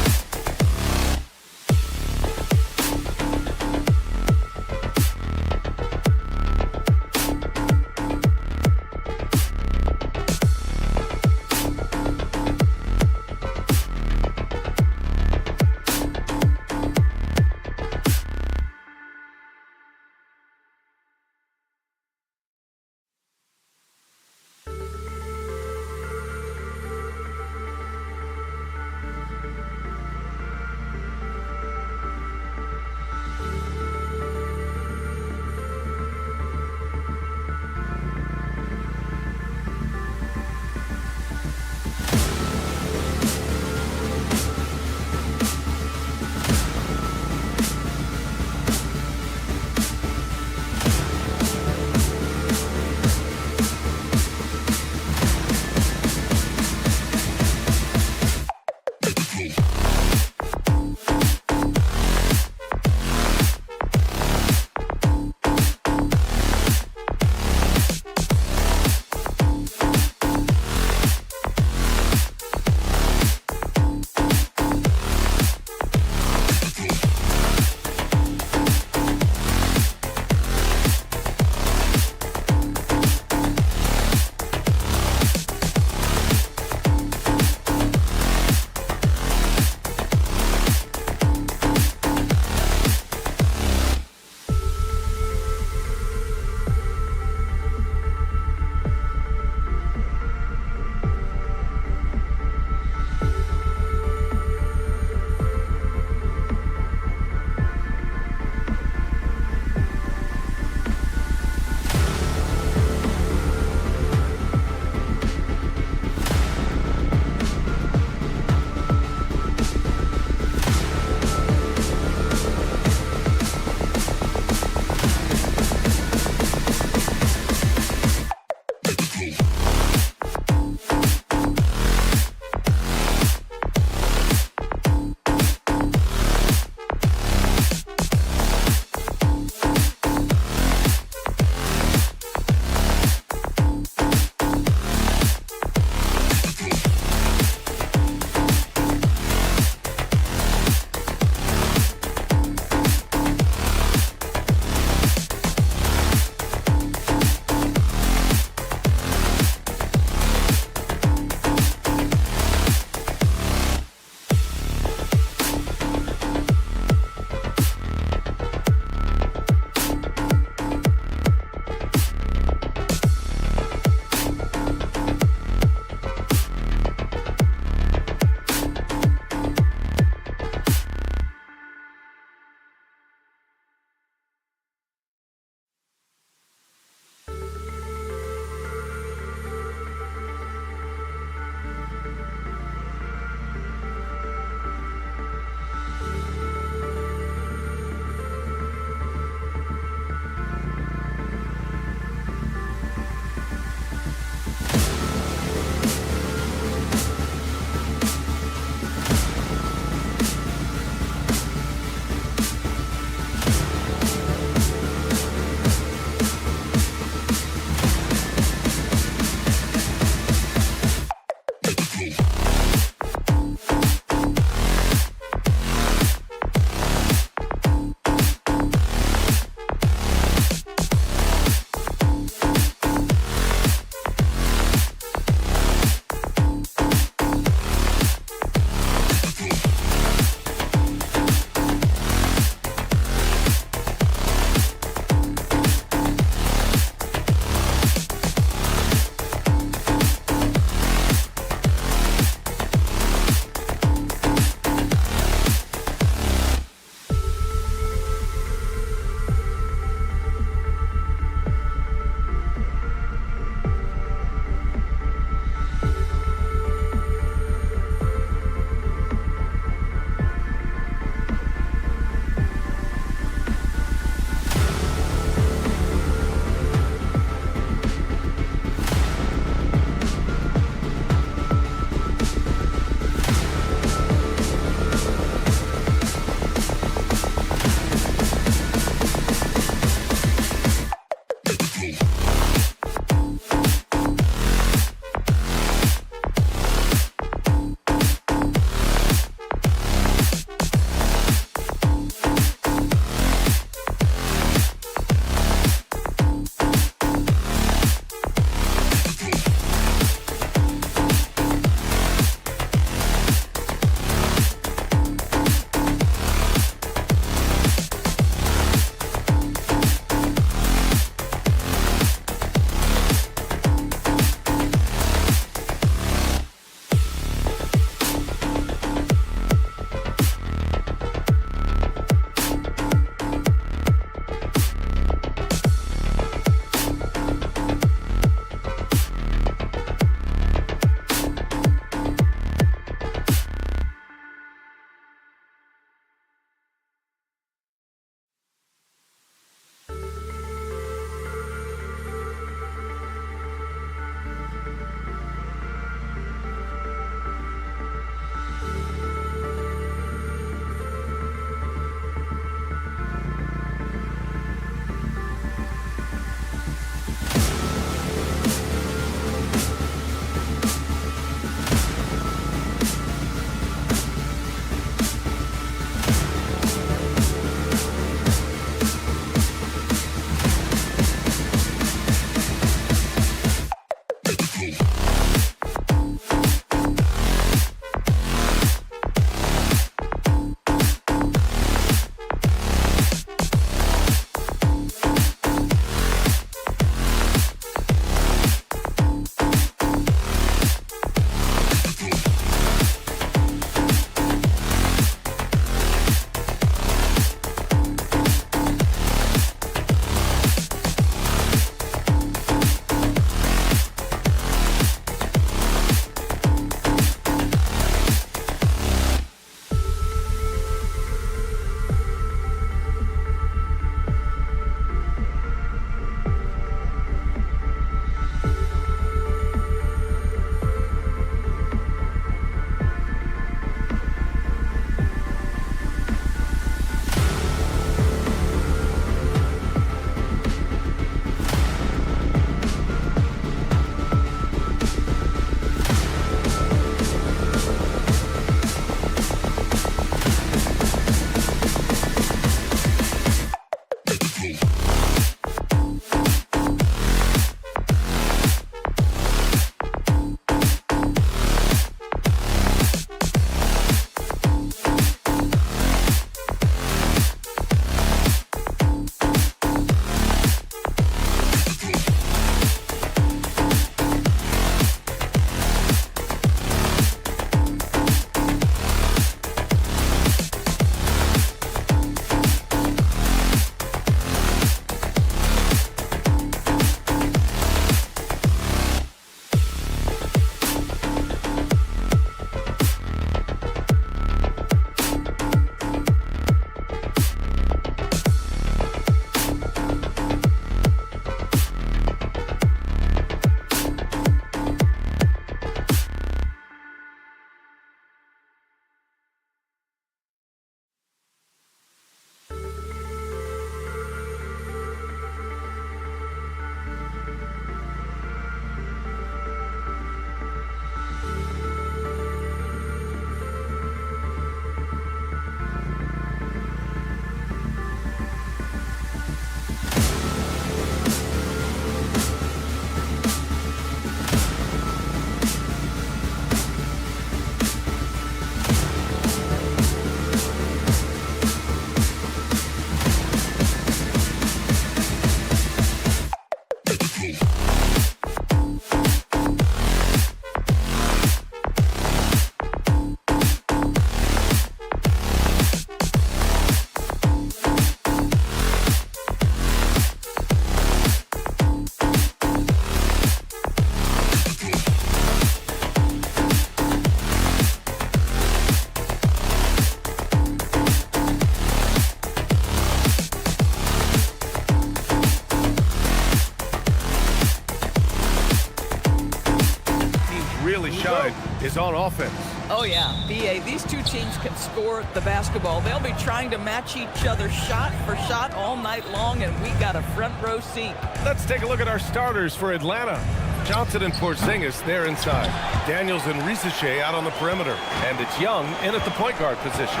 is on offense. Oh, yeah. BA, these two teams can score the basketball. They'll be trying to match each other shot for shot all night long, and we got a front row seat. Let's take a look at our starters for Atlanta. Johnson and Porzingis, they're inside. Daniels and Risache out on the perimeter. And it's Young in at the point guard position.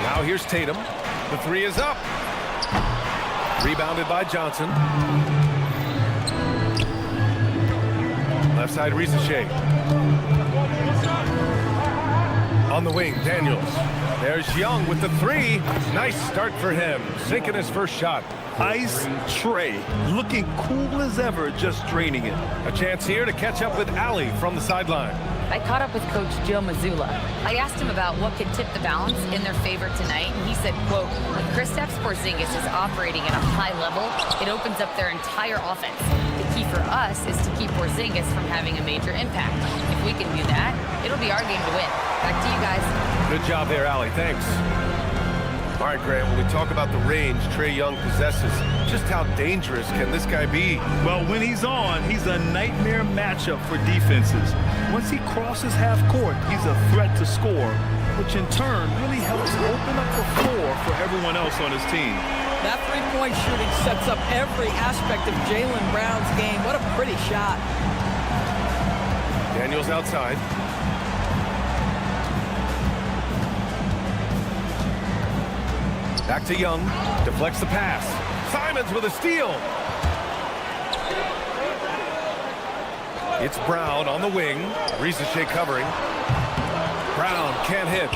Now here's Tatum. The three is up. Rebounded by Johnson. Left side, Risache. On the wing, Daniels. There's Young with the three. Nice start for him. Sinking his first shot. Ice tray, looking cool as ever, just draining it. A chance here to catch up with Allie from the sideline. I caught up with Coach Joe Mazzulla. I asked him about what could tip the balance in their favor tonight, and he said, quote, when Kristaps Porzingis is operating at a high level, it opens up their entire offense. The key for us is to keep Porzingis from having a major impact. If we can do that, it'll be our game to win. Back to you guys. Good job there, Allie. Thanks. All right, Grant, when we talk about the range Trae Young possesses, just how dangerous can this guy be? Well, when he's on, he's a nightmare matchup for defenses. Once he crosses half court, he's a threat to score, which in turn really helps open up the floor for everyone else on his team. That three-point shooting sets up every aspect of Jaylen Brown's game. What a pretty shot. Daniels outside. Back to Young. Deflects the pass. Simons with a steal. It's Brown on the wing. Risache covering. Brown can't hit.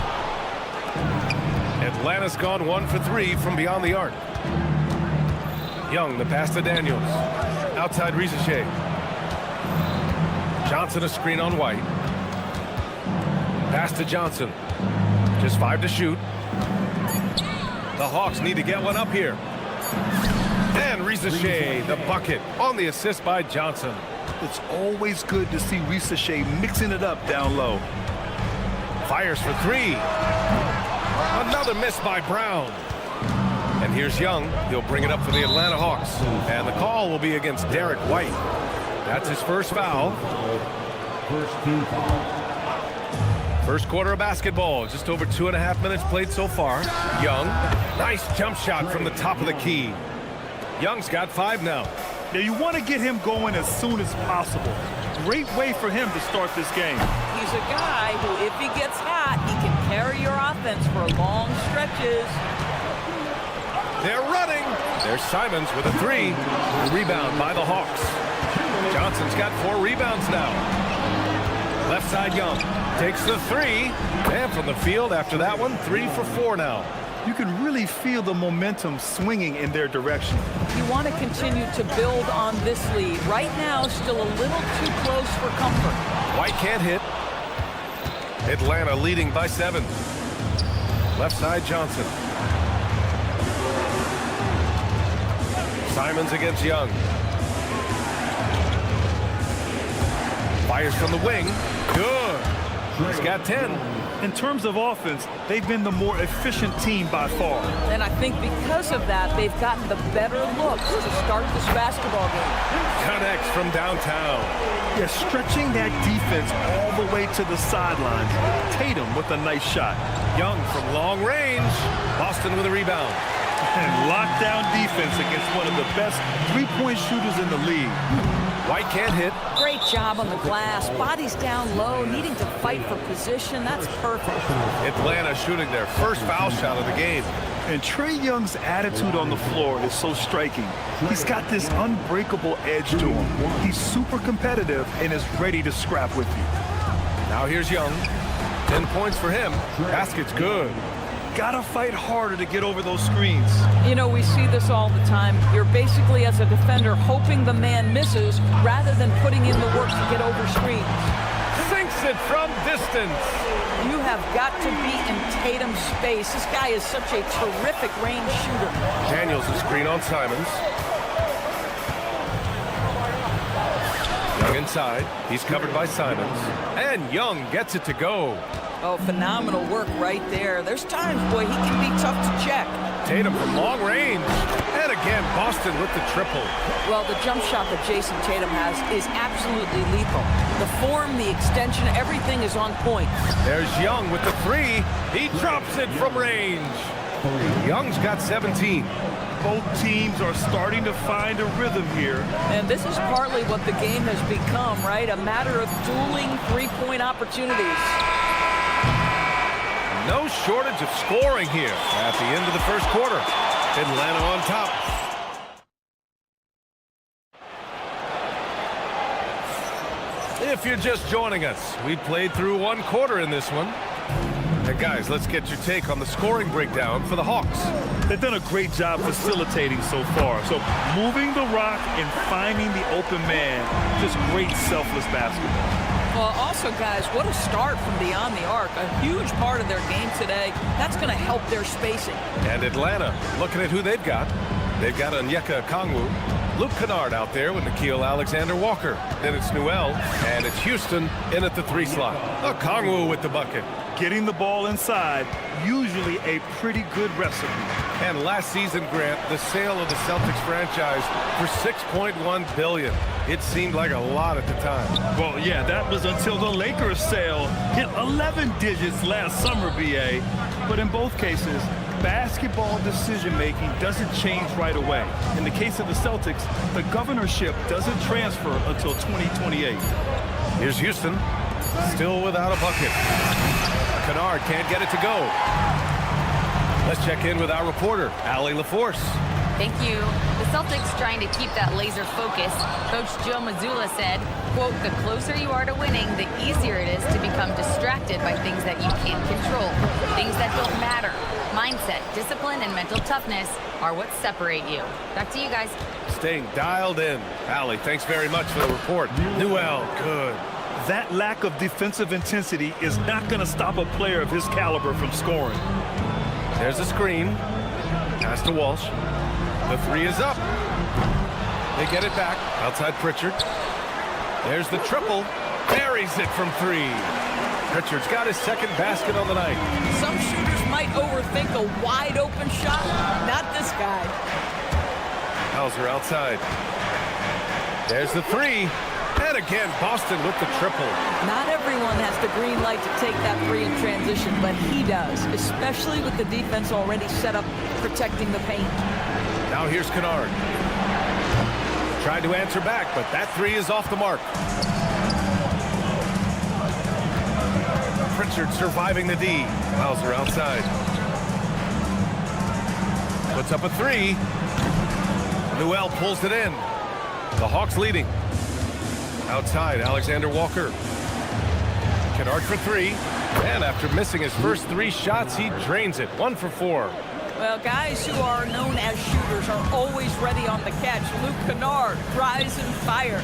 Atlanta's gone 1 for 3 from beyond the arc. Young, the pass to Daniels. Outside Risache. Johnson a screen on White. Pass to Johnson. Just 5 to shoot. The Hawks need to get one up here. And Risache, the bucket on the assist by Johnson. It's always good to see Risache mixing it up down low. Fires for 3. Another miss by Brown. And here's Young. He'll bring it up for the Atlanta Hawks. And the call will be against Derek White. That's his first foul. First quarter of basketball. Just over 2.5 minutes played so far. Young. Nice jump shot from the top of the key. Young's got 5 now. Now you want to get him going as soon as possible. Great way for him to start this game. He's a guy who, if he gets hot, he can carry your offense for long stretches. They're running. There's Simons with a 3. Rebound by the Hawks. Johnson's got 4 rebounds now. Left side Young. Takes the 3. And from the field after that one, 3 for 4 now. You can really feel the momentum swinging in their direction. You want to continue to build on this lead. Right now, still a little too close for comfort. White can't hit. Atlanta leading by 7. Left side Johnson. Simons against Young. Fires from the wing. Good. He's got 10. In terms of offense, they've been the more efficient team by far. And I think because of that, they've gotten the better looks to start this basketball game. Connects from downtown. Yeah, stretching that defense all the way to the sidelines. Tatum with a nice shot. Young from long range. Boston with a rebound. And lockdown defense against one of the best three-point shooters in the league. White can't hit. Great job on the glass. Bodies down low, needing to fight for position. That's perfect. Atlanta shooting their first foul shot of the game. And Trae Young's attitude on the floor is so striking. He's got this unbreakable edge to him. He's super competitive and is ready to scrap with you. Now here's Young. 10 points for him. Basket's good. Gotta fight harder to get over those screens. You know, we see this all the time. You're basically, as a defender, hoping the man misses rather than putting in the work to get over screens. Sinks it from distance. You have got to be in Tatum's space. This guy is such a terrific range shooter. Daniels the screen on Simons. Young inside. He's covered by Simons. And Young gets it to go. Oh, phenomenal work right there. There's times, boy, he can be tough to check. Tatum from long range. And a again, Boston with the triple. Well, the jump shot that Jason Tatum has is absolutely lethal. The form, the extension, everything is on point. There's Young with the three. He drops it from range. Young's got 17. Both teams are starting to find a rhythm here. And this is partly what the game has become, right? A matter of dueling three-point opportunities. No shortage of scoring here at the end of the first quarter. Atlanta on top. If you're just joining us, we played through one quarter in this one. And guys, let's get your take on the scoring breakdown for the Hawks. They've done a great job facilitating so far. So moving the rock and finding the open man, just great selfless basketball. Well, also, guys, what a start from beyond the arc. A huge part of their game today. That's going to help their spacing. And Atlanta, looking at who they've got. They've got Onyeka Okongwu, Luke Kennard out there with Nickeil Alexander-Walker. Then it's Newell, and it's Houston in at the three slot. Okongwu with the bucket. Getting the ball inside, usually a pretty good recipe. And last season, Grant, the sale of the Celtics franchise for $6.1 billion. It seemed like a lot at the time. Well, yeah, that was until the Lakers sale hit 11 digits last summer, BA. But in both cases, basketball decision-making doesn't change right away. In the case of the Celtics, the governorship doesn't transfer until 2028. Here's Houston, still without a bucket. Kennard can't get it to go. Let's check in with our reporter, Allie LaForce. Thank you. The Celtics trying to keep that laser focus. Coach Joe Mazzulla said, quote, the closer you are to winning, the easier it is to become distracted by things that you can't control, things that don't matter. Mindset, discipline, and mental toughness are what separate you. Back to you guys. Staying dialed in. Allie, thanks very much for the report. Newell, good. That lack of defensive intensity is not going to stop a player of his caliber from scoring. There's a screen. Pass to Walsh. The three is up. They get it back. Outside Pritchard. There's the triple. Buries it from three. Pritchard's got his second basket on the night. Some shooters might overthink a wide open shot. Not this guy. Hauser outside. There's the three. And again, Boston with the triple. Not everyone has the green light to take that three in transition, but he does, especially with the defense already set up protecting the paint. Now here's Kennard. Tried to answer back, but that three is off the mark. Pritchard surviving the D. Hauser outside. Puts up a three. Newell pulls it in. The Hawks leading. Outside, Alexander Walker. Kennard for three. And after missing his first three shots, he drains it. 1 for 4. Well, guys who are known as shooters are always ready on the catch. Luke Kennard, rise and fire.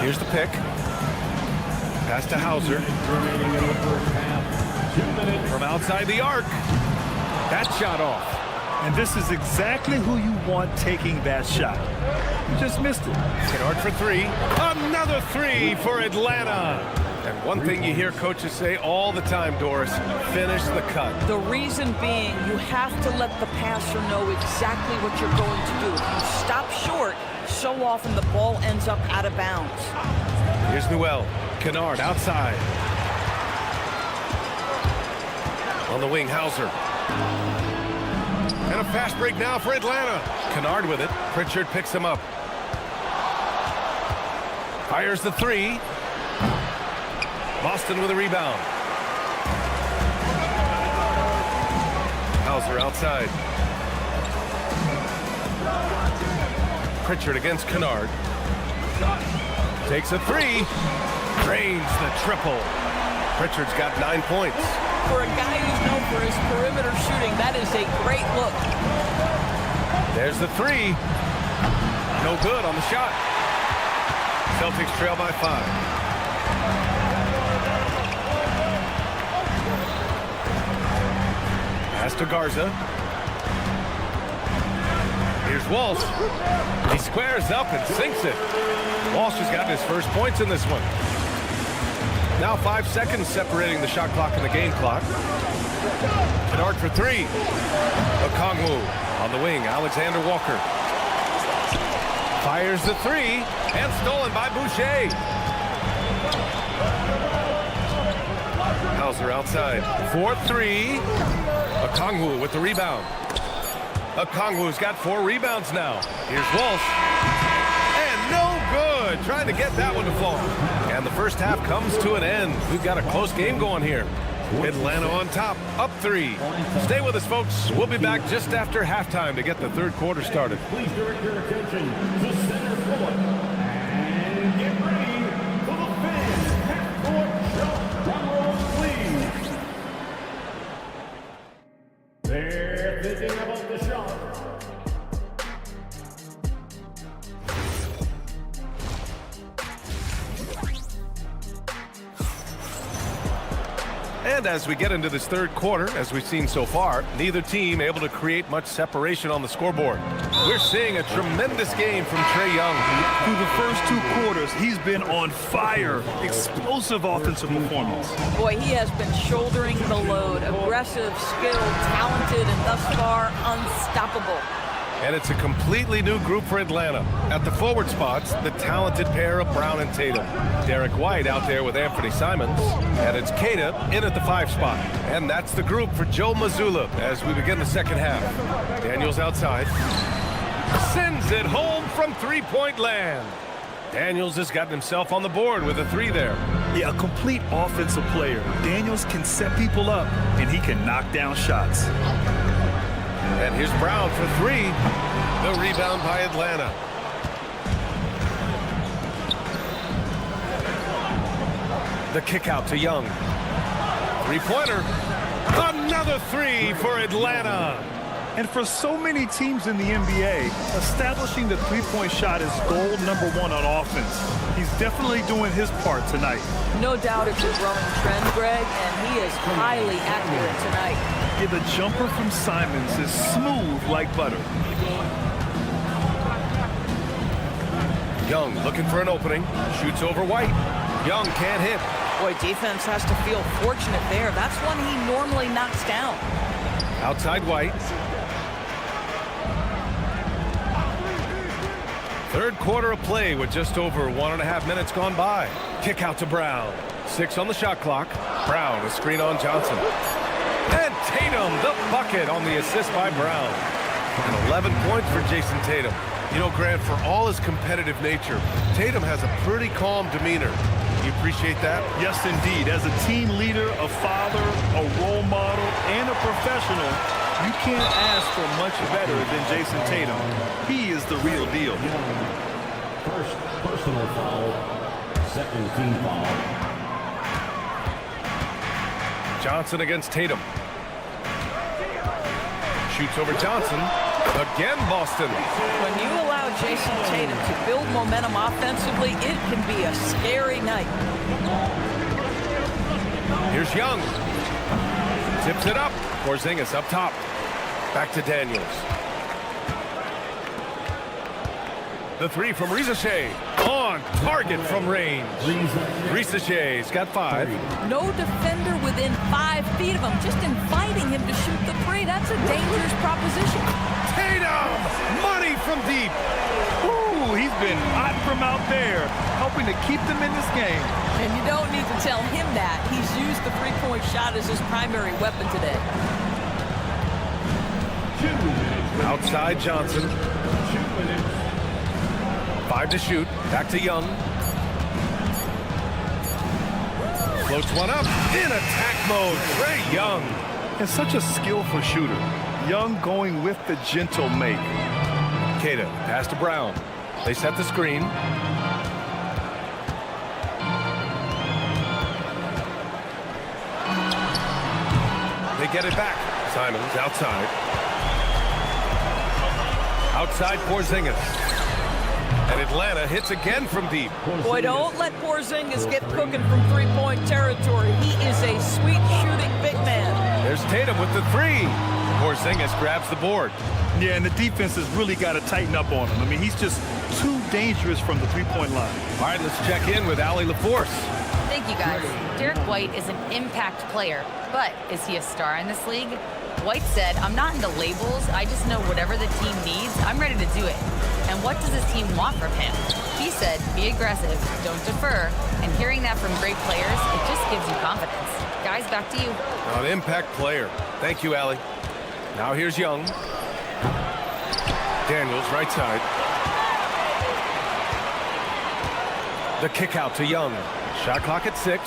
Here's the pick. Pass to Hauser. From outside the arc. That shot off. And this is exactly who you want taking that shot. You just missed it. Kennard for three. Another three for Atlanta. And one thing you hear coaches say all the time, Doris, finish the cut. The reason being, you have to let the passer know exactly what you're going to do. If you stop short, so often the ball ends up out of bounds. Here's Newell. Kennard outside. On the wing, Hauser. And a fast break now for Atlanta. Kennard with it. Pritchard picks him up. Fires the three. Boston with a rebound. Hauser outside. Pritchard against Kennard. Takes a three. Drains the triple. Pritchard's got 9 points. For a guy who's known for his perimeter shooting, that is a great look. There's the three. No good on the shot. Celtics trail by 5. Pass to Garza. Here's Walsh. He squares up and sinks it. Walsh has gotten his first points in this one. Now 5 seconds separating the shot clock and the game clock. Kennard for three. Okongwu On the wing, Alexander Walker. Fires the three, and stolen by Boucher. Hauser outside. 4-3. Okongwu with the rebound. Okongwu's got 4 rebounds now. Here's Walsh. And no good. Trying to get that one to fall. And the first half comes to an end. We've got a close game going here. Atlanta on top, up 3. Stay with us, folks. We'll be back just after halftime to get the third quarter started. Please direct your attention to center court. And get ready for the fans. Half-court jump. Drum roll, please. They're thinking about the shot. And as we get into this third quarter, as we've seen so far, neither team able to create much separation on the scoreboard. We're seeing a tremendous game from Trae Young. Through the first 2 quarters, he's been on fire. Explosive offensive performance. Boy, he has been shouldering the load. Aggressive, skilled, talented, and thus far unstoppable. And it's a completely new group for Atlanta. At the forward spots, the talented pair of Brown and Tatum. Derek White out there with Anthony Simons. And it's Queta in at the 5 spot. And that's the group for Joe Mazzulla as we begin the second half. Daniels outside. Sends it home from three-point land. Daniels has gotten himself on the board with a 3 there. Yeah, a complete offensive player. Daniels can set people up, and he can knock down shots. And here's Brown for 3. The rebound by Atlanta. The kick out to Young. 3-pointer. Another 3 for Atlanta. And for so many teams in the NBA, establishing the three-point shot is goal number 1 on offense. He's definitely doing his part tonight. No doubt it's a growing trend, Greg, and he is highly accurate tonight. Yeah, the jumper from Simons is smooth like butter. Young looking for an opening. Shoots over White. Young can't hit. Boy, defense has to feel fortunate there. That's one he normally knocks down. Outside White. Third quarter of play with just over 1.5 minutes gone by. Kick out to Brown. 6 on the shot clock. Brown, a screen on Johnson. And Tatum, the bucket on the assist by Brown. And 11 points for Jason Tatum. You know, Grant, for all his competitive nature, Tatum has a pretty calm demeanor. You appreciate that? Yes, indeed. As a team leader, a father, a role model, and a professional, you can't ask for much better than Jason Tatum. He is the real deal. First personal foul, second team foul. Johnson against Tatum. Shoots over Johnson. Again, Boston. When you allow Jason Tatum to build momentum offensively, it can be a scary night. Here's Young. Tips it up. Porzingis up top. Back to Daniels. The 3 from Risache. On target from range. Risache's got 5. No defender within 5 feet of him, just inviting him to shoot the 3. That's a dangerous proposition. Tatum! Money from deep. Ooh, he's been hot from out there, helping to keep them in this game. And you don't need to tell him that. He's used the three-point shot as his primary weapon today. Outside Johnson. 5 to shoot. Back to Young. Floats one up. In attack mode. Trae Young. And such a skillful shooter. Young going with the gentle make. Queta, pass to Brown. They set the screen. They get it back. Simons outside. Outside Porzingis. And Atlanta hits again from deep. Boy, don't let Porzingis get cooking from three-point territory. He is a sweet shooting big man. There's Tatum with the 3. Porzingis grabs the board. Yeah, and the defense has really got to tighten up on him. I mean, he's just too dangerous from the three-point line. All right, let's check in with Allie LaForce. Thank you, guys. Derek White is an impact player, but is he a star in this league? White said, "I'm not into labels. I just know whatever the team needs, I'm ready to do it. And what does his team want from him?" He said, "Be aggressive, don't defer." And hearing that from great players, it just gives you confidence. Guys, back to you. An impact player. Thank you, Allie. Now here's Young. Daniels, right side. The kick out to Young. Shot clock at 6.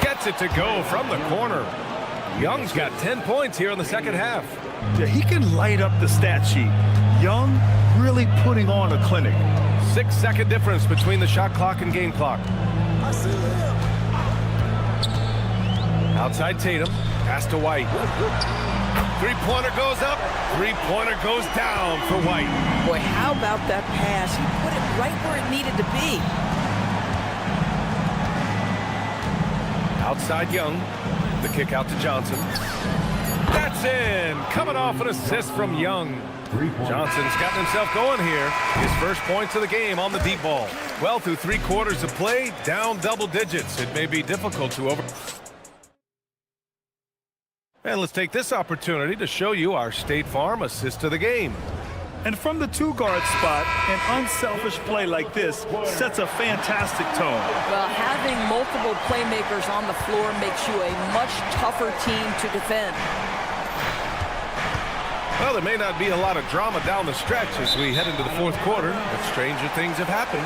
Gets it to go from the corner. Young's got 10 points here in the second half. Yeah, he can light up the stat sheet. Young really putting on a clinic. 6-second difference between the shot clock and game clock. Outside Tatum. Pass to White. Three-pointer goes up. Three-pointer goes down for White. Boy, how about that pass? He put it right where it needed to be. Outside Young. The kick out to Johnson. That's in. Coming off an assist from Young. Johnson's gotten himself going here. His first points of the game on the deep ball. Well, through 3 quarters of play, down double digits. It may be difficult to over... And let's take this opportunity to show you our State Farm assist of the game. And from the 2-guard spot, an unselfish play like this sets a fantastic tone. Well, having multiple playmakers on the floor makes you a much tougher team to defend. Well, there may not be a lot of drama down the stretch as we head into the 4th quarter, but stranger things have happened.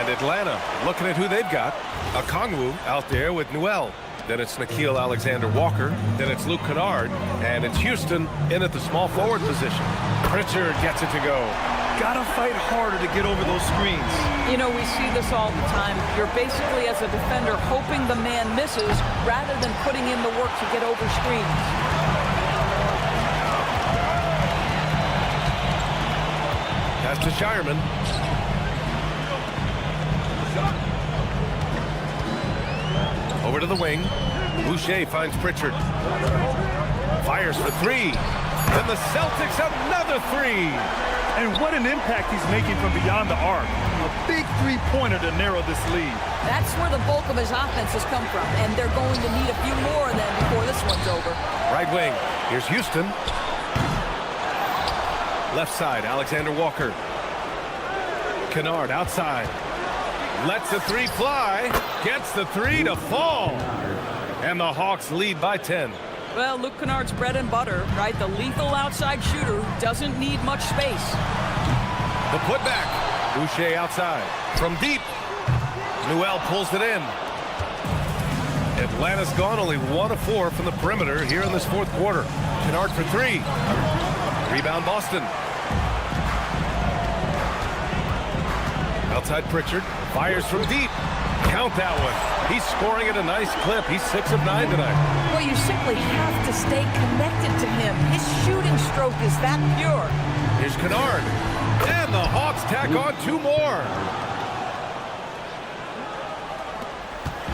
And Atlanta, looking at who they've got. Okongwu out there with Newell. Then it's Nickeil Alexander-Walker. Then it's Luke Kennard. And it's Houston in at the small forward position. Pritchard gets it to go. Gotta fight harder to get over those screens. You know, we see this all the time. You're basically, as a defender, hoping the man misses rather than putting in the work to get over screens. Pass to Shireman. Over to the wing. Boucher finds Pritchard. Fires for 3. And the Celtics another 3. And what an impact he's making from beyond the arc. A big 3-pointer to narrow this lead. That's where the bulk of his offense has come from, and they're going to need a few more of them before this one's over. Right wing. Here's Houston. Left side, Alexander-Walker. Kennard outside. Lets the 3 fly. Gets the 3 to fall. And the Hawks lead by 10. Well, Luke Kennard's bread and butter, right? The lethal outside shooter who doesn't need much space. The putback. Boucher outside. From deep. Newell pulls it in. Atlanta's gone only 1 of 4 from the perimeter here in this 4th quarter. Kennard for 3. Rebound Boston. Outside Pritchard. Fires from deep. Count that one. He's scoring at a nice clip. He's 6 of 9 tonight. Well, you simply have to stay connected to him. His shooting stroke is that pure. Here's Kennard. And the Hawks tack on 2 more.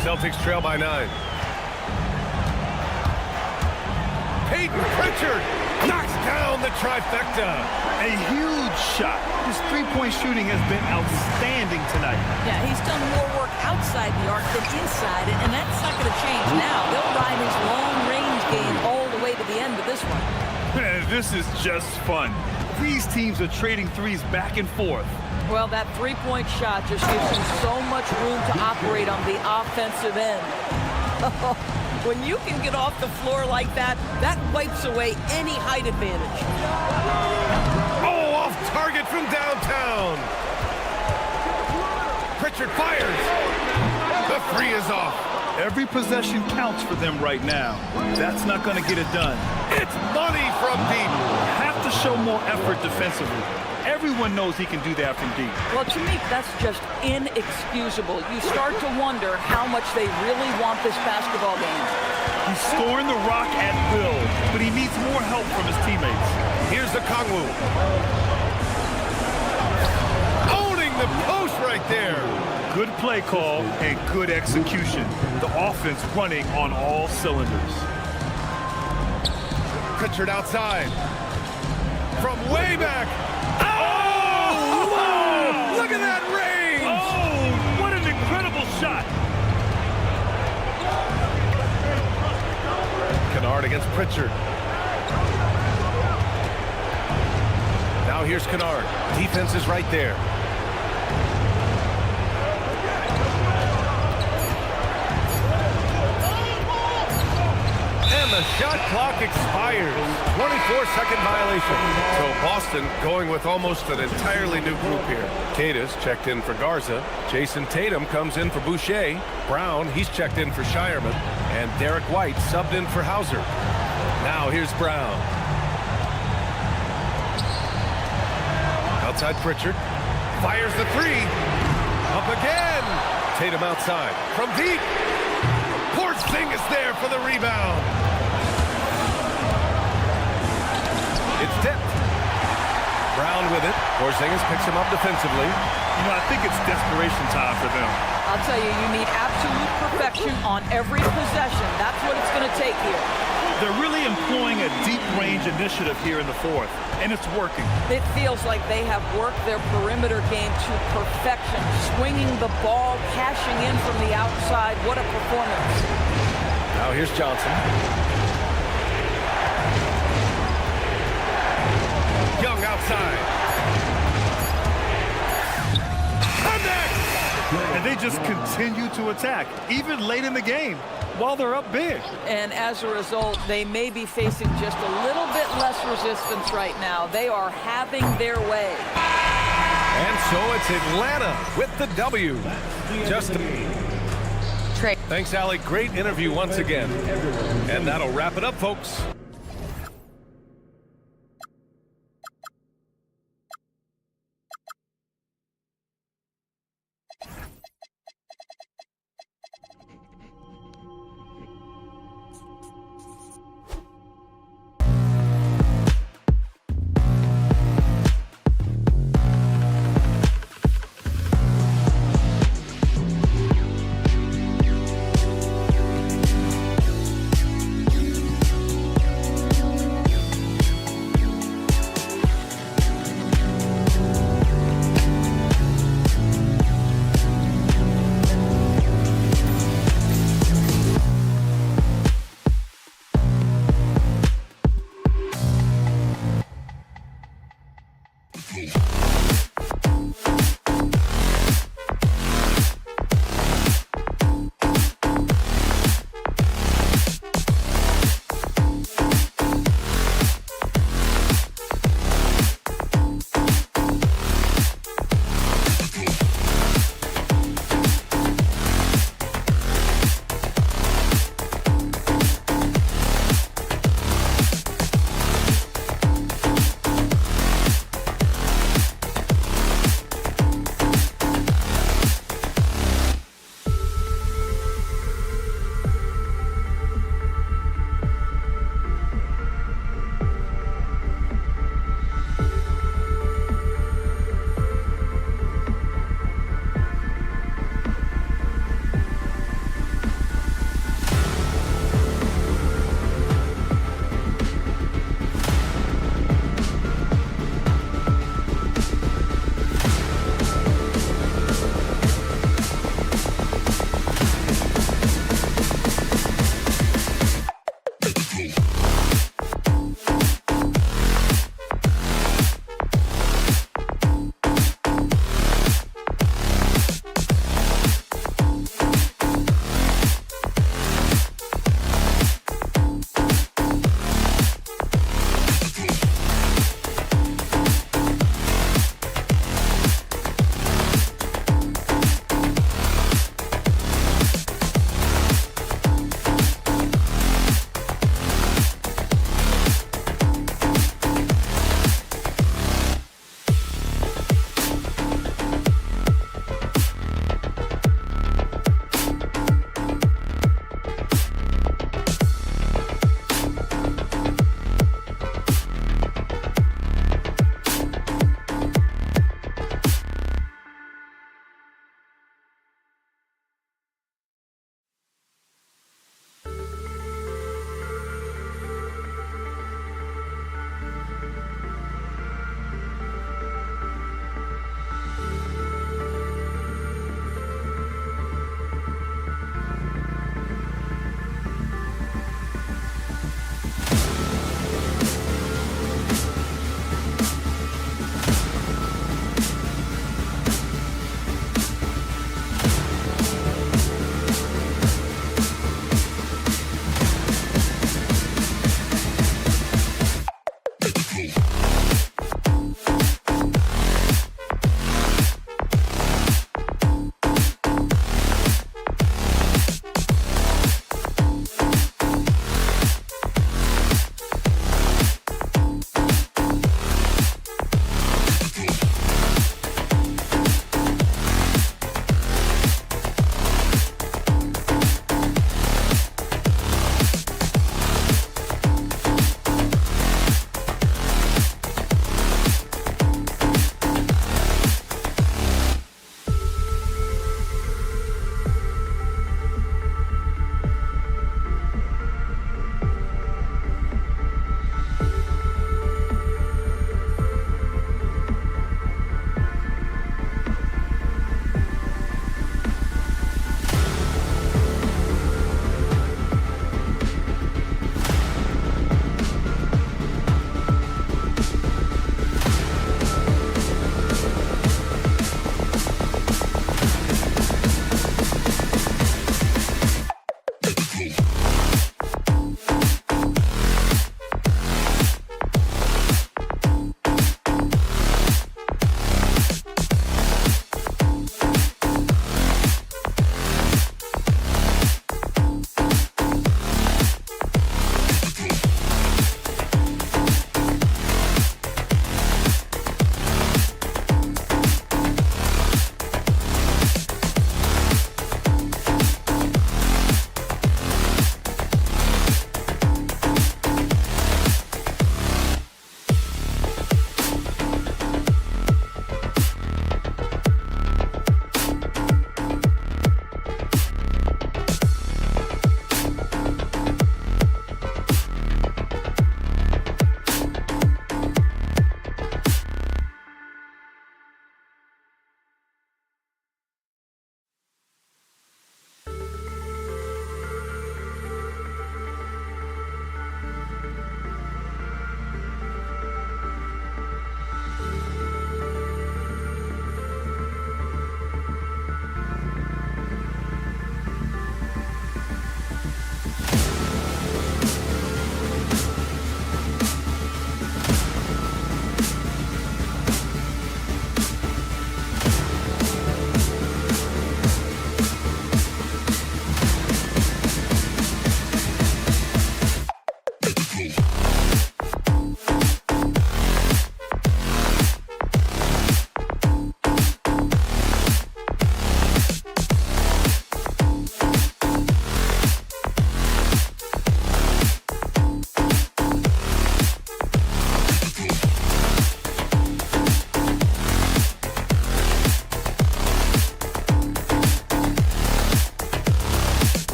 Celtics trail by 9. Peyton Pritchard knocks down the trifecta. A huge shot. His 3-point shooting has been outstanding tonight. Yeah, he's done more work outside the arc than inside it, and that's not going to change now. They'll ride his long-range game all the way to the end of this one. Man, this is just fun. These teams are trading threes back and forth. Well, that 3-point shot just gives him so much room to operate on the offensive end. When you can get off the floor like that, that wipes away any height advantage. Oh, off target from downtown. Pritchard fires. The 3 is off. Every possession counts for them right now. That's not going to get it done. It's money from deep. Have to show more effort defensively. Everyone knows he can do that from deep. Well, to me, that's just inexcusable. You start to wonder how much they really want this basketball game. He's scoring the rock at will, but he needs more help from his teammates. Here's the Okongwu. Owning the post right there. Good play call and good execution. The offense running on all cylinders. Pritchard outside. From way back. Look at that range! Oh, what an incredible shot! Kennard against Pritchard. here's Kennard. Defense is right there. And the shot clock expires. 24-second violation. So Boston going with almost an entirely new group here. Cadiz checked in for Garza. Jason Tatum comes in for Boucher. Brown, he's checked in for Shireman. And Derek White subbed in for Hauser. Now here's Brown. Outside Pritchard. Fires the three. Up again. Tatum outside. From deep. Porzingis there for the rebound. It's tipped. Brown with it. Porzingis picks him up defensively. You know, I think it's desperation time for them. I'll tell you, you need absolute perfection on every possession. That's what it's going to take here. They're really employing a deep-range initiative here in the fourth, and it's working. It feels like they have worked their perimeter game to perfection, swinging the ball, cashing in from the outside. What a performance. Now here's Johnson. Young outside. Connect! And they just continue to attack, even late in the game, while they're up big. And as a result, they may be facing just a little bit less resistance right now. They are having their way. And so it's Atlanta with the W. Thanks, Allie. Great interview once again. And that'll wrap it up, folks.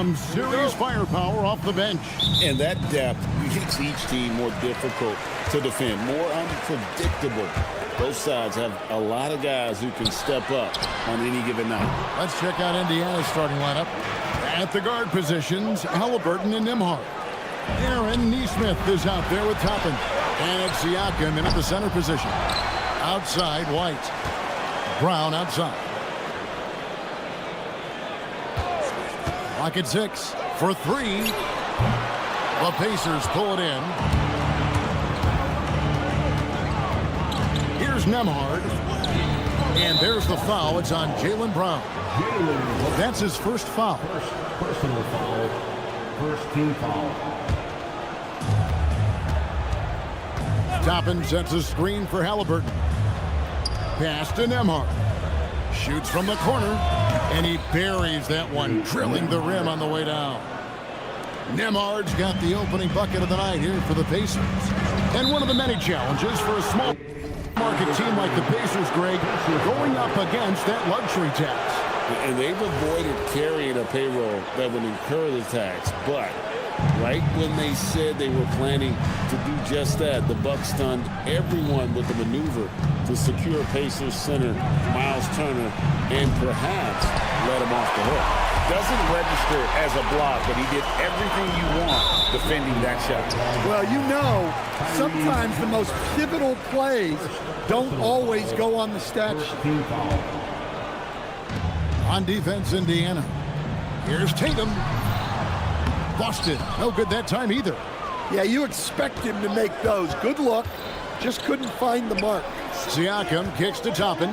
Some serious firepower off the bench. And that depth makes each team more difficult to defend, more unpredictable. Both sides have a lot of guys who can step up on any given night. Let's check out Indiana's starting lineup. At the guard positions, Halliburton and Nembhard. Aaron Nesmith is out there with Toppin. And it's Siakam in at the center position. Outside, White. Brown outside. Lock at 6 for 3. The Pacers pull it in. Here's Nembhard. And there's the foul. It's on Jaylen Brown. That's his first foul. First personal foul. First team foul. Toppin sets a screen for Halliburton. Pass to Nembhard. Shoots from the corner. And he buries that one, drilling the rim on the way down. Nembhard's got the opening bucket of the night here for the Pacers. And one of the many challenges for a small market team like the Pacers, Greg, going up against that luxury tax. And they've avoided carrying a payroll that would incur the tax. But right when they said they were planning to do just that, the Bucks stunned everyone with the maneuver to secure Pacers center Miles Turner and perhaps let him off the hook. Doesn't register as a block, but he did everything you want defending that shot. Well, you know, sometimes the most pivotal plays don't always go on the stat sheet. On defense, Indiana. Here's Tatum. Busted. No good that time either. Yeah, you expect him to make those. Good look. Just couldn't find the mark. Siakam kicks to Toppin.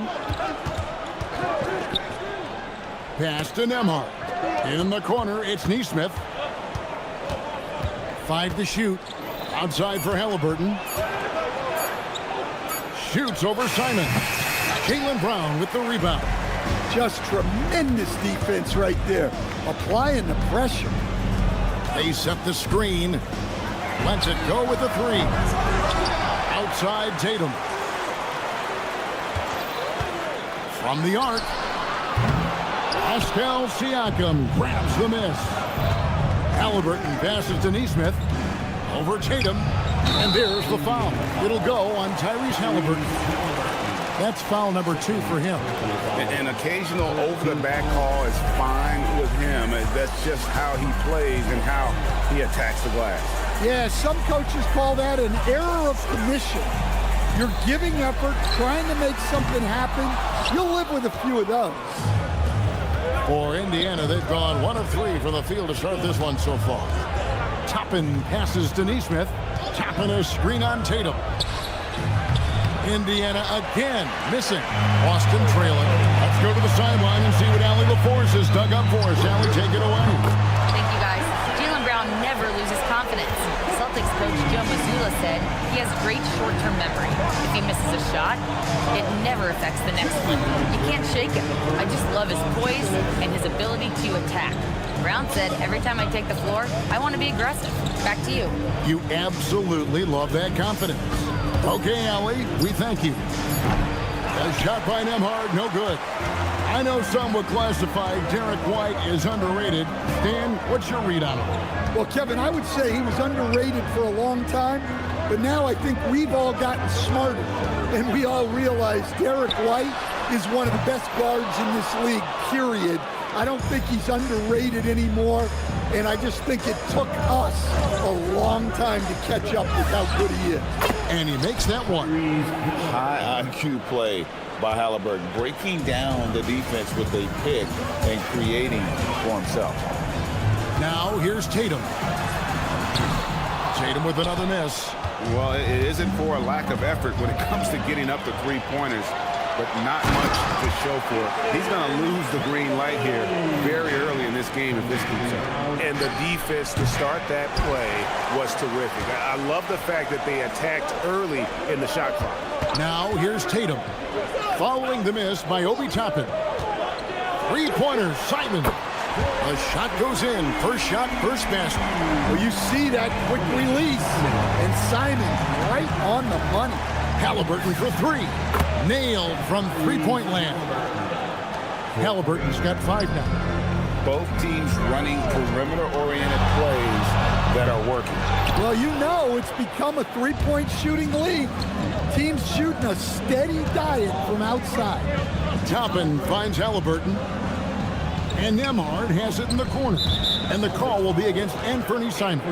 Pass to Nembhard. In the corner, it's Nesmith. 5 to shoot. Outside for Halliburton. Shoots over Simon. Jaylen Brown with the rebound. Just tremendous defense right there. Applying the pressure. They set the screen. Lets it go with the 3. Outside Tatum. From the arc. Pascal Siakam grabs the miss. Halliburton passes to Nesmith. Over Tatum. And there's the foul. It'll go on Tyrese Halliburton. That's foul number 2 for him. An occasional over-the-back call is fine with him. That's just how he plays and how he attacks the glass. Yeah, some coaches call that an error of commission. You're giving effort, trying to make something happen. You'll live with a few of those. For Indiana, they've gone 1 of 3 from the field to start this one so far. Toppin passes to Nesmith. Toppin a screen on Tatum. Indiana again missing. Boston trailing. Let's go to the sideline and see what Allie LaForce has dug up for us. Allie, take it away. Thank you, guys. Jaylen Brown never loses confidence. Celtics coach Joe Mazzulla said he has great short-term memory. If he misses a shot, it never affects the next one. You can't shake him. I just love his poise and his ability to attack. Brown said, every time I take the floor, I want to be aggressive. Back to you. You absolutely love that confidence. Okay, Allie, we thank you. A shot by Nembhard, no good. I know some would classify Derek White as underrated. Dan, what's your read on him? Well, Kevin, I would say he was underrated for a long time, but now I think we've all gotten smarter, and we all realize Derek White is one of the best guards in this league, period. I don't think he's underrated anymore, and I just think it took us a long time to catch up with how good he is. And he makes that one. High IQ play by Halliburton, breaking down the defense with a pick and creating for himself. Now here's Tatum. Tatum with another miss. Well, it isn't for a lack of effort when it comes to getting up to three-pointers, but not much to show for it. He's going to lose the green light here very early in this game if this keeps up. And the defense to start that play was terrific. I love the fact that they attacked early in the shot clock. Now here's Tatum. Following the miss by Obi Toppin. Three-pointer, Simon. The shot goes in. First shot, first basket. Well, you see that quick release. And Simon right on the money. Halliburton for 3. Nailed from three-point land. Halliburton's got 5 now. both teams running perimeter-oriented plays that are working. Well, you know it's become a three-point shooting league. Teams shooting a steady diet from outside. Toppin finds Halliburton. And Nembhard has it in the corner. And the call will be against Anthony Simon.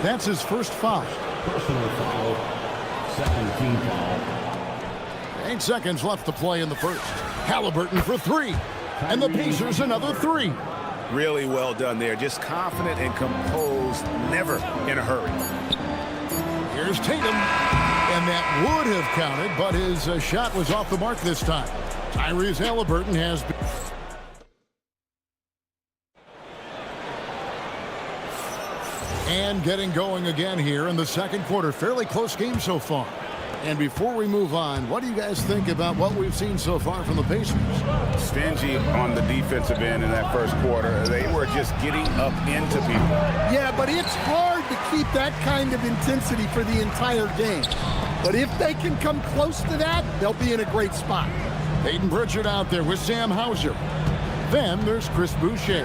That's his first foul. Personal foul. Second team foul. 8 seconds left to play in the first. Halliburton for three. And the Pacers another three. Really well done there. Just confident and composed, never in a hurry. Here's Tatum. And that would have counted, but his shot was off the mark this time. Tyrese Halliburton has been... And getting going again here in the second quarter. Fairly close game so far. And before we move on, what do you guys think about what we've seen so far from the Pacers? Stingy on the defensive end in that first quarter. They were just getting up into people. Yeah, but it's hard to keep that kind of intensity for the entire game. But if they can come close to that, they'll be in a great spot. Peyton Pritchard out there with Sam Hauser. Then there's Chris Boucher.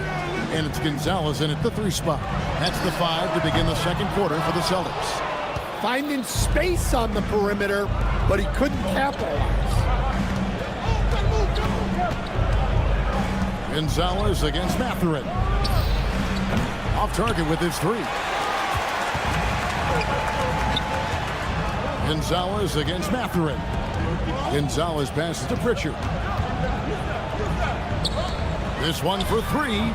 And it's Gonzalez in at the 3 spot. That's the 5 to begin the second quarter for the Celtics. Finding space on the perimeter, but he couldn't capitalize. Gonzalez against Mathurin. Off target with his 3. Gonzalez against Mathurin. Gonzalez passes to Pritchard. This one for 3.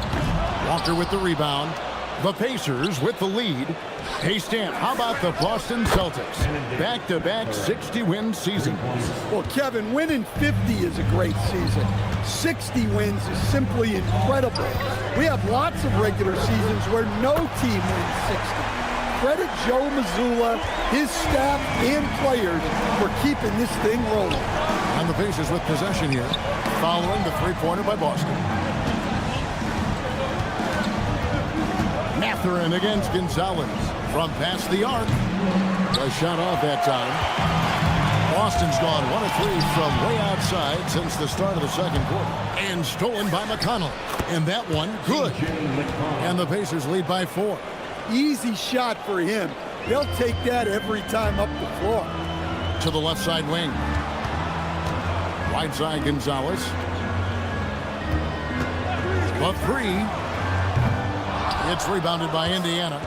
Walker with the rebound. The Pacers with the lead. Hey, Stan, how about the Boston Celtics? Back-to-back 60-win season. Well, Kevin, winning 50 is a great season. 60 wins is simply incredible. We have lots of regular seasons where no team wins 60. Credit Joe Mazzulla, his staff, and players for keeping this thing rolling. And the Pacers with possession here, following the three-pointer by Boston. Mathurin against Gonzalez from past the arc. A shot off that time. Boston's gone 1 of 3 from way outside since the start of the second quarter. And stolen by McConnell. And that one, good. And the Pacers lead by 4. Easy shot for him. They'll take that every time up the floor. To the left side wing. Right side Gonzalez. The 3. It's rebounded by Indiana.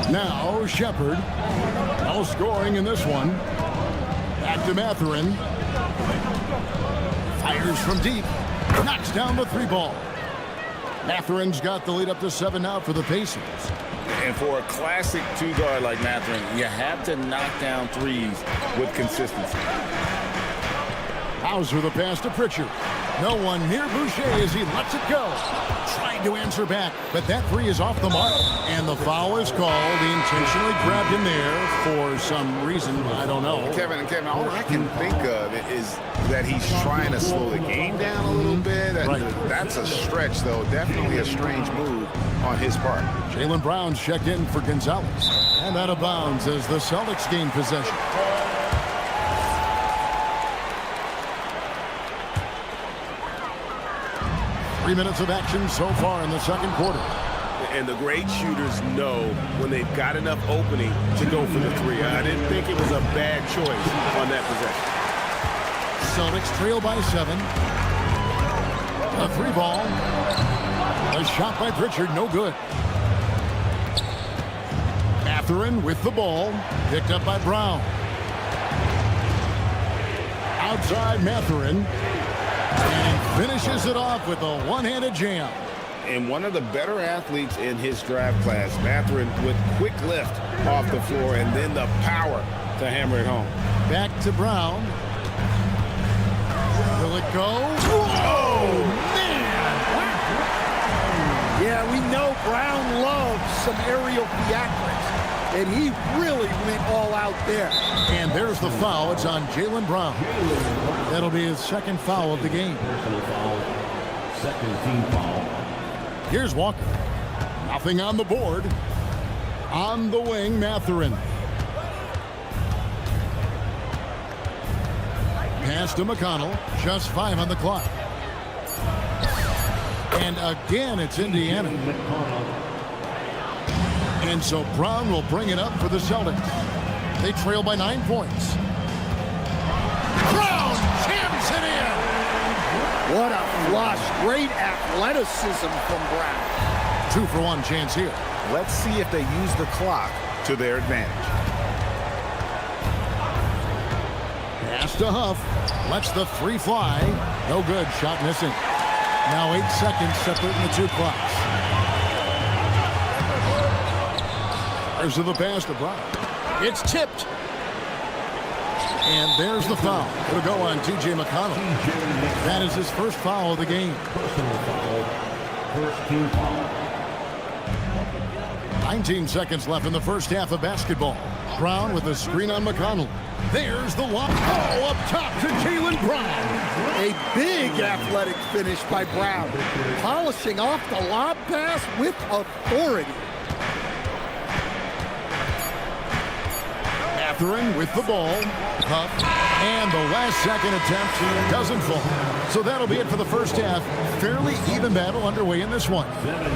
Now Shepard. No scoring in this one. Back to Mathurin. Fires from deep. Knocks down the 3 ball. Mathurin's got the lead up to 7 now for the Pacers. And for a classic 2-guard like Mathurin, you have to knock down threes with consistency. Hauser the pass to Pritchard. No one near Boucher as he lets it go. Trying to answer back, but that 3 is off the mark. And the foul is called. He intentionally grabbed him there for some reason. I don't know. Kevin, all I can think of is that he's trying to slow the game down a little bit. Right. That's a stretch, though. Definitely a strange move on his part. Jaylen Brown's checked in for Gonzalez. And out of bounds as the Celtics gain possession. Three minutes of action so far in the second quarter. And the great shooters know when they've got enough opening to go for the 3. I didn't think it was a bad choice on that possession. Celtics trail by 7. A 3 ball. A shot by Pritchard, no good. Mathurin with the ball. Picked up by Brown. Outside Mathurin. And he finishes it off with a one-handed jam. And one of the better athletes in his draft class, Mathurin, with quick lift off the floor and then the power to hammer it home. Back to Brown. Will it go? Oh, man! Yeah, we know Brown loves some aerial theatrics, and he really went all out there. And there's the foul. It's on Jaylen Brown. That'll be his second foul of the game. Personal foul. Second team foul. Here's Walker. Nothing on the board. On the wing, Mathurin. Pass to McConnell. Just 5 on the clock. And again, it's Indiana. And so Brown will bring it up for the Celtics. They trail by 9 points. Brown jams it in. What a flush. Great athleticism from Brown. 2-for-1 chance here. Let's see if they use the clock to their advantage. Pass to Huff. Lets the 3 fly. No good. Shot missing. Now 8 seconds separating the 2 clocks. There's the pass to Brown. It's tipped. And there's the foul. It'll go on T.J. McConnell. That is his first foul of the game. Personal foul. First team foul. 19 seconds left in the first half of basketball. Brown with a screen on McConnell. There's the lob. Oh, up top to Jaylen Brown. A big athletic finish by Brown. Polishing off the lob pass with authority. Mathurin with the ball. Huff. And the last second attempt doesn't fall. So that'll be it for the first half. Fairly even battle underway in this one.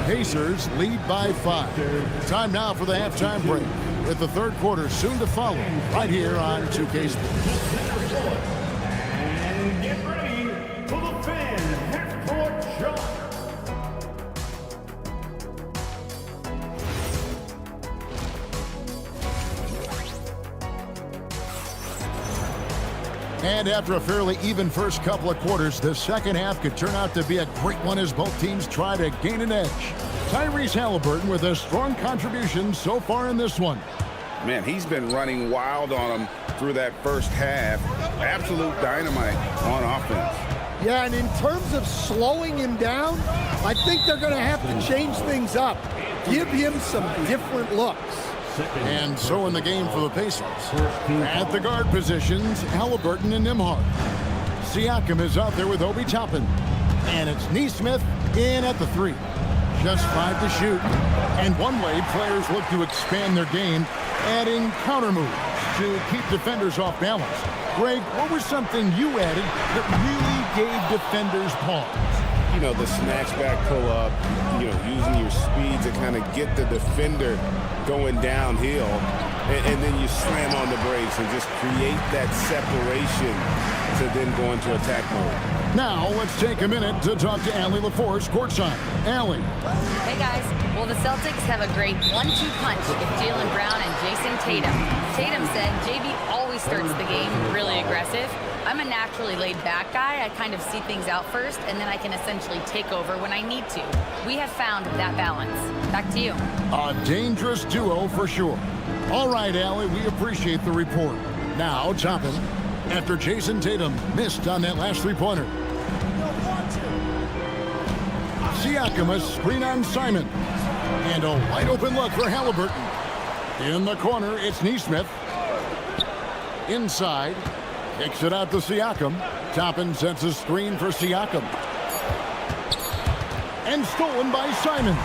Pacers lead by 5. Time now for the halftime break, with the third quarter soon to follow right here on 2K Sports. And get ready for the fan half-court shot. And after a fairly even first couple of quarters, the second half could turn out to be a great one as both teams try to gain an edge. Tyrese Halliburton with a strong contribution so far in this one. Man, he's been running wild on him through that first half. Absolute dynamite on offense. Yeah, and in terms of slowing him down, I think they're going to have to change things up. Give him some different looks. And so in the game for the Pacers. At the guard positions, Halliburton and Nembhard. Siakam is out there with Obi Toppin. And it's Nesmith in at the 3. Just 5 to shoot. And one way players look to expand their game, adding counter moves to keep defenders off balance. Greg, what was something you added that really gave defenders pause? You know, the snatch back pull-up, using your speed to kind of get the defender going downhill, and then you slam on the brakes and just create that separation to then go into attack mode. Now, let's take a minute to talk to Allie LaForce courtside. Allie. Hey, guys. Well, the Celtics have a great 1-2 punch with Jaylen Brown and Jason Tatum. Tatum said JB always starts the game really aggressive. I'm a naturally laid-back guy. I kind of see things out first, and then I can essentially take over when I need to. We have found that balance. Back to you. A dangerous duo for sure. All right, Allie, we appreciate the report. Now, Toppin, after Jason Tatum missed on that last three-pointer. Siakam, a screen on Simon. And a wide-open look for Halliburton. In the corner, it's Nesmith. Inside. Kicks it out to Siakam. Toppin sets a screen for Siakam. And stolen by Simon.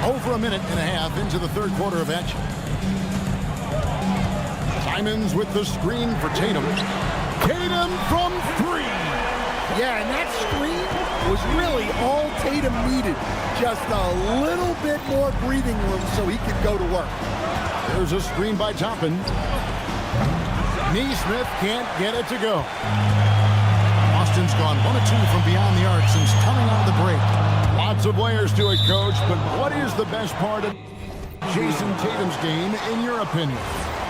Over a minute and a half into the third quarter of action. Simons with the screen for Tatum. Tatum from 3. Yeah, and that screen was really all Tatum needed. Just a little bit more breathing room so he could go to work. There's a screen by Toppin. Nesmith can't get it to go. Boston's gone 1 of 2 from beyond the arc since coming out of the break. Lots of layers to it, Coach, but what is the best part of Jason Tatum's game, in your opinion?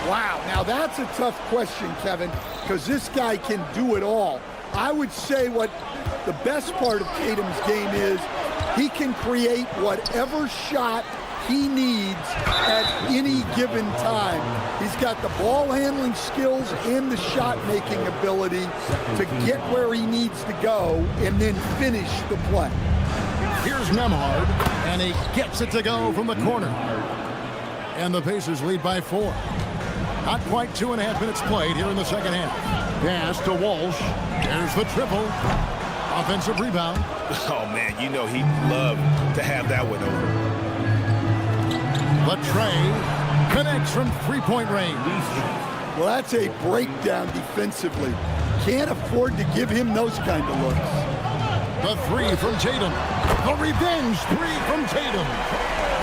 Wow, now that's a tough question, Kevin, because this guy can do it all. I would say what the best part of Tatum's game is he can create whatever shot he needs at any given time. He's got the ball handling skills and the shot making ability to get where he needs to go and then finish the play. Here's Nembhard, and he gets it to go from the corner. And the Pacers lead by 4. Not quite 2.5 minutes played here in the second half. Pass to Walsh. There's the triple. Offensive rebound. Oh, man, he'd love to have that one over. The tray connects makes from three-point range. Well, that's a breakdown defensively. Can't afford to give him those kind of looks. The three from Tatum. The revenge three from Tatum.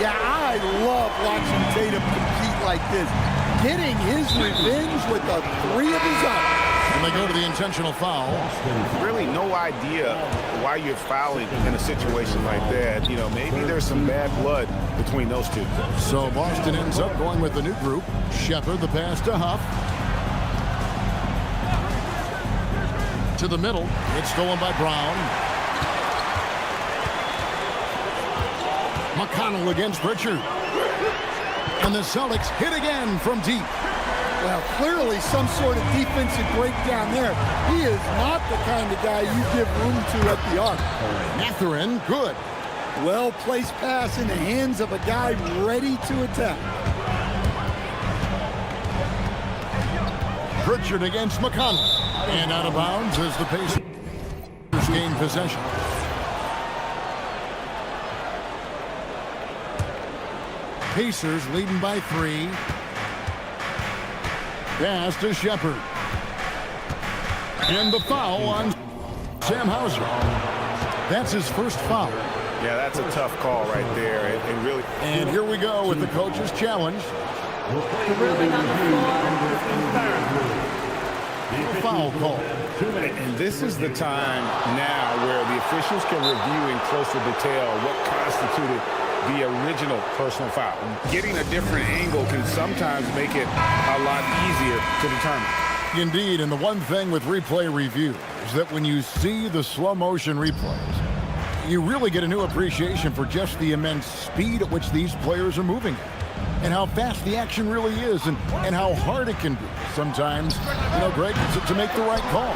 Yeah, I love watching Tatum compete like this. Getting his revenge with a three of his own. And they go to the intentional foul. Really no idea why you're fouling in a situation like that. You know, maybe there's some bad blood between those two. So Boston ends up going with the new group. Shepard, the pass to Huff. To the middle. It's stolen by Brown. McConnell against Pritchard. And the Celtics hit again from deep. Well, clearly some sort of defensive breakdown there. He is not the kind of guy you give room to at the arc. Mathurin, good. Well-placed pass in the hands of a guy ready to attack. Pritchard against McConnell. And out of bounds as the Pacers gain possession. Pacers leading by 3. Pass to Shepard. And the foul on Sam Hauser. That's his first foul. Yeah, that's a tough call right there. And really. And here we go with the coach's challenge. Foul call. And this is the time now where the officials can review in closer detail what constituted the original personal foul. Getting a different angle can sometimes make it a lot easier to determine. Indeed, and the one thing with replay review is that when you see the slow motion replays, you really get a new appreciation for just the immense speed at which these players are moving and how fast the action really is and how hard it can be sometimes, Greg, to make the right call.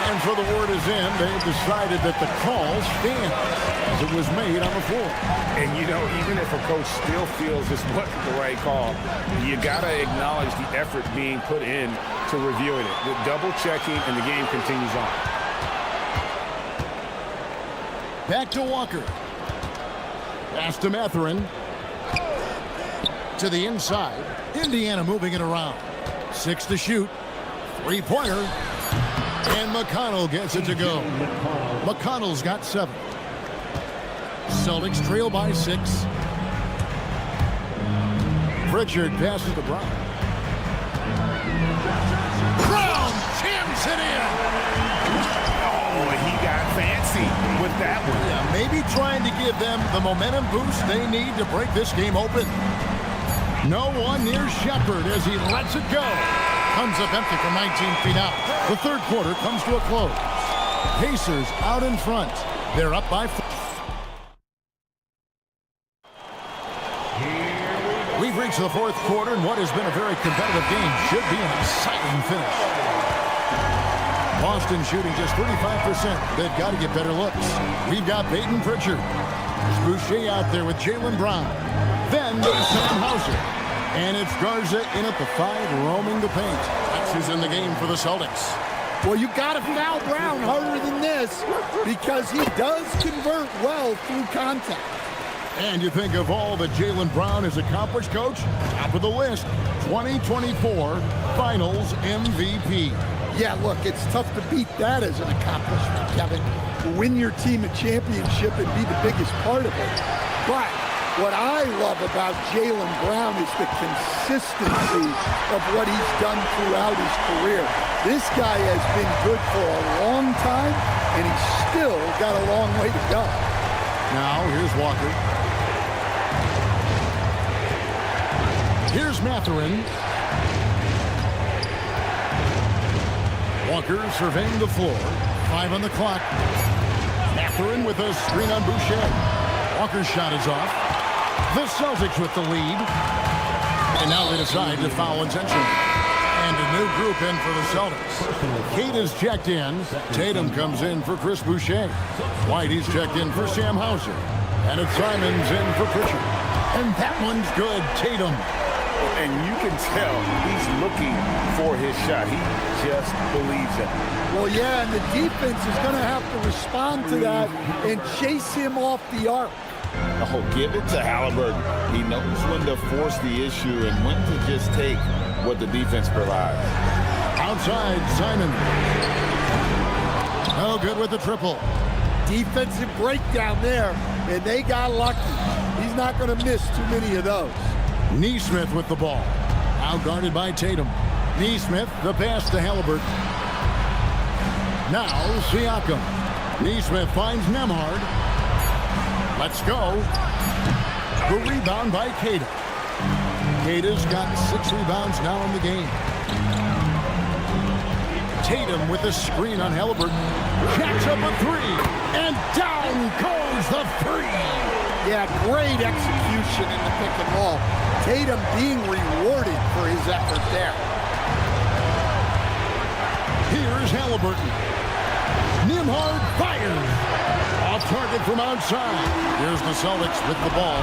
And for the word is in, they've decided that the call stands as it was made on the floor. And, even if a coach still feels this wasn't the right call, you got to acknowledge the effort being put in to reviewing it. The double checking, and the game continues on. Back to Walker. Pass to Mathurin. To the inside. Indiana moving it around. 6 to shoot. Three-pointer. And McConnell gets it to go. McConnell's got 7. Celtics trail by 6. Pritchard passes to Brown. Brown jams it in. Oh, he got fancy with that one. Yeah, maybe trying to give them the momentum boost they need to break this game open. No one near Shepard as he lets it go. Comes up empty from 19 feet out. The third quarter comes to a close. Pacers out in front. They're up by 4. We've reached the fourth quarter, and what has been a very competitive game should be an exciting finish. Boston shooting just 35%. They've got to get better looks. We've got Peyton Pritchard. There's Boucher out there with Jaylen Brown. Then there's Sam Hauser. And it's Garza in at the 5, roaming the paint. That's who's in the game for the Celtics. Well, you got to foul Brown harder than this because he does convert well through contact. And you think of all that Jaylen Brown has accomplished, Coach? Top of the list, 2024 Finals MVP. Yeah, look, it's tough to beat that as an accomplishment, Kevin. Win your team a championship and be the biggest part of it. But what I love about Jaylen Brown is the consistency of what he's done throughout his career. This guy has been good for a long time, and he's still got a long way to go. Now, here's Walker. Here's Mathurin. Walker surveying the floor. 5 on the clock. Mathurin with a screen on Boucher. Walker's shot is off. The Celtics with the lead. And now they decide to foul intentionally. And a new group in for the Celtics. Kate is checked in. Tatum comes in for Chris Boucher. Whitey's checked in for Sam Hauser. And it's Simons in for Pritchard. And that one's good. Tatum. And you can tell he's looking for his shot. He just believes it. Well, yeah, and the defense is going to have to respond to that and chase him off the arc. Oh, give it to Halliburton. He knows when to force the issue and when to just take what the defense provides. Outside, Simon. No good with the triple. Defensive breakdown there, and they got lucky. He's not going to miss too many of those. Neesmith with the ball. Out guarded by Tatum. Neesmith, the pass to Halliburton. Now Siakam. Neesmith finds Nemhard. Let's go. The rebound by Queta. Queta's got 6 rebounds now in the game. Tatum with a screen on Halliburton. Jacks up a 3. And down goes the 3. Yeah, great execution in the pick and roll. Tatum being rewarded for his effort there. Here's Halliburton. Nemhard fires. Off target from outside. Here's the Celtics with the ball.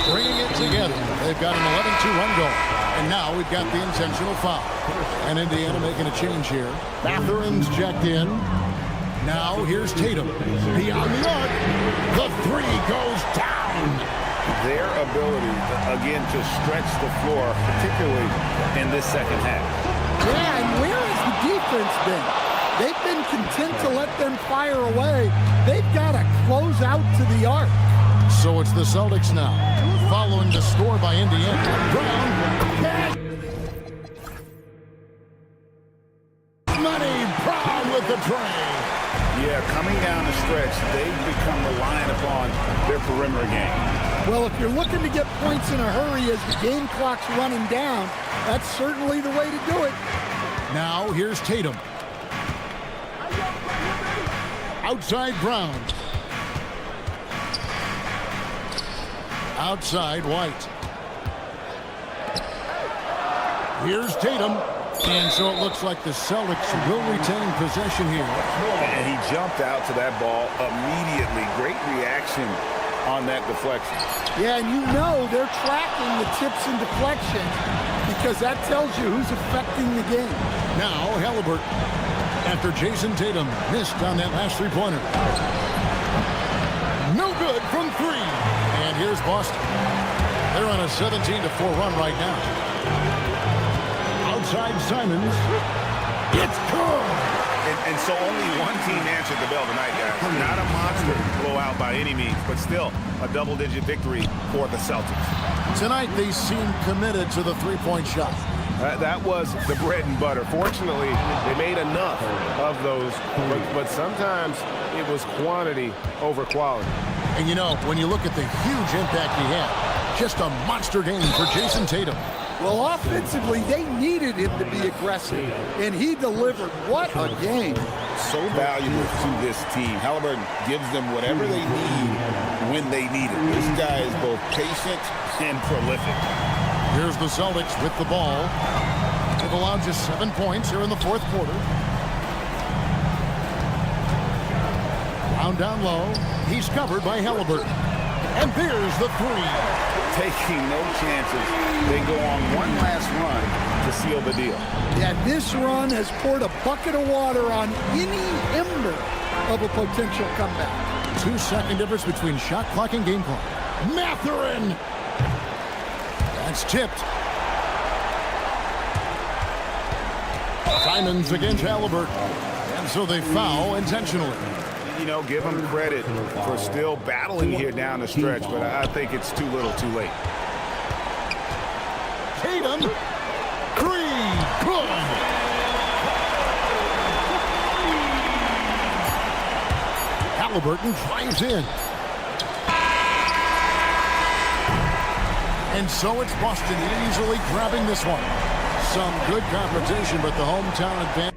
Stringing it together. They've got an 11-2 run goal. And now we've got the intentional foul. And Indiana making a change here. Mathurin's checked in. Now here's Tatum. Beyond the arc. The 3 goes down. Their ability, again, to stretch the floor, particularly in this second half. Yeah, and where has the defense been? They've been content to let them fire away. They've got to close out to the arc. So it's the Celtics now, following the score by Indiana. Brown. Money. Brown with the tray. Yeah, coming down the stretch, they've become reliant upon their perimeter game. Well, if you're looking to get points in a hurry as the game clock's running down, that's certainly the way to do it. Now here's Tatum. Outside Brown. Outside White. Here's Tatum. And so it looks like the Celtics will retain possession here. And he jumped out to that ball immediately. Great reaction on that deflection. Yeah, and you know they're tracking the tips and deflection because that tells you who's affecting the game. Now Halliburton. After Jason Tatum missed on that last three-pointer. No good from 3. And here's Boston. They're on a 17-4 run right now. Outside Simons. It's good. And so only one team answered the bell tonight, guys. Not a monster blowout by any means, but still a double-digit victory for the Celtics. Tonight they seem committed to the three-point shot. That was the bread and butter. Fortunately, they made enough of those, but sometimes it was quantity over quality. And you know, when you look at the huge impact he had, just a monster game for Jason Tatum. Well, offensively, they needed him to be aggressive, and he delivered. What a game. So valuable to this team. Halliburton gives them whatever they need when they need it. This guy is both patient and prolific. Here's the Celtics with the ball. They've allowed just 7 points here in the fourth quarter. Brown down low. He's covered by Halliburton. And there's the 3. Taking no chances. They go on one last run to seal the deal. Yeah, this run has poured a bucket of water on any ember of a potential comeback. 2-second difference between shot clock and game clock. Mathurin! That's tipped. Simons against Halliburton. And so they foul intentionally. You know, give them credit for still battling here down the stretch, but I think it's too little too late. Tatum. 3. Good. Halliburton drives in. And so it's Boston easily grabbing this one. Some good competition, but the hometown advantage.